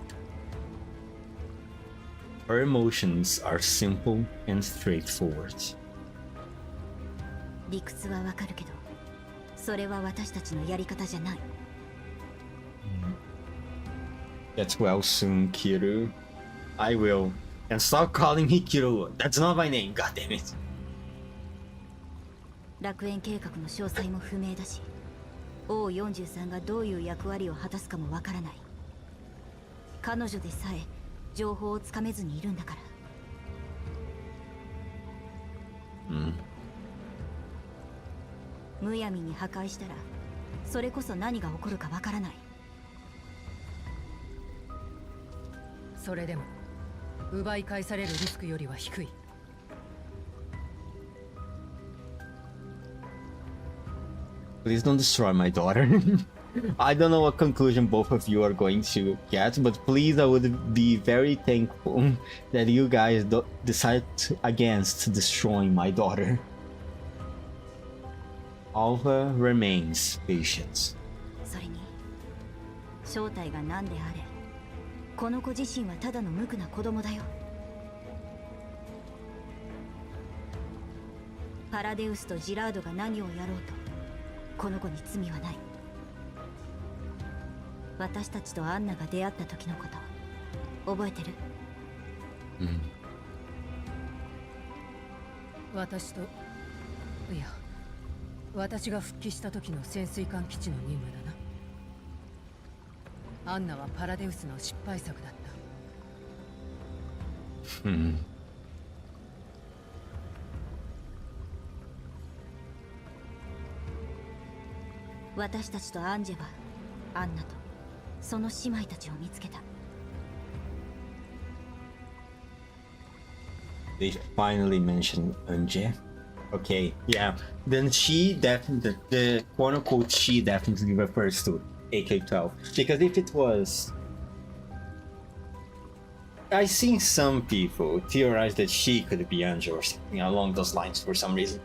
Her emotions are simple and straightforward. 理屈はわかるけど、それは私たちのやり方じゃない。Get well soon, Kiru. I will. And stop calling me Kiru. That's not my name, god damn it. 楽園計画の詳細も不明だし、王43がどういう役割を果たすかもわからない。彼女でさえ情報をつかめずにいるんだから。むやみに破壊したら、それこそ何が起こるかわからない。それでも奪い返されるリスクよりは低い。Please don't destroy my daughter. I don't know what conclusion both of you are going to get, but please, I would be very thankful that you guys decide against destroying my daughter. Alva remains patient. それに正体が何であれ、この子自身はただの無垢な子供だよ。パラデウスとジラードが何をやろうとこの子に罪はない。私たちとアンナが出会った時のこと覚えてる？私といや私が復帰した時の潜水艦基地の任務だな。アンナはパラデウスの失敗作だった。私たちとアンジェはアンナとその姉妹たちを見つけた。They finally mentioned Anje. Okay, yeah. Then she definitely, the quote unquote she definitely refers to AK-12. Because if it was, I've seen some people theorize that she could be Anje or something along those lines for some reason.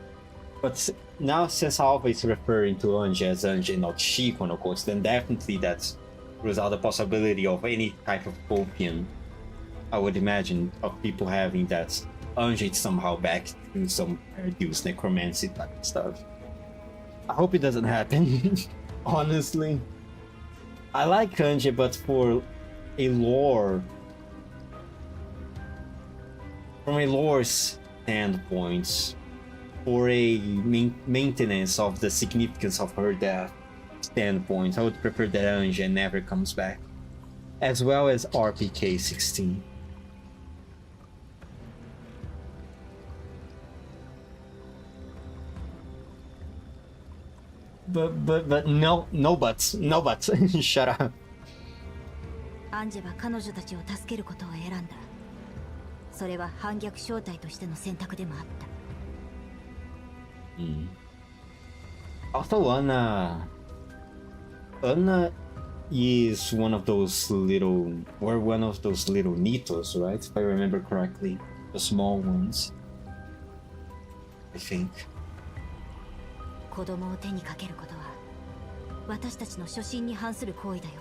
But now since Alva is referring to Anje as Anje, not she, quote unquote, then definitely that rules out the possibility of any type of opium. I would imagine of people having that Anje somehow back to some Paradeus necromancy type of stuff. I hope it doesn't happen. Honestly, I like Anje, but for a lore, from a lore standpoint, for a maintenance of the significance of her death standpoint, I would prefer that Anje never comes back, as well as RPK-16. But no buts. Shut up. アンジェは彼女たちを助けることを選んだ。それは反逆正体としての選択でもあった。Also, Anna is one of those little Nitos, right? If I remember correctly, the small ones. I think. 子供を手にかけることは私たちの初心に反する行為だよ。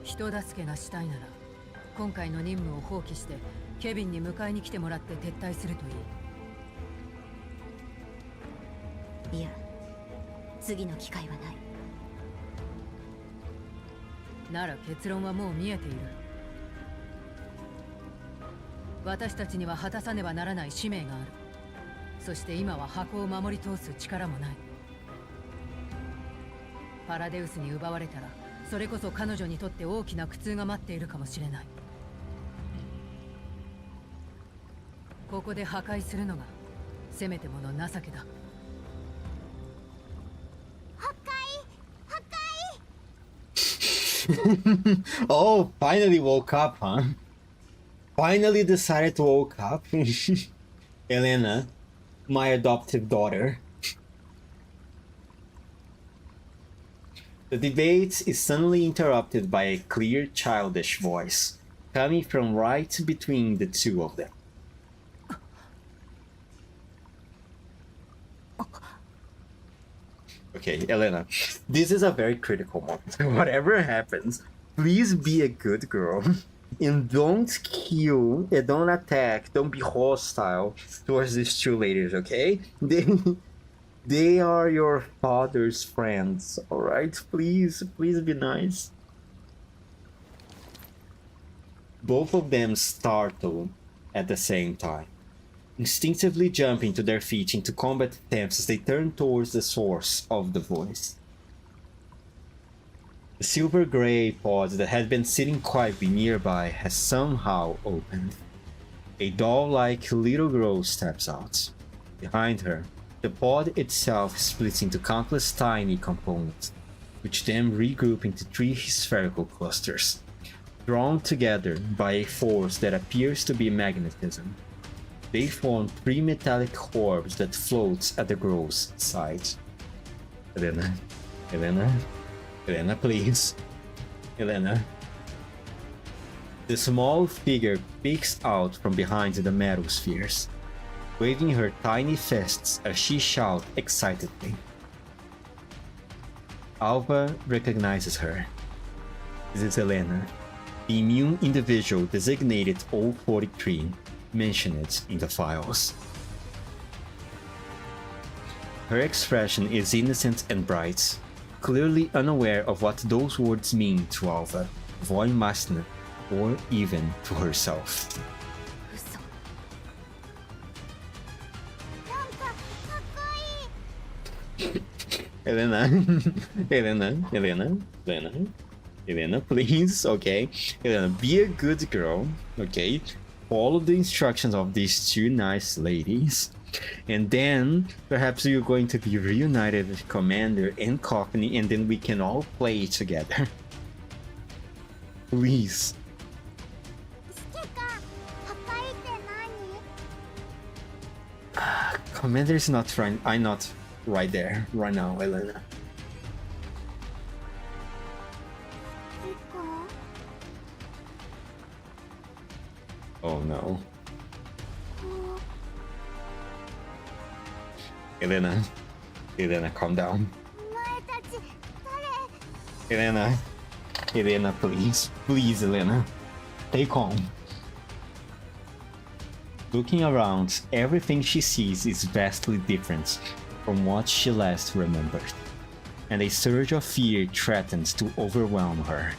人助けがしたいなら今回の任務を放棄してケビンに迎えに来てもらって撤退するといい。いや、次の機会はない。なら結論はもう見えている。私たちには果たさねばならない使命がある。そして今は箱を守り通す力もない。パラデウスに奪われたらそれこそ彼女にとって大きな苦痛が待っているかもしれない。ここで破壊するのがせめてもの情けだ。Oh, finally woke up, huh? Finally decided to woke up. Elena, my adoptive daughter. The debate is suddenly interrupted by a clear, childish voice, coming from right between the two of them. Okay, Elena, this is a very critical moment. Whatever happens, please be a good girl. And don't kill, and don't attack, don't be hostile towards these two ladies, okay? They are your father's friends, alright? Please be nice. Both of them startle at the same time, instinctively jumping to their feet into combat attempts as they turn towards the source of the voice. The silver-gray pod that had been sitting quietly nearby has somehow opened. A doll-like little girl steps out. Behind her, the pod itself splits into countless tiny components, which then regroup into 3 spherical clusters, drawn together by a force that appears to be magnetism. They form 3 metallic orbs that float at the girl's sides. Elena, please. Elena. The small figure peeks out from behind the metal spheres, waving her tiny fists as she shouts excitedly. Alva recognizes her. This is Elena, the immune individual designated 043, mentioned in the files. Her expression is innocent and bright, clearly unaware of what those words mean to Alva, Voimasna, or even to herself. 嘘。なんかかっこいい。 Elena, please, okay? Elena, be a good girl, okay? Follow the instructions of these 2 nice ladies. And then, perhaps you're going to be reunited with Commander and Cockney, and then we can all play together. Please. してか、赤いって何？ Commander's not right. I'm not right there right now, Elena. てか、 Oh no. こ Elena, calm down. お前たち誰？ Elena, please, Elena, stay calm. Looking around, everything she sees is vastly different from what she last remembered, and a surge of fear threatens to overwhelm her.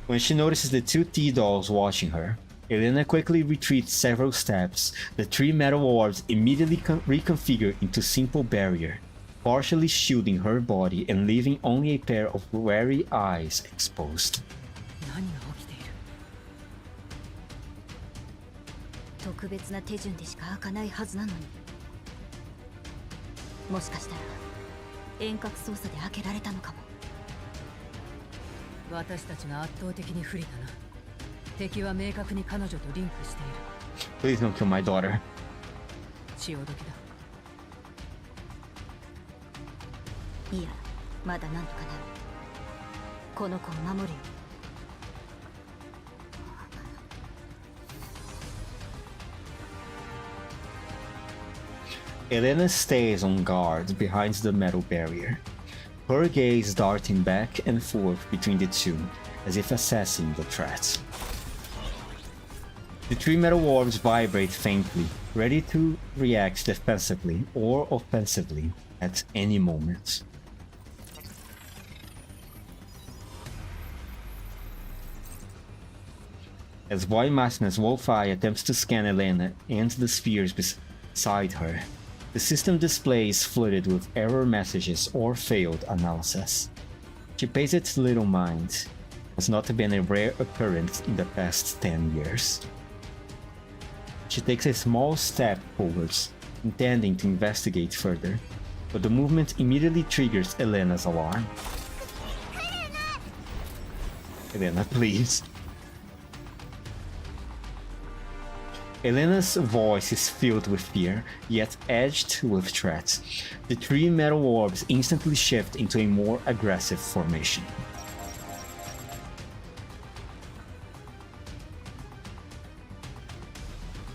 When she notices the 2 T-dolls watching her, Elena quickly retreats several steps. The 3 metal orbs immediately reconfigure into simple barrier, partially shielding her body and leaving only a pair of wary eyes exposed. 何が起きている？特別な手順でしか開かないはずなのに。もしかしたら遠隔操作で開けられたのかも。私たちが圧倒的に不利だな。敵は明確に彼女とリンクしている。 Please don't kill my daughter. 潮時だ。いや、まだなんとかなる。この子を守るよ。 Elena stays on guard behind the metal barrier, her gaze darting back and forth between the 2, as if assessing the threat. The 3 metal orbs vibrate faintly, ready to react defensively or offensively at any moment. As Voimasna's Wolf-Eye attempts to scan Elena and the spheres beside her, the system displays flooded with error messages or failed analysis. She pays it little mind. Has not been a rare occurrence in the past 10 years. She takes a small step forwards, intending to investigate further, but the movement immediately triggers Elena's alarm. Elena, please. Elena's voice is filled with fear, yet edged with threat. The 3 metal orbs instantly shift into a more aggressive formation.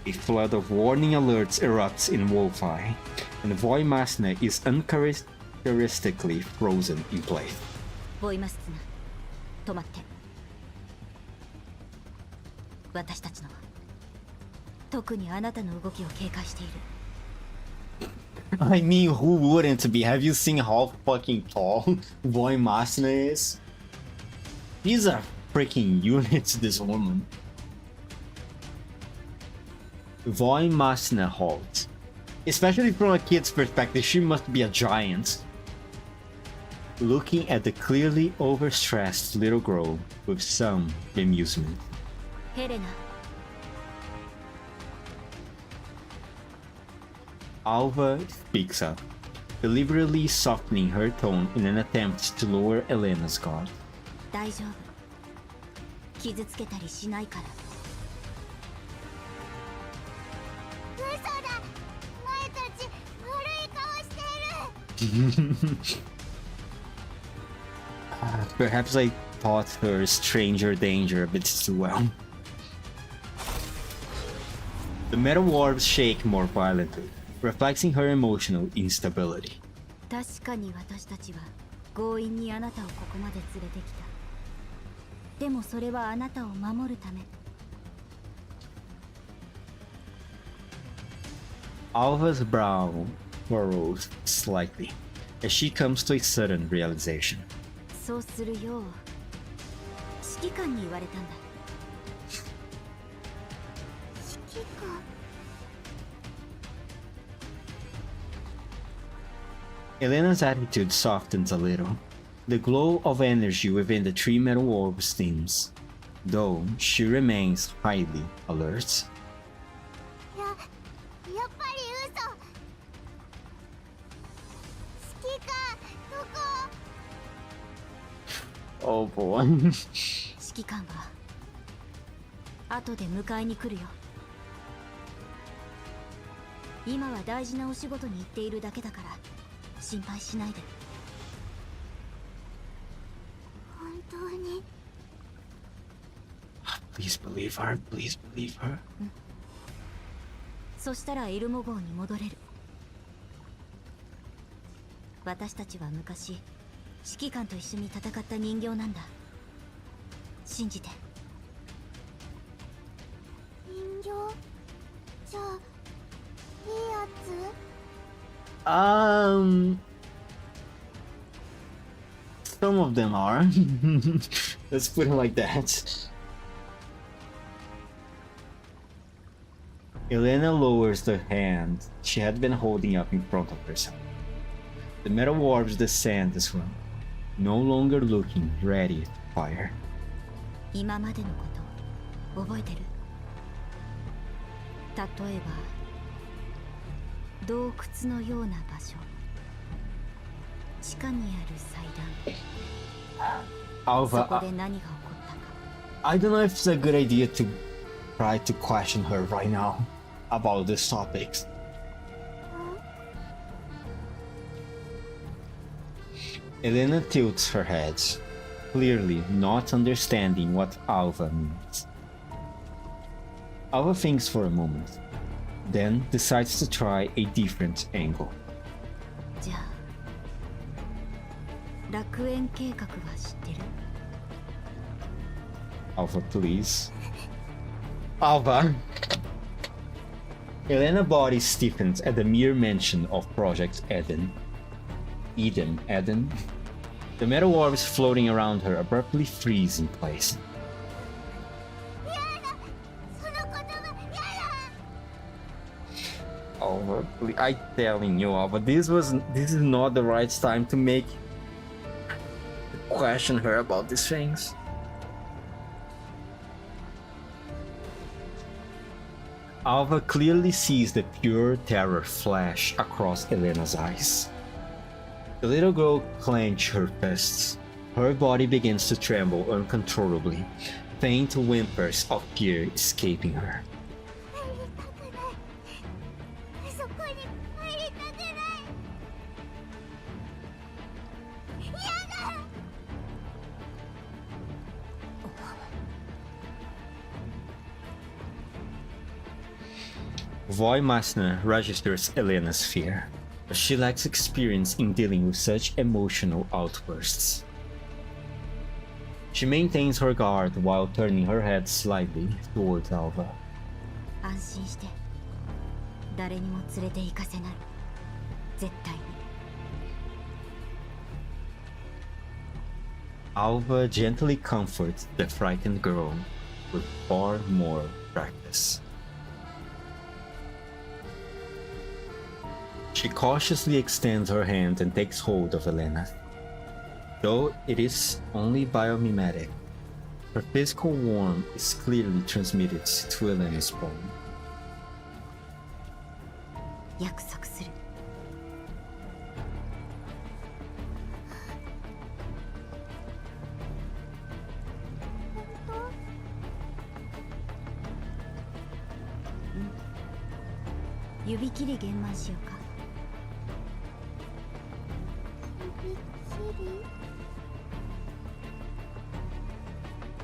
A flood of warning alerts erupts in Wolf-Eye, and Voimasna is uncharacteristically frozen in place. ボイマスナ、止まって。私たちの特にあなたの動きを警戒している。I mean, who wouldn't be? Have you seen how fucking tall Voimasna is? He's a freaking unit, this woman. Voimasna halts. Especially from a kid's perspective, she must be a giant. Looking at the clearly overstressed little girl with some amusement. ヘレナ。 Alva speaks up, deliberately softening her tone in an attempt to lower Elena's guard. 大丈夫。傷つけたりしないから。嘘だ。前たち悪い顔している。Perhaps I taught her stranger danger a bit too well. The metal orbs shake more violently, reflecting her emotional instability. 確かに私たちは強引にあなたをここまで連れてきた。でもそれはあなたを守るため。Alva's brow furrows slightly as she comes to a sudden realization. そうするよう指揮官に言われたんだ。指揮官。Elena's attitude softens a little. The glow of energy within the three metal orbs dims, though she remains highly alert. やっぱり嘘。指揮官どこ。 Oh boy. 指揮官は後で迎えに来るよ。今は大事なお仕事に行っているだけだから心配しないで。本当に。Please believe her, please believe her. そしたらエルモ号に戻れる。私たちは昔指揮官と一緒に戦った人形なんだ。信じて。人形じゃあいいやつ。Some of them are. Let's put it like that. Elena lowers the hand she had been holding up in front of herself. The metal orbs descend as well, no longer looking ready to fire. 今までのこと覚えてる？例えば洞窟のような場所、地下にある祭壇。そ Alva, こで何が起こったか。 I don't know if it's a good idea to try to question her right now about these topics. Elena tilts her head, clearly not understanding what Alva means. Alva thinks for a moment, then decides to try a different angle. じゃあ楽園計画は知ってる？ Alva, please. Alva! Elena's body stiffens at the mere mention of Project Eden. Eden. The metal orbs floating around her abruptly freeze in place. やだ。その言葉やだ。 Alva, I'm telling you, Alva, this is not the right time to question her about these things. Alva clearly sees the pure terror flash across Elena's eyes. The little girl clenches her fists. Her body begins to tremble uncontrollably, faint whimpers of fear escaping her. 入りたくない。そこに入りたくない。やだ。 Voimasna registers Elena's fear, but she lacks experience in dealing with such emotional outbursts. She maintains her guard while turning her head slightly towards Alva. 安心して。誰にも連れて行かせない。絶対に。 Alva gently comforts the frightened girl with far more practice. She cautiously extends her hand and takes hold of Elena. Though it is only biomimetic, her physical warmth is clearly transmitted to Elena's bone. 約束する。指切り減慢しようか。指切り。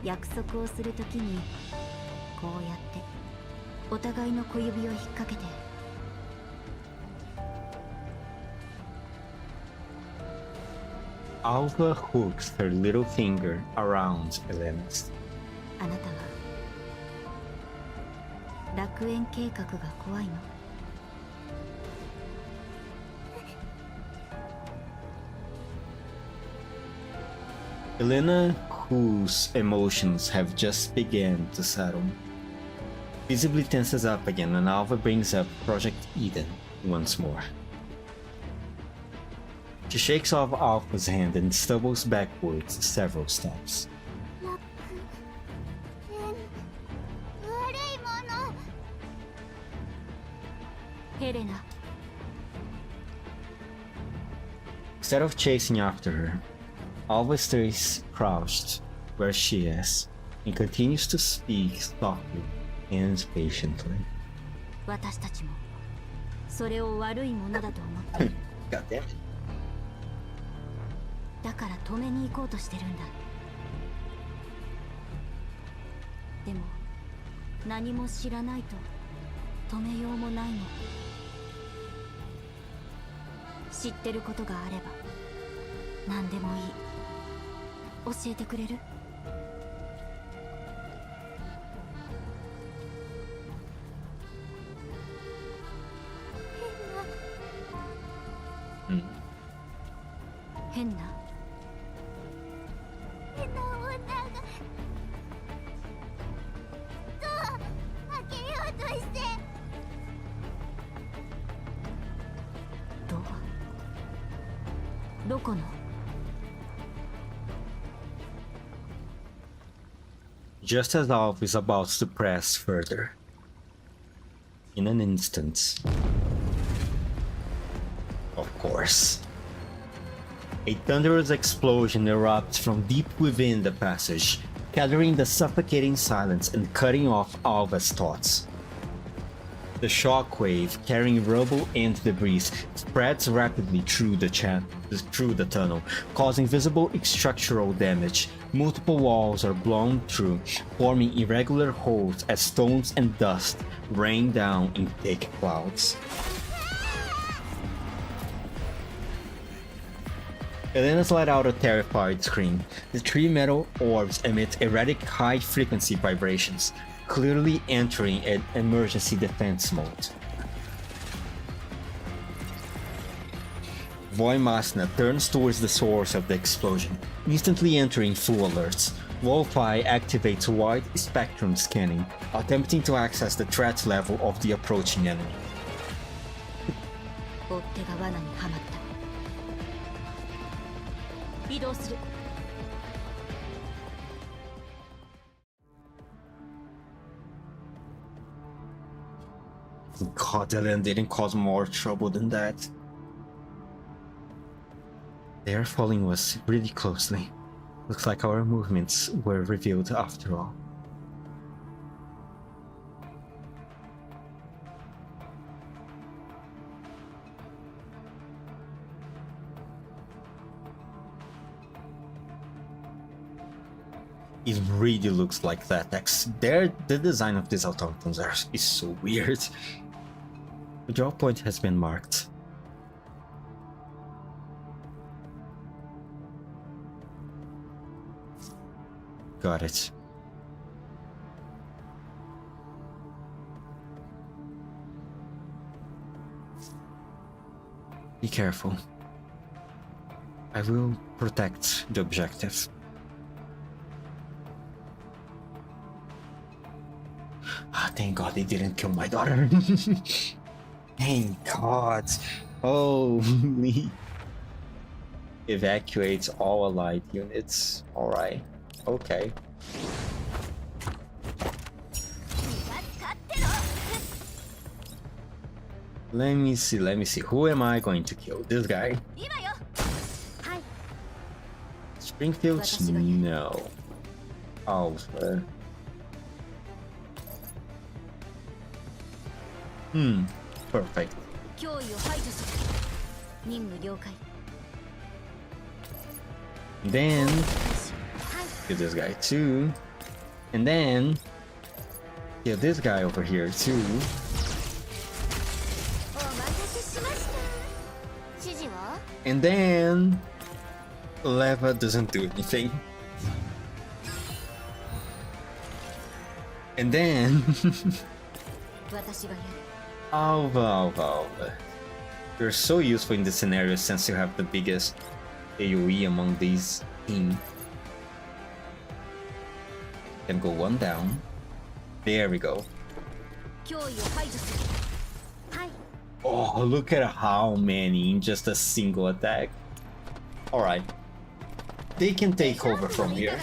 約束をするときにこうやってお互いの小指を引っ掛けて。Alva hooks her little finger around Elena's. あなたは楽園計画が怖いの？Elena, whose emotions have just begun to settle, visibly tenses up again when Alva brings up Project Eden once more. She shakes off Alva's hand and stumbles backwards several steps. 悪いもの。ヘレナ。 Instead of chasing after her, Alva stays crouched where she is and continues to speak softly and patiently. 私たちもそれを悪いものだと思ってる。 God damn it. だから止めに行こうとしてるんだ。でも何も知らないと止めようもないの。知ってることがあれば何でもいい。教えてくれる？変な変な女がドア開けようとして。ドア？どこの？ Just as Alva is about to press further, in an instant, of course, a thunderous explosion erupts from deep within the passage, gathering the suffocating silence and cutting off Alva's thoughts. The shockwave, carrying rubble and debris, spreads rapidly through the tunnel, causing visible structural damage. Multiple walls are blown through, forming irregular holes as stones and dust rain down in thick clouds. Elena's let out a terrified scream. The three metal orbs emit erratic high-frequency vibrations, clearly entering an emergency defense mode. Voimasna turns towards the source of the explosion, instantly entering full alerts. Wolfeye activates wide-spectrum scanning, attempting to access the threat level of the approaching enemy. 追っ手が罠にはまった。移動する。 God, Elena didn't cause more trouble than that. They are following us really closely. Looks like our movements were revealed after all. It really looks like that. The design of these automatons is so weird. The draw point has been marked. Got it. Be careful. I will protect the objective. Ah, thank God they didn't kill my daughter. Thank God. Holy. Evacuates all allied units. Alright. Okay. Let me see. Who am I going to kill? This guy? Springfield's no. Alpha. Perfect. 脅威を排除する。任務了解。 Then はい。 kill this guy too. And then kill this guy over here too. お待たせしました。指示は？ And then Leva doesn't do anything. And then 私がやる。 Alva. You're so useful in this scenario since you have the biggest AoE among these team. Can go one down. There we go. 脅威を排除する。はい。 Oh, look at how many in just a single attack. Alright. They can take over from here.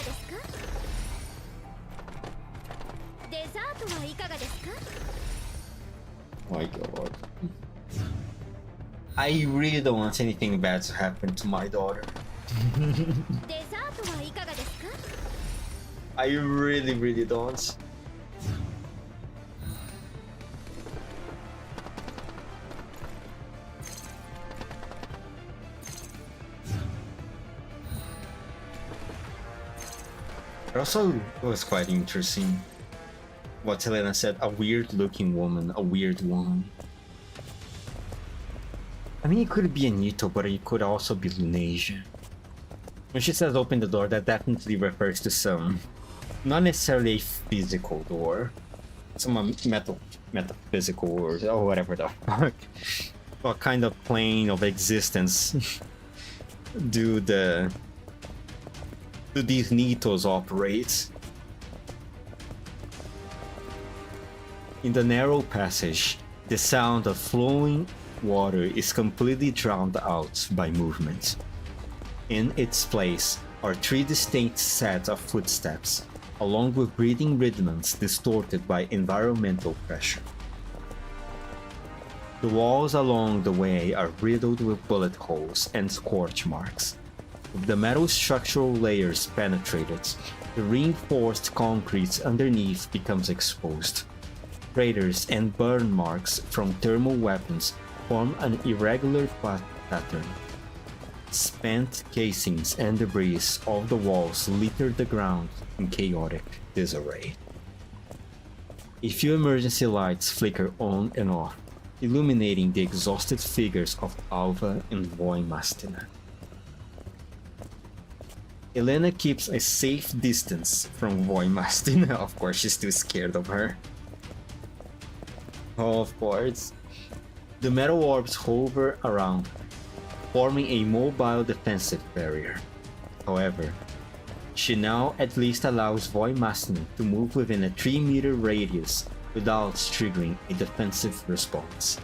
デザートはいかがですか？ My god. I really don't want anything bad to happen to my daughter. デザートはいかがですか？ I really don't. It also was quite interesting what Helena said, a weird looking woman, a weird woman. I mean, it could be a Nito, but it could also be Lunasia. When she says open the door, that definitely refers to some, not necessarily a physical door, some metaphysical or whatever the fuck. What kind of plane of existence do these Nitos operate? In the narrow passage, the sound of flowing water is completely drowned out by movement. In its place are three distinct sets of footsteps, along with breathing rhythms distorted by environmental pressure. The walls along the way are riddled with bullet holes and scorch marks. With the metal structural layers penetrated, the reinforced concrete underneath becomes exposed. Craters and burn marks from thermal weapons form an irregular pattern. Spent casings and debris of the walls litter the ground in chaotic disarray. A few emergency lights flicker on and off, illuminating the exhausted figures of Alva and Voimastina. Elena keeps a safe distance from Voimastina. Of course, she's too scared of her. Of course. The metal orbs hover around her, forming a mobile defensive barrier. However, she now at least allows Voimastina to move within a 3-meter radius without triggering a defensive response.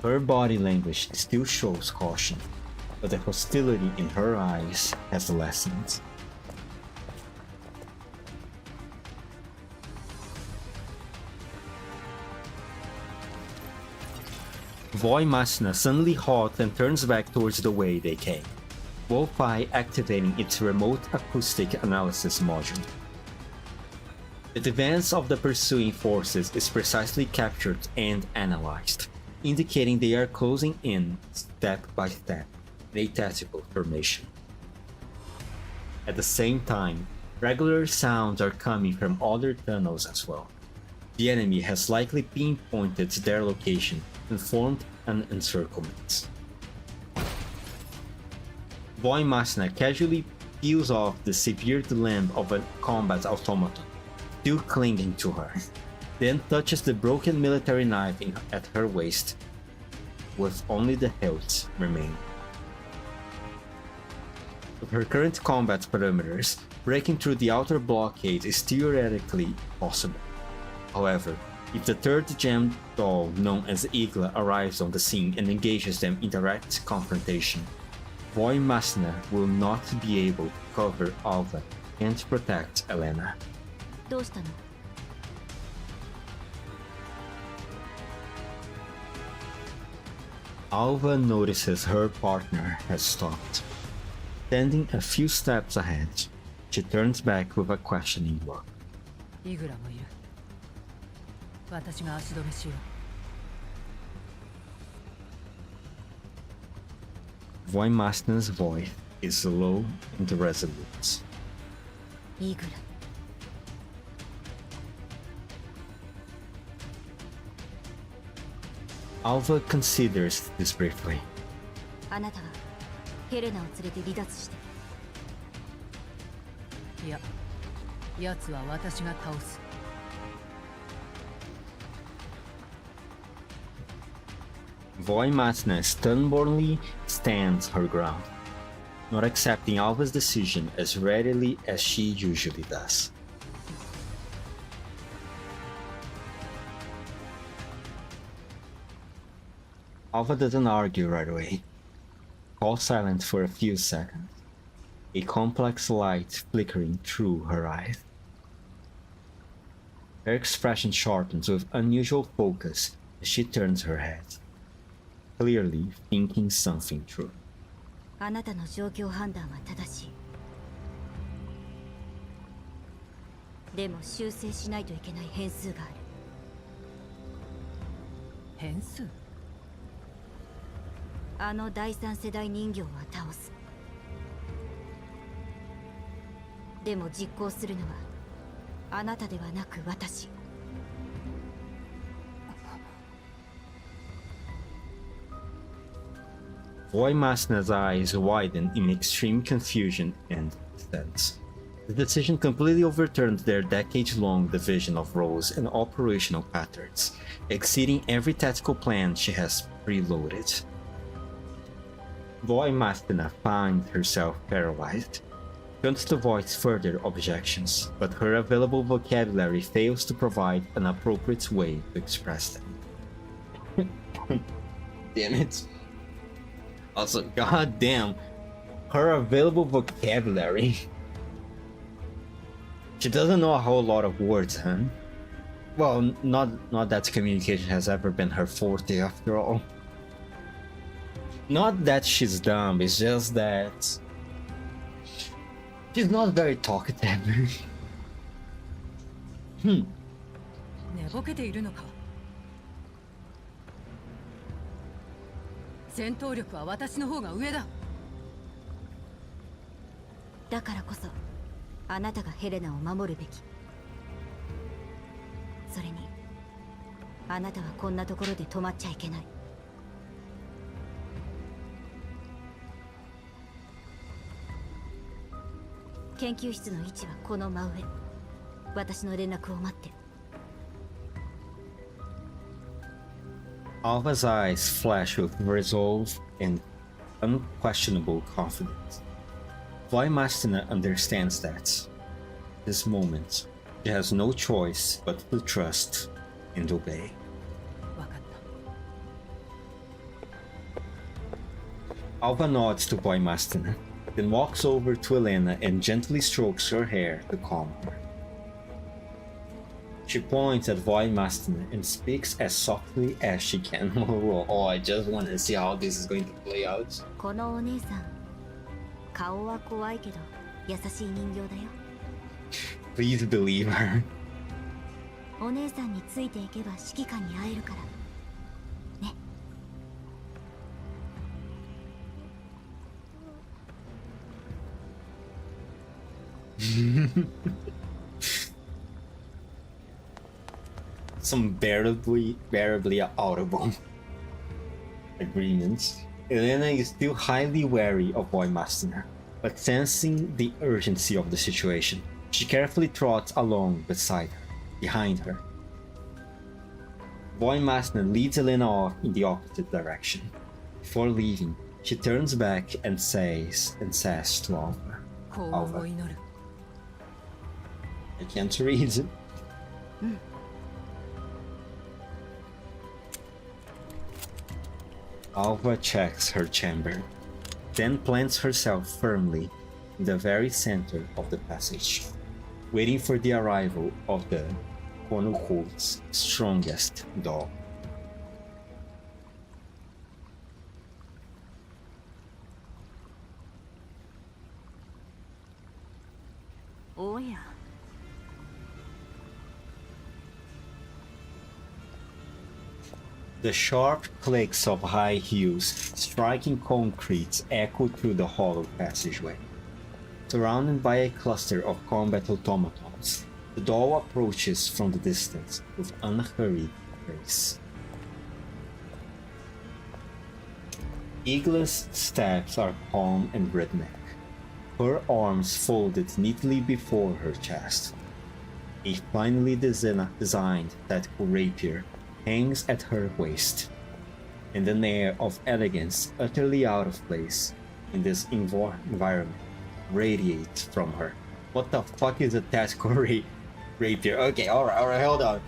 Her body language still shows caution, but the hostility in her eyes has lessened. Voimastina suddenly halts and turns back towards the way they came, Wolfeye activating its remote acoustic analysis module. The advance of the pursuing forces is precisely captured and analyzed, indicating they are closing in step by step in a tactical formation. At the same time, regular sounds are coming from other tunnels as well. The enemy has likely pinpointed their location and formed an encirclement. Voimastina casually peels off the severed limb of a combat automaton, still clinging to her, then touches the broken military knife at her waist, with only the hilt remaining. With her current combat parameters, breaking through the outer blockade is theoretically possible. However, if the third gem doll known as Igla arrives on the scene and engages them in direct confrontation, Voimastina will not be able to cover Alva and protect Elena. どうしたの？ Alva notices her partner has stopped. Standing a few steps ahead, she turns back with a questioning look. イグラもいる。私が足止めしよう。 Voimaster's voice is low and resolute. イグラ、Alva considers this briefly. あなたはヘレナを連れて離脱して。いや、奴は私が倒す。 Voimaster stubbornly stands her ground, not accepting Alva's decision as readily as she usually does. Alva doesn't argue right away. Falls silent for a few seconds, a complex light flickering through her eyes. Her expression sharpens with unusual focus as she turns her head, clearly thinking something through. あなたの状況判断は正しい。でも修正しないといけない変数がある。変数？あの第三世代人形は倒す。でも実行するのはあなたではなく私。Voimaster's eyes widen in extreme confusion and sense. The decision completely overturned their decades-long division of roles and operational patterns, exceeding every tactical plan she has preloaded. Voimaster finds herself paralyzed. Wants to voice further objections, but her available vocabulary fails to provide an appropriate way to express them. Damn it. Also, goddamn, her available vocabulary. She doesn't know a whole lot of words, huh? Well, not that communication has ever been her forte after all. Not that she's dumb, it's just that she's not very talkative. 寝ぼけているのか。戦闘力は私の方が上だ。だからこそあなたがヘレナを守るべき。それにあなたはこんなところで止まっちゃいけない。研究室の位置はこの真上。私の連絡を待って。Alva's eyes flash with resolve and unquestionable confidence. Voimaster understands that, this moment, she has no choice but to trust and obey. わかった。 Alva nods to Voimaster, then walks over to Elena and gently strokes her hair to calm her. She points at Voimaster and speaks as softly as she can. Oh, I just want to see how this is going to play out. このお姉さん、顔は怖いけど優しい人形だよ。 Please believe her. お姉さんについていけば指揮官に会えるから。ね。Some barely audible agreements. Elena is still highly wary of Voimaster, but sensing the urgency of the situation, she carefully trots along beside her, behind her. Voimaster leads Elena off in the opposite direction. Before leaving, she turns back and says to Alva, 幸運を祈る。 I can't read. Alva checks her chamber, then plants herself firmly in the very center of the passage, waiting for the arrival of the quote-unquote strongest dog. おや。The sharp clicks of high heels striking concrete echo through the hollow passageway. Surrounded by a cluster of combat automatons, the doll approaches from the distance with unhurried grace. Igla's steps are calm and rhythmic, her arms folded neatly before her chest. A finely designed tactical rapier hangs at her waist, and an air of elegance utterly out of place in this environment radiates from her. What the fuck is a tactical rapier? Okay, alright, hold on.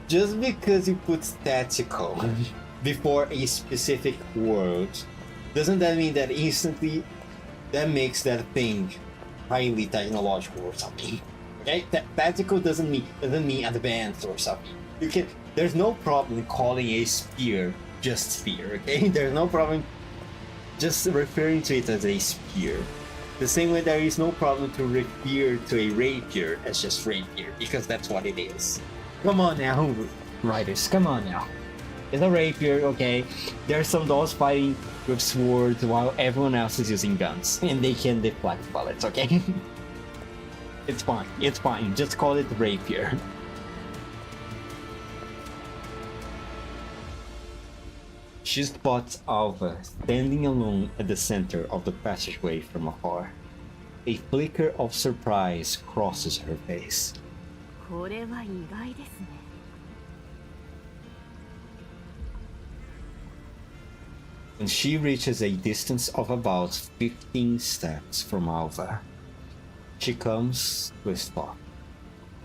Just because you put tactical before a specific word, doesn't that mean that instantly that makes that thing highly technological or something? Okay, tactical doesn't mean advanced or something. There's no problem calling a spear just spear. Okay, there's no problem just referring to it as a spear. The same way there is no problem to refer to a rapier as just rapier, because that's what it is. Come on now, writers, come on now. It's a rapier, okay? There's some dolls fighting with swords while everyone else is using guns, and they can deflect bullets, okay? It's fine, just call it rapier. She spots Alva standing alone at the center of the passageway from afar. A flicker of surprise crosses her face. これは意外ですね。When she reaches a distance of about 15 steps from Alva, she comes with thought,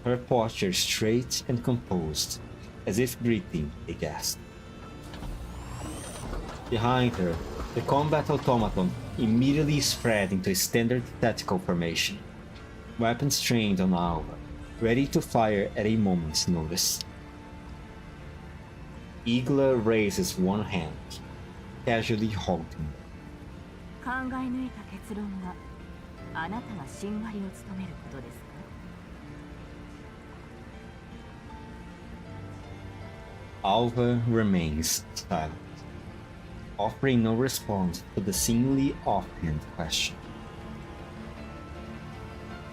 her posture straight and composed, as if greeting a guest. Behind her, the combat automaton immediately spread into a standard tactical formation, weapons trained on Alva, ready to fire at a moment's notice. Igla raises one hand, casually halting. 考え抜いた結論はあなたがしんがりを務めることですか？ Alva remains silent, offering no response to the seemingly offhand question.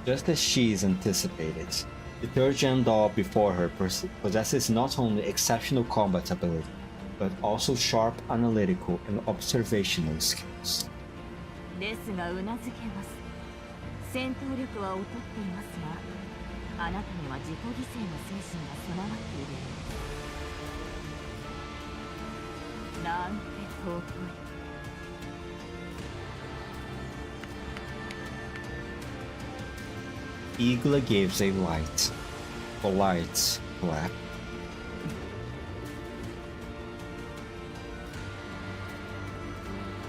Just as she's anticipated, the third-gen doll before her possesses not only exceptional combat ability, but also sharp analytical and observational skills. ですがうなずけます。戦闘力は劣っていますが、あなたには自己犠牲の精神が備わっているようです。なんて尊い。Igla gives a light, polite clap.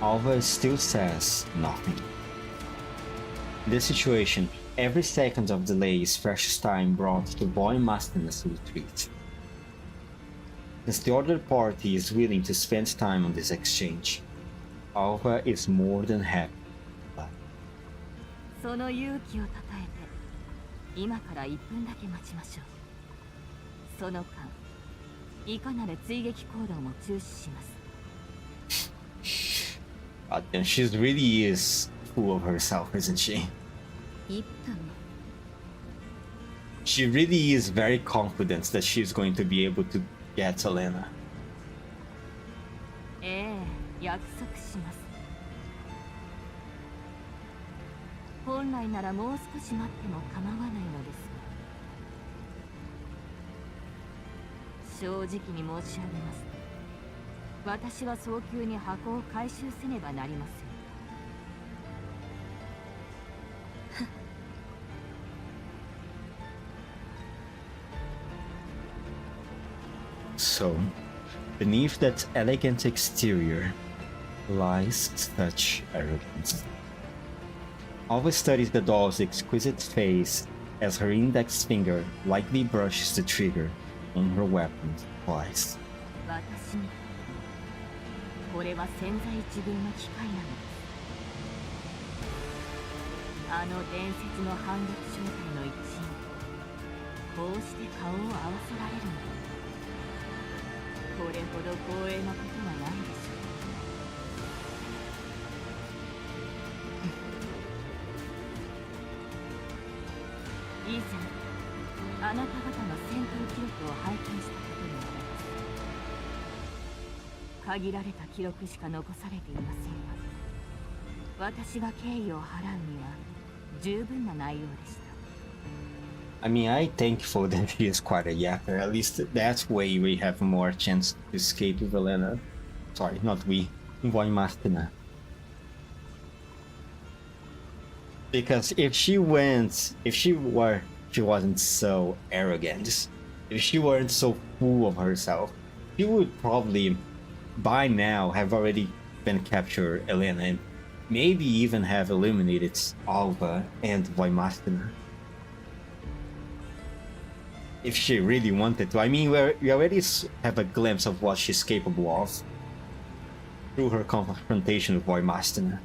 Alva still says nothing. In this situation, every second of delay is precious time brought to boy masterless retreat. Since the other party is willing to spend time on this exchange, Alva is more than happy. その勇気をたたえて、今から1分だけ待ちましょう。その間、いかなる追撃行動も中止します。And she really is full of herself, isn't she? 1分。She really is very confident that she's going to be able to get Elena. ええ、約束します。本来ならもう少し待っても構わないのですが、正直に申し上げます。私は早急に箱を回収せねばなりません。So, beneath that elegant exterior lies such arrogance. Alva studies the doll's exquisite face as her index finger lightly brushes the trigger on her weapon twice. 私にこれは千載一遇の機会なのです。あの伝説の反逆正体の一員とこうして顔を合わせられるのです。これほど光栄なことはないでしょう。以前あなた方の戦闘記録を拝見したことになります。限られた記録しか残されていませんが、私が敬意を払うには十分な内容でした。I mean, I thankful that he is quite a yapper. At least that way we have more chance to escape Velena. Sorry, not we. Voimastina. Because if she wasn't so arrogant, if she weren't so full of herself, she would probably by now have already been captured Elena and maybe even have eliminated Alva and Voimastina. If she really wanted to. I mean, we already have a glimpse of what she's capable of through her confrontation with Voimastina.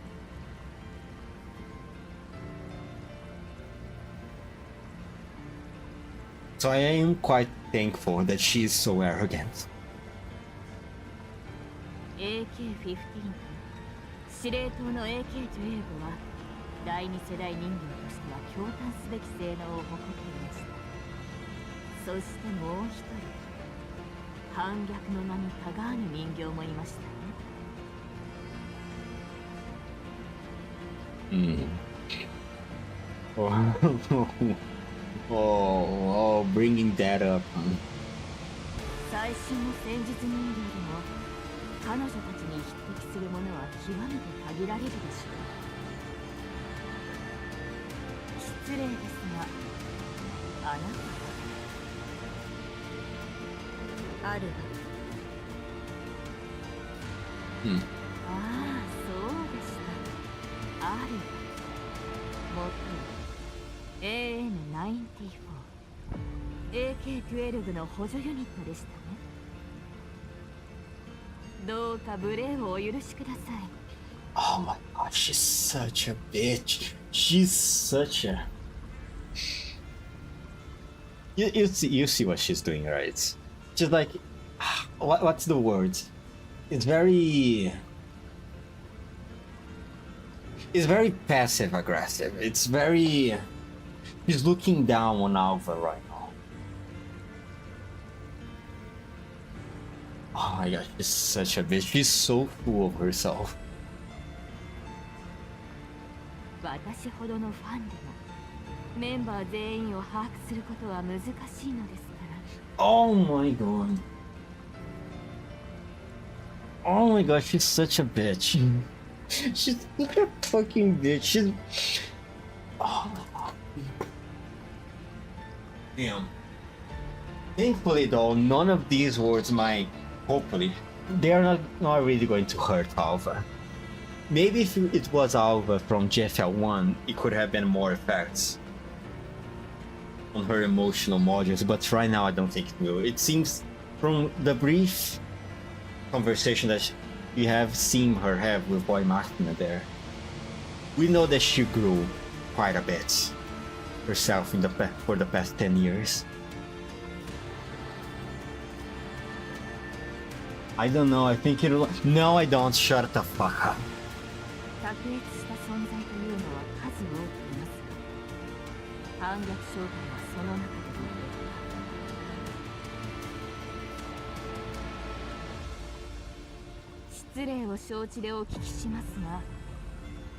So I am quite thankful that she is so arrogant. AK-15 司令塔の AK-12 は第二世代人形としては驚嘆すべき性能を誇っていました。そしてもう一人、反逆の名にたがわぬ人形もいましたね。Oh, bringing that up. 最新の戦術人形でも彼女たちに匹敵するものは極めて限られるでしょう。失礼ですが、あなたはアルバ。ああ、そうでした。アルバ。元 AN94、AK-12 の補助ユニットでしたね。どうか無礼をお許しください。Oh my god, she's such a bitch. She's such a... You see what she's doing, right? Just like... What's the word? It's very passive aggressive. It's very... She's looking down on Alva right now. Oh my gosh, she's such a bitch. She's so full of herself. 私ほどのファンでもメンバー全員を把握することは難しいのですから。Oh my god. Oh my god, she's such a bitch. She's such a fucking bitch. She's... Oh my god. Damn. Thankfully though, none of these words might... Hopefully. They're not really going to hurt Alva. Maybe if it was Alva from GFL1, it could have been more effects on her emotional modules, but right now I don't think it will. It seems from the brief conversation that we have seen her have with Voimastina there, we know that she grew quite a bit herself for the past 10 years. I don't know, I think it'll... No, I don't. Shut the fuck up. 卓越した存在というのは数多くいますが、反逆正体はその中でも失礼を承知でお聞きしますが、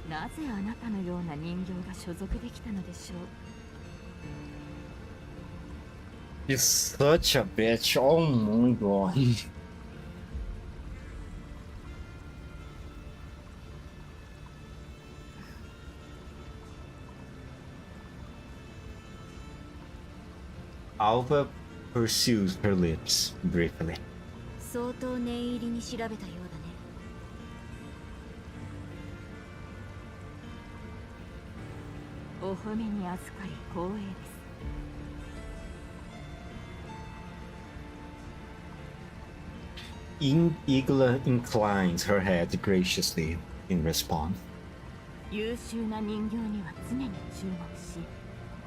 なぜあなたのような人形が所属できたのでしょう。 She's such a bitch. Oh my god. Alva pursues her lips briefly. 相当念入りに調べたようだね。お褒めに預かり光栄です。Igla inclines her head graciously in response. 優秀な人形には常に注目し、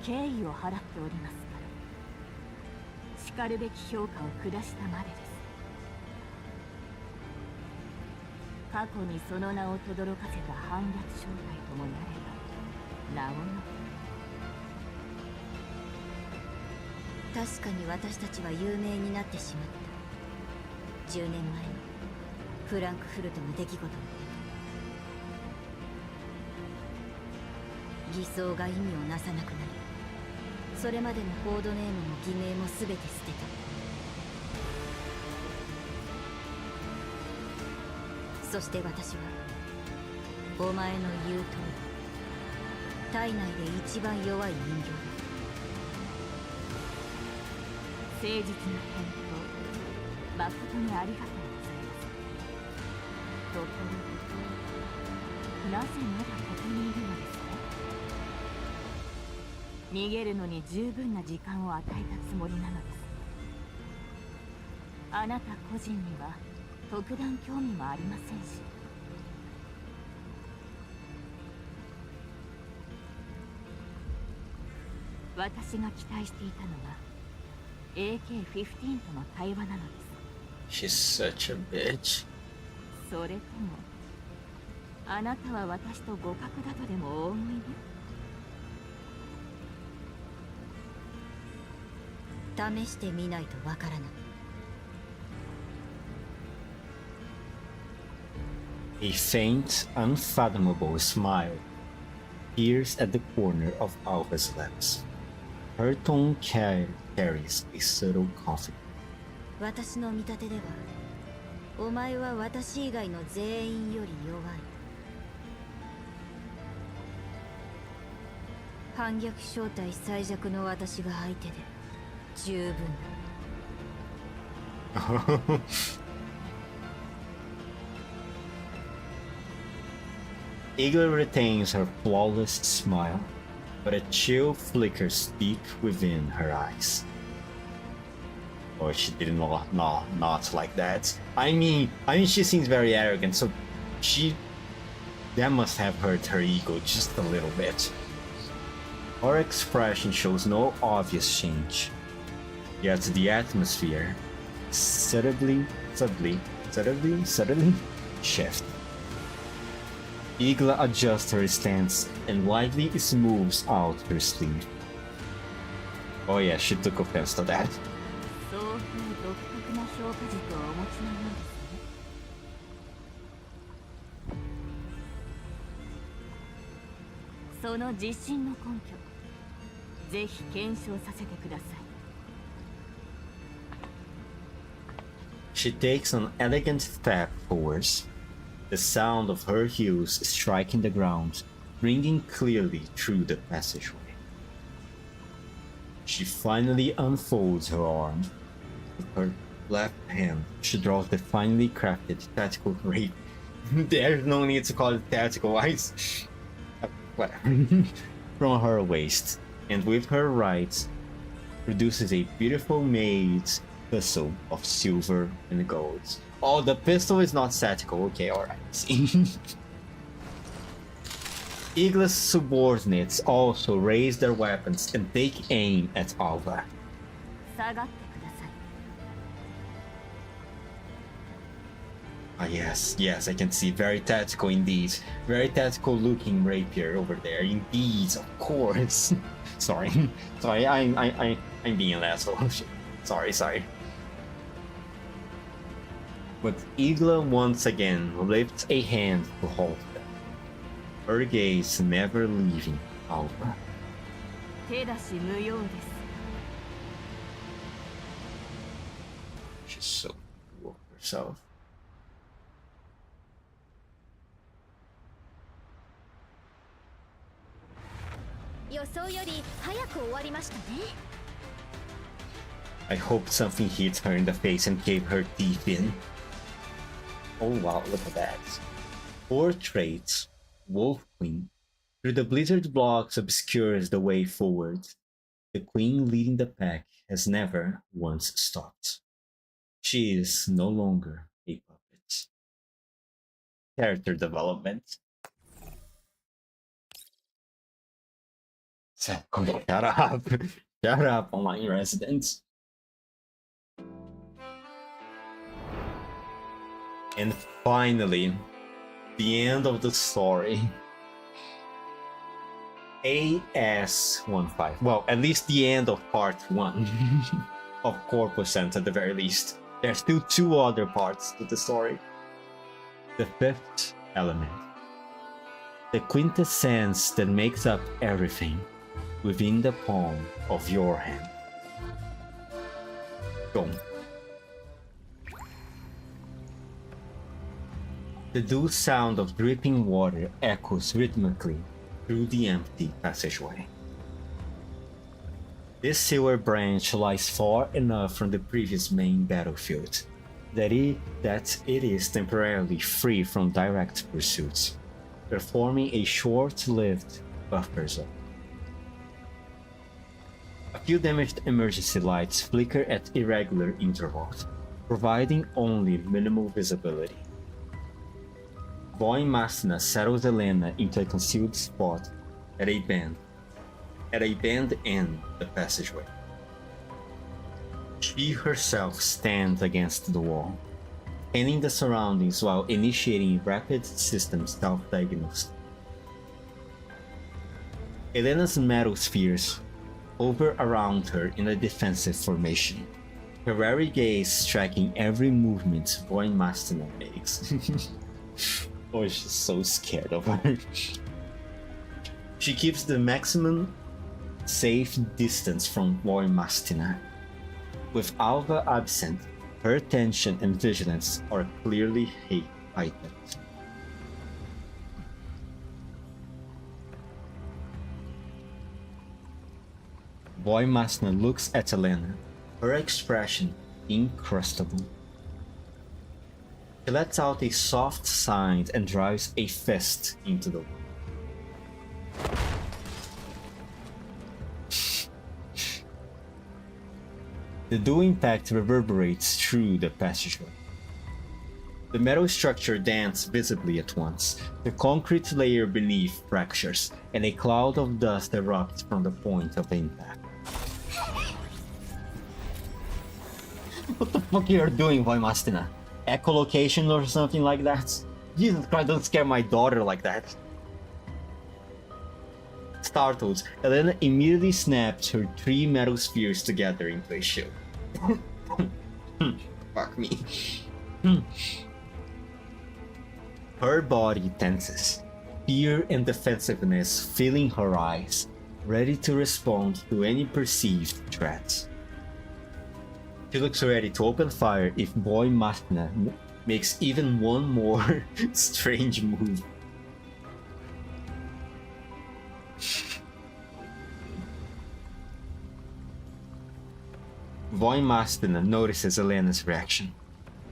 敬意を払っておりますから。しかるべき評価を下したまでです。過去にその名を轟かせた反逆正体ともなればなおの確かに私たちは有名になってしまった10年前のフランクフルトの出来事を偽装が意味をなさなくなりそれまでのコードネームも偽名も全て捨てたそして私はお前の言う通り体内で一番弱い人形だ誠実な返答誠にありがとうございますところでなぜまだここにいるのですか逃げるのに十分な時間を与えたつもりなのですあなた個人には特段興味もありませんし私が期待していたのは AK-15 との対話なのです She's such a bitch. それともあなたは私と互角だとでもお思いで試してみないとわからない A faint, unfathomable smile appears at the corner of Alva's lips. Her tone carries a subtle confidence. 私の見立てではお前は私以外の全員より弱い反逆正体最弱の私が相手で十分だ Eagle retains her flawless smile, but a chill flickers deep within her eyes. Oh, she did not like that. I mean, she seems very arrogant, so that must have hurt her ego just a little bit. Her expression shows no obvious change, yet the atmosphere subtly shifts. Igla adjusts her stance and lightly smooths out her sleeve. Oh yeah, she took offense to that. そういう独特な評価軸をお持ちのようですねその自信の根拠ぜひ検証させてください She takes an elegant step forwards, the sound of her heels striking the ground, ringing clearly through the passageway. She finally unfolds her arm. With her left hand, she draws the finely crafted tactical rapier. There's no need to call it tactical, whatever. From her waist, and with her right, produces a beautiful made pistol of silver and gold. Oh, the pistol is not statical. Okay, alright. Igla's subordinates also raise their weapons and take aim at Alva. 下がってください Ah, yes, I can see. Very tactical indeed. Very tactical looking rapier over there. Indeed, of course. Sorry, I'm being an asshole. Sorry. But Igla once again lifts a hand to hold them. Her gaze never leaving Alva. 手出し無用です She's so cool of herself. 予想より早く終わりましたね I hope something hit her in the face and gave her teeth in. Oh wow, look at that. 4 traits, Wolf Queen. Through the blizzard blocks obscures the way forward. The queen leading the pack has never once stopped. She is no longer a puppet. Character development. Shut up. Shut up, online residents. And finally, The end of the story. AS15. Well, at least the end of part 1 of Corposant at the very least. There's still 2 other parts to the story. The 5th element. The quintessence that makes up everything within the palm of your hand. Go. The dull sound of dripping water echoes rhythmically through the empty passageway. This silver branch lies far enough from the previous main battlefield that it is temporarily free from direct pursuits, performing a short-lived buffer zone. A few damaged emergency lights flicker at irregular intervals, providing only minimal visibility. Voin Mastina settles Elena into a concealed spot at a bend in the passageway. She herself stands against the wall, scanning the surroundings while initiating rapid system self-diagnosis. Elena's metal spheres hover around her in a defensive formation, her wary gaze tracking every movement Voin Mastina makes. Oh, she's so scared of her. She keeps the maximum safe distance from Voin Mastina. With Alva absent, her attention and vigilance are clearly heightened. Voin Mastina looks at Elena, her expression incrustable. She lets out a soft sigh and drives a fist into the wall. The dual impact reverberates through the passageway. The metal structure dents visibly at once, the concrete layer beneath fractures, and a cloud of dust erupts from the point of impact. What the fuck are you doing, Voin Mastina? Echolocation or something like that? Jesus Christ, don't scare my daughter like that. Startled, Elena immediately snaps her 3 metal spheres together into a shield. Fuck me. Her body tenses, fear and defensiveness filling her eyes, ready to respond to any perceived threats. She looks ready to open fire if Voin Mastina makes even one more strange move. Voin Mastina notices Elena's reaction.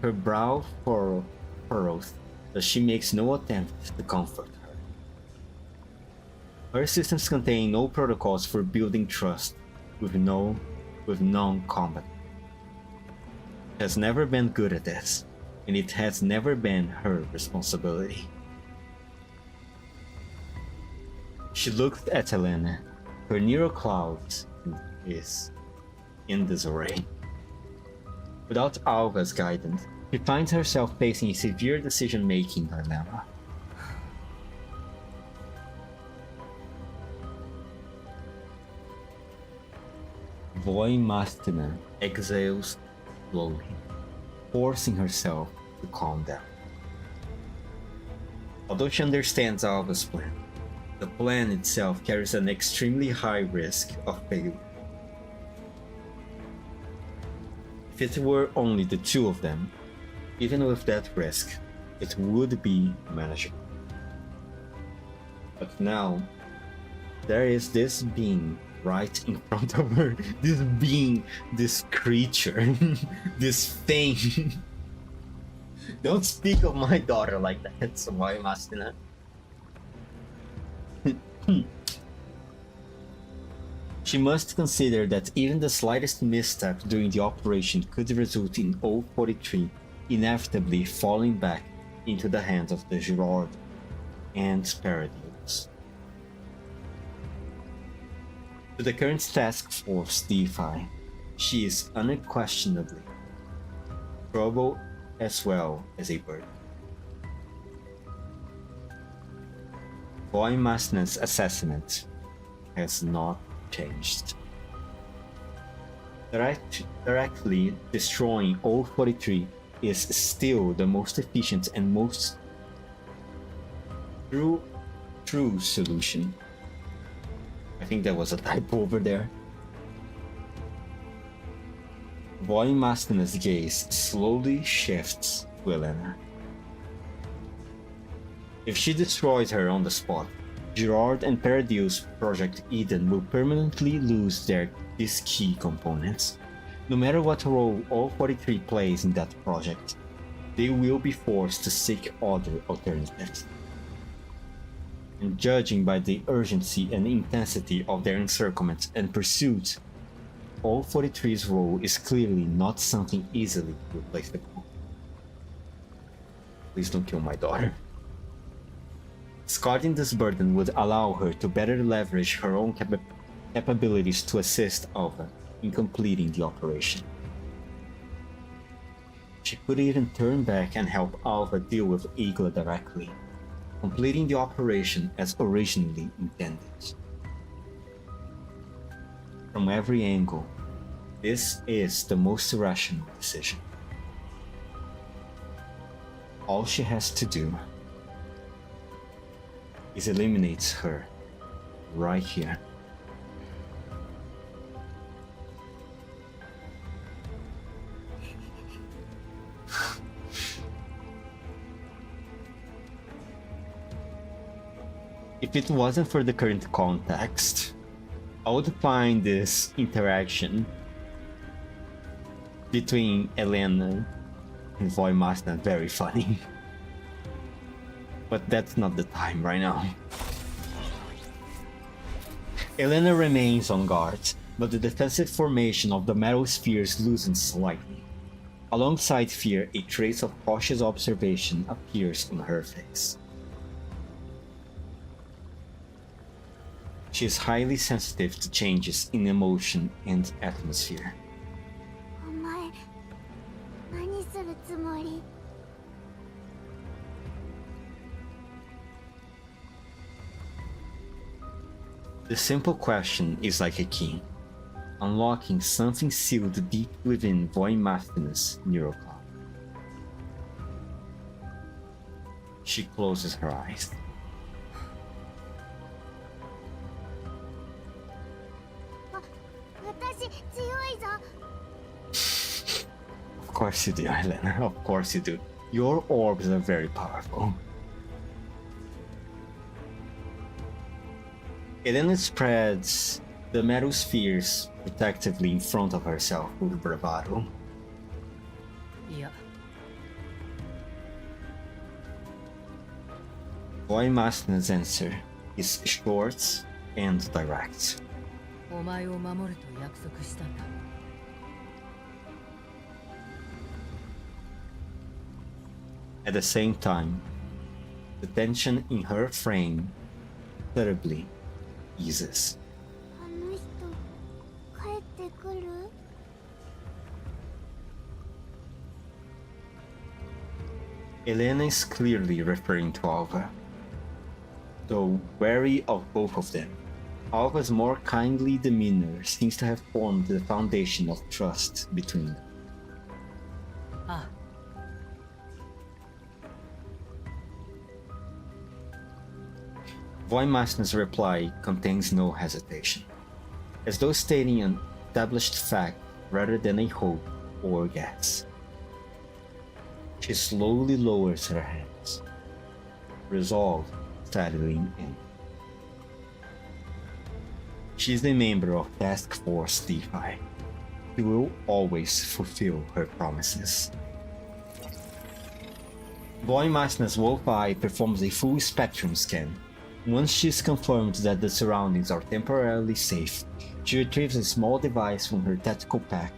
Her brow furrows as she makes no attempt to comfort her. Her systems contain no protocols for building trust with non-combat. She has never been good at this, and it has never been her responsibility. She looked at Elena. Her neural cloud is in disarray. Without Alva's guidance, she finds herself facing a severe decision-making dilemma. Voin Mastina exhales slowly, forcing herself to calm down. Although she understands Alva's plan, the plan itself carries an extremely high risk of failure. If it were only the 2 of them, even with that risk, it would be manageable. But now, there is this being right in front of her. This being, this creature, this thing. Don't speak of my daughter like that, Voin Mastina. She must consider that even the slightest misstep during the operation could result in O-43 inevitably falling back into the hands of the Girard and Paradeus. To the current task force DeFi, she is unquestionably trouble as well as a burden. Voimaster's assessment has not changed. Directly destroying all 43 is still the most efficient and most true solution. I think there was a typo over there. Voimaster's gaze slowly shifts to Elena. If she destroys her on the spot, Gerard and Paradeus Project Eden will permanently lose these key components. No matter what role all 43 plays in that project, they will be forced to seek other alternatives. And judging by the urgency and intensity of their encirclement and pursuit, all 43's role is clearly not something easily replaceable. Please don't kill my daughter. Discarding this burden would allow her to better leverage her own capabilities to assist Alva in completing the operation. She could even turn back and help Alva deal with Igla directly, completing the operation as originally intended. From every angle, this is the most rational decision. All she has to do is eliminate her right here. If it wasn't for the current context, I would find this interaction between Elena and Voimaster very funny. But that's not the time right now. Elena remains on guard, but the defensive formation of the metal spheres loosens slightly. Alongside fear, a trace of cautious observation appears on her face. She is highly sensitive to changes in emotion and atmosphere. お前何するつもり？ The simple question is like a key, unlocking something sealed deep within Voimaster's neural cloud. She closes her eyes. 私強いぞ。 Of course you do, Elena. Of course you do. Your orbs are very powerful. Elena spreads the metal spheres protectively in front of herself with bravado. いや Voimaster's answer is short and direct. お前を守ると約束したんだ At the same time, the tension in her frame terribly eases. あの人帰ってくる？ Elena is clearly referring to Alva. Though wary of both of them, Alva's more kindly demeanor seems to have formed the foundation of trust between them. ああ Voimaster's reply contains no hesitation, as though stating an established fact rather than a hope or guess. She slowly lowers her hands, resolve settling in. She's a member of Task Force DeFi. She will always fulfill her promises. Voimaster's wolf eye performs a full spectrum scan. Once she's confirmed that the surroundings are temporarily safe, she retrieves a small device from her tactical pack.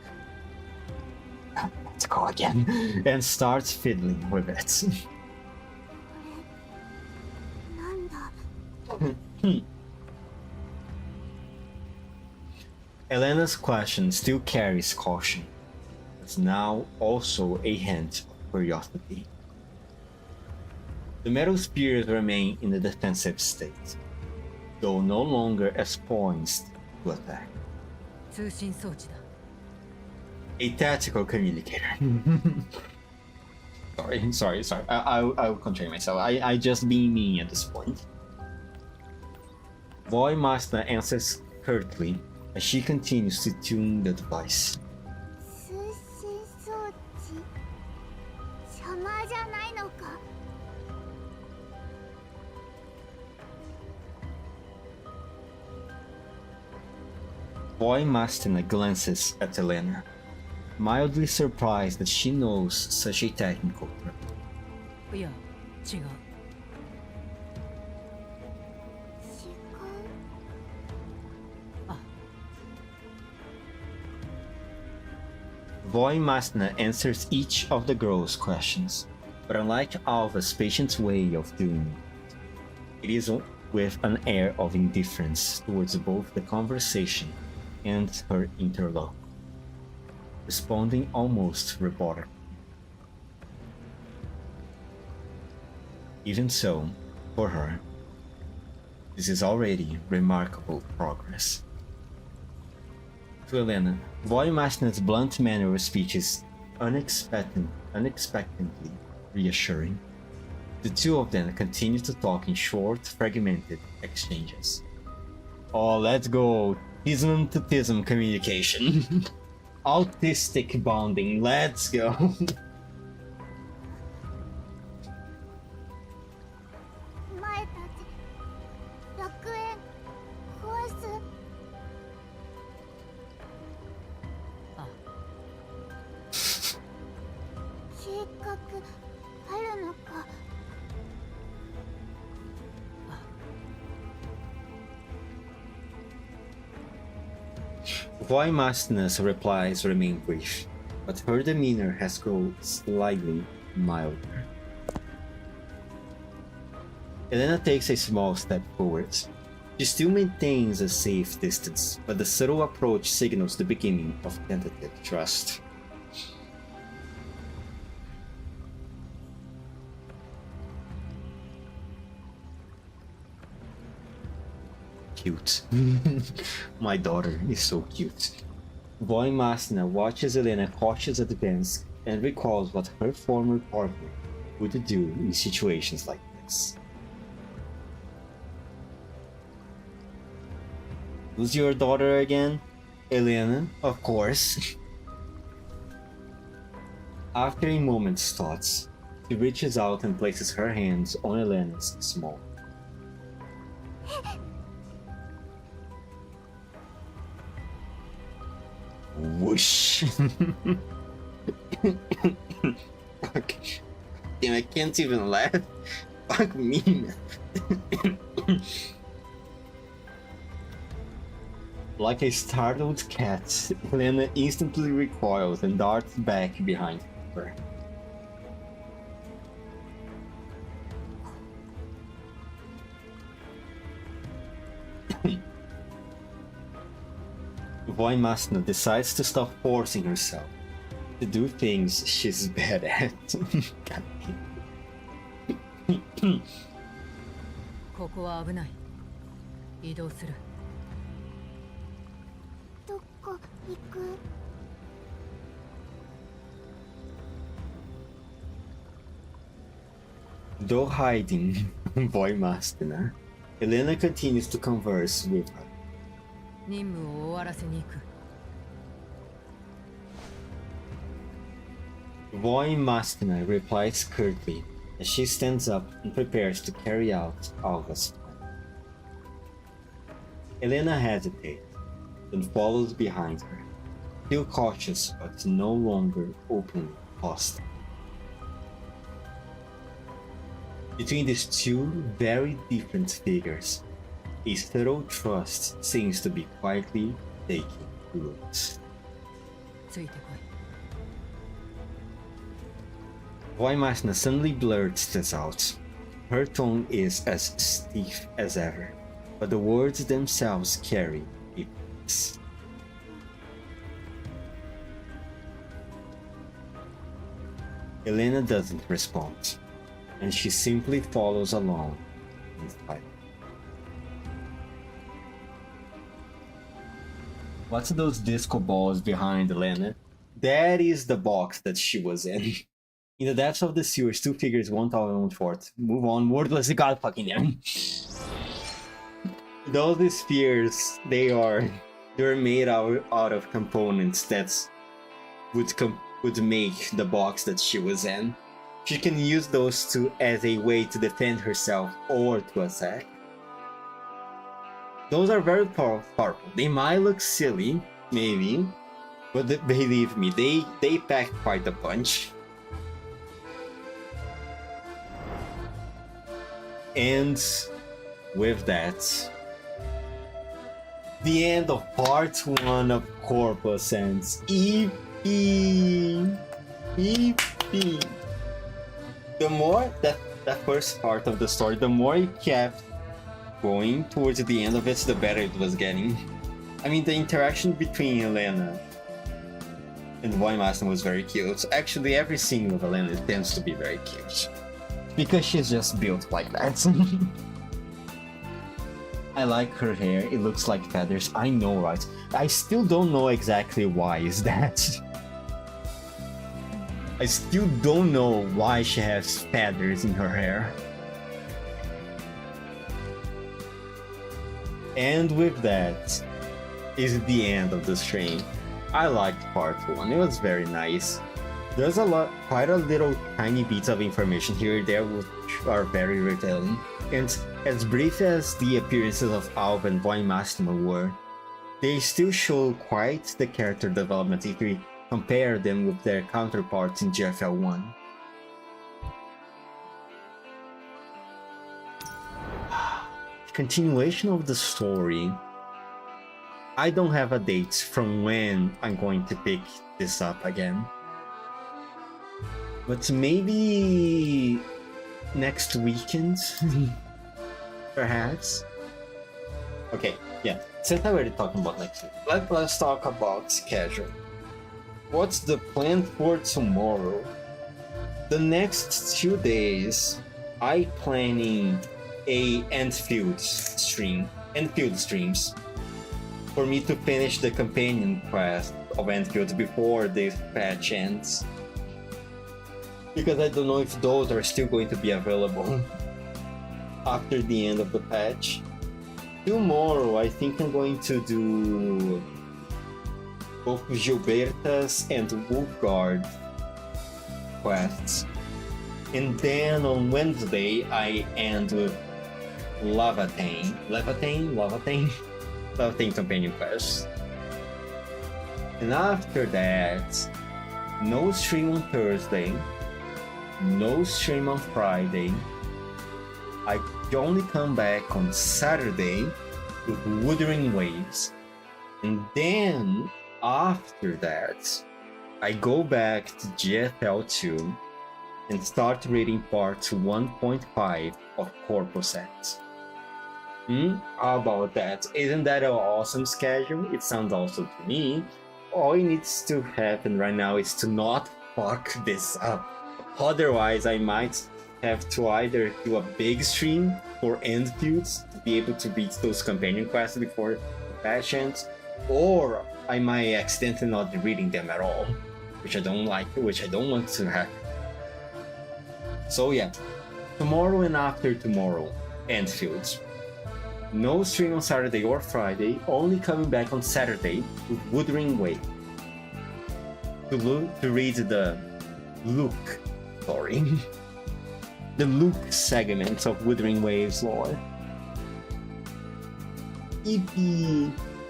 Let's go again. And starts fiddling with it. なんだ？ Elena's question still carries caution, but now also a hint of curiosity. The metal spears remain in a defensive state, though no longer as poised to attack. 通信装置だ。 A tactical communicator. sorry. I'll contain myself. I just being mean at this point. Boy Master answers curtly as she continues to tune the device. 通信装置邪魔じゃないのか。 Boy Mastina glances at Elena, mildly surprised that she knows such a technical term. いや、違う。違う。 Boy Mastina answers each of the girl's questions, but unlike Alva's patient way of doing it, it is with an air of indifference towards both the conversation and her interlocutor, responding almost robotically. Even so, for her, this is already remarkable progress. To Elena, Boy Mastina's blunt manner of speech is unexpectedly reassuring. The two of them continue to talk in short, fragmented exchanges. Oh, let's go! Tism to tism communication. Autistic bonding, let's go! 前たち楽園壊す。あ、計画あるのか。 Boy Mastina's replies remain brief, but her demeanor has grown slightly milder. Elena takes a small step forward. She still maintains a safe distance, but the subtle approach signals the beginning of tentative trust. Cute. My daughter is so cute. Boy Mastina watches Elena cautious advance and recalls what her former partner would do in situations like this. Who's your daughter again? Elena, of course. After a moment's thoughts, she reaches out and places her hands on Elena's small. Whoosh! Fuck. Damn, I can't even laugh. Fuck me, man. Like a startled cat, Elena instantly recoils and darts back behind her. Boy Mastina decides to stop forcing herself to do things she's bad at. God damn. ここは危ない。移動する。どこ行く。 Though hiding Boy Mastina, Elena continues to converse with her. 任務を終わらせに行く。 Boy Mastina replies curtly as she stands up and prepares to carry out Alva's plan. Elena hesitates, then follows behind her, still cautious but no longer openly hostile. Between these two very different figures, a subtle trust seems to be quietly taking root. ついてこい。 Boy Mastina suddenly blurts this out. Her tone is as stiff as ever, but the words themselves carry a purpose. Elena doesn't respond, and she simply follows along in spite. What's those disco balls behind Lena? That is the box that she was in. In the depths of the sewers, two figures, 1,004. Move on, wordlessly, god fucking damn. Those spheres, they're made out of components that would make the box that she was in. She can use those as a way to defend herself or to attack. Those are very powerful. They might look silly, maybe, but believe me, they pack quite a punch. And with that, the end of part 1 of Corposant's EP. The more that first part of the story, the more it kept going towards the end of it, the better it was getting. I mean, the interaction between Elena and Voidmaster was very cute. Actually, every scene with Elena tends to be very cute. Because she's just built like that. I like her hair, it looks like feathers, I know, right? I still don't know exactly why is that. I still don't know why she has feathers in her hair. And with that is the end of the stream. I liked part 1, it was very nice. There's quite a little tiny bits of information here and there which are very revealing. And as brief as the appearances of Alva and Voidmaster were, they still show quite the character development if we compare them with their counterparts in GFL1. Continuation of the story. I don't have a date from when I'm going to pick this up again. But maybe next weekend, perhaps. Okay, yeah. Since I'm already talking about next week, let's talk about schedule. What's the plan for tomorrow? The next 2 days, I planning a Enfield streams, for me to finish the companion quest of Enfield before the patch ends. Because I don't know if those are still going to be available after the end of the patch. Tomorrow, I think I'm going to do both Gilberta's and Wolfguard quests. And then on Wednesday, I end with Leviathan companion quest. And after that, no stream on Thursday, no stream on Friday. I only come back on Saturday with Wuthering Waves. And then after that, I go back to GFL2 and start reading part 1.5 of Corposant. How about that? Isn't that an awesome schedule? It sounds awesome to me. All it needs to happen right now is to not fuck this up. Otherwise, I might have to either do a big stream for Enfields to be able to beat those companion quests before the patch ends, or I might accidentally not be reading them at all, which I don't want to happen. So yeah, tomorrow and after tomorrow, Enfields. No stream on Saturday or Friday, only coming back on Saturday with Wuthering Way to read the Luke story. The Luke segments of Wuthering Waves lore.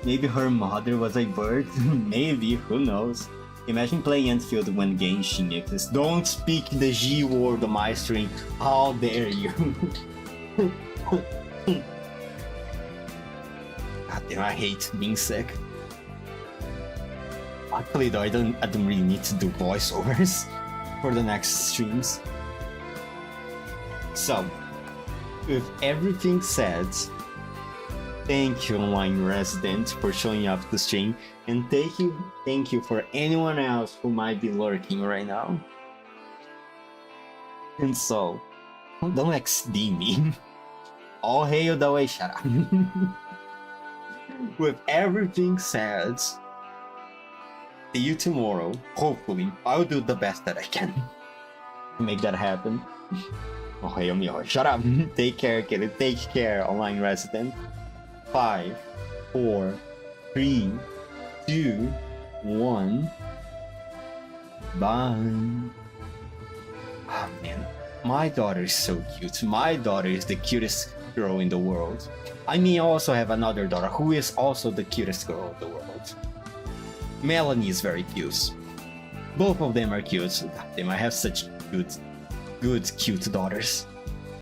Maybe her mother was a bird? Maybe, who knows? Imagine playing Enfield when Genshin exists. Don't speak the G word on my stream. How dare you? God damn, I hate being sick. Luckily though, I don't really need to do voiceovers for the next streams. So, with everything said, thank you, Online Resident, for showing up to stream, and thank you for anyone else who might be lurking right now. And so, Don't XD me. All hail the way, shut up. With everything said, see you tomorrow. Hopefully, I'll do the best that I can to make that happen. Oh, hail me, shut up. Take care, kid. Take care, online resident. 5, 4, 3, 2, 1. Bye. Oh man, my daughter is so cute. My daughter is the cutest girl in the world. I mean, I also have another daughter who is also the cutest girl in the world. Melanie is very cute. Both of them are cute. God damn, I have such good, cute daughters.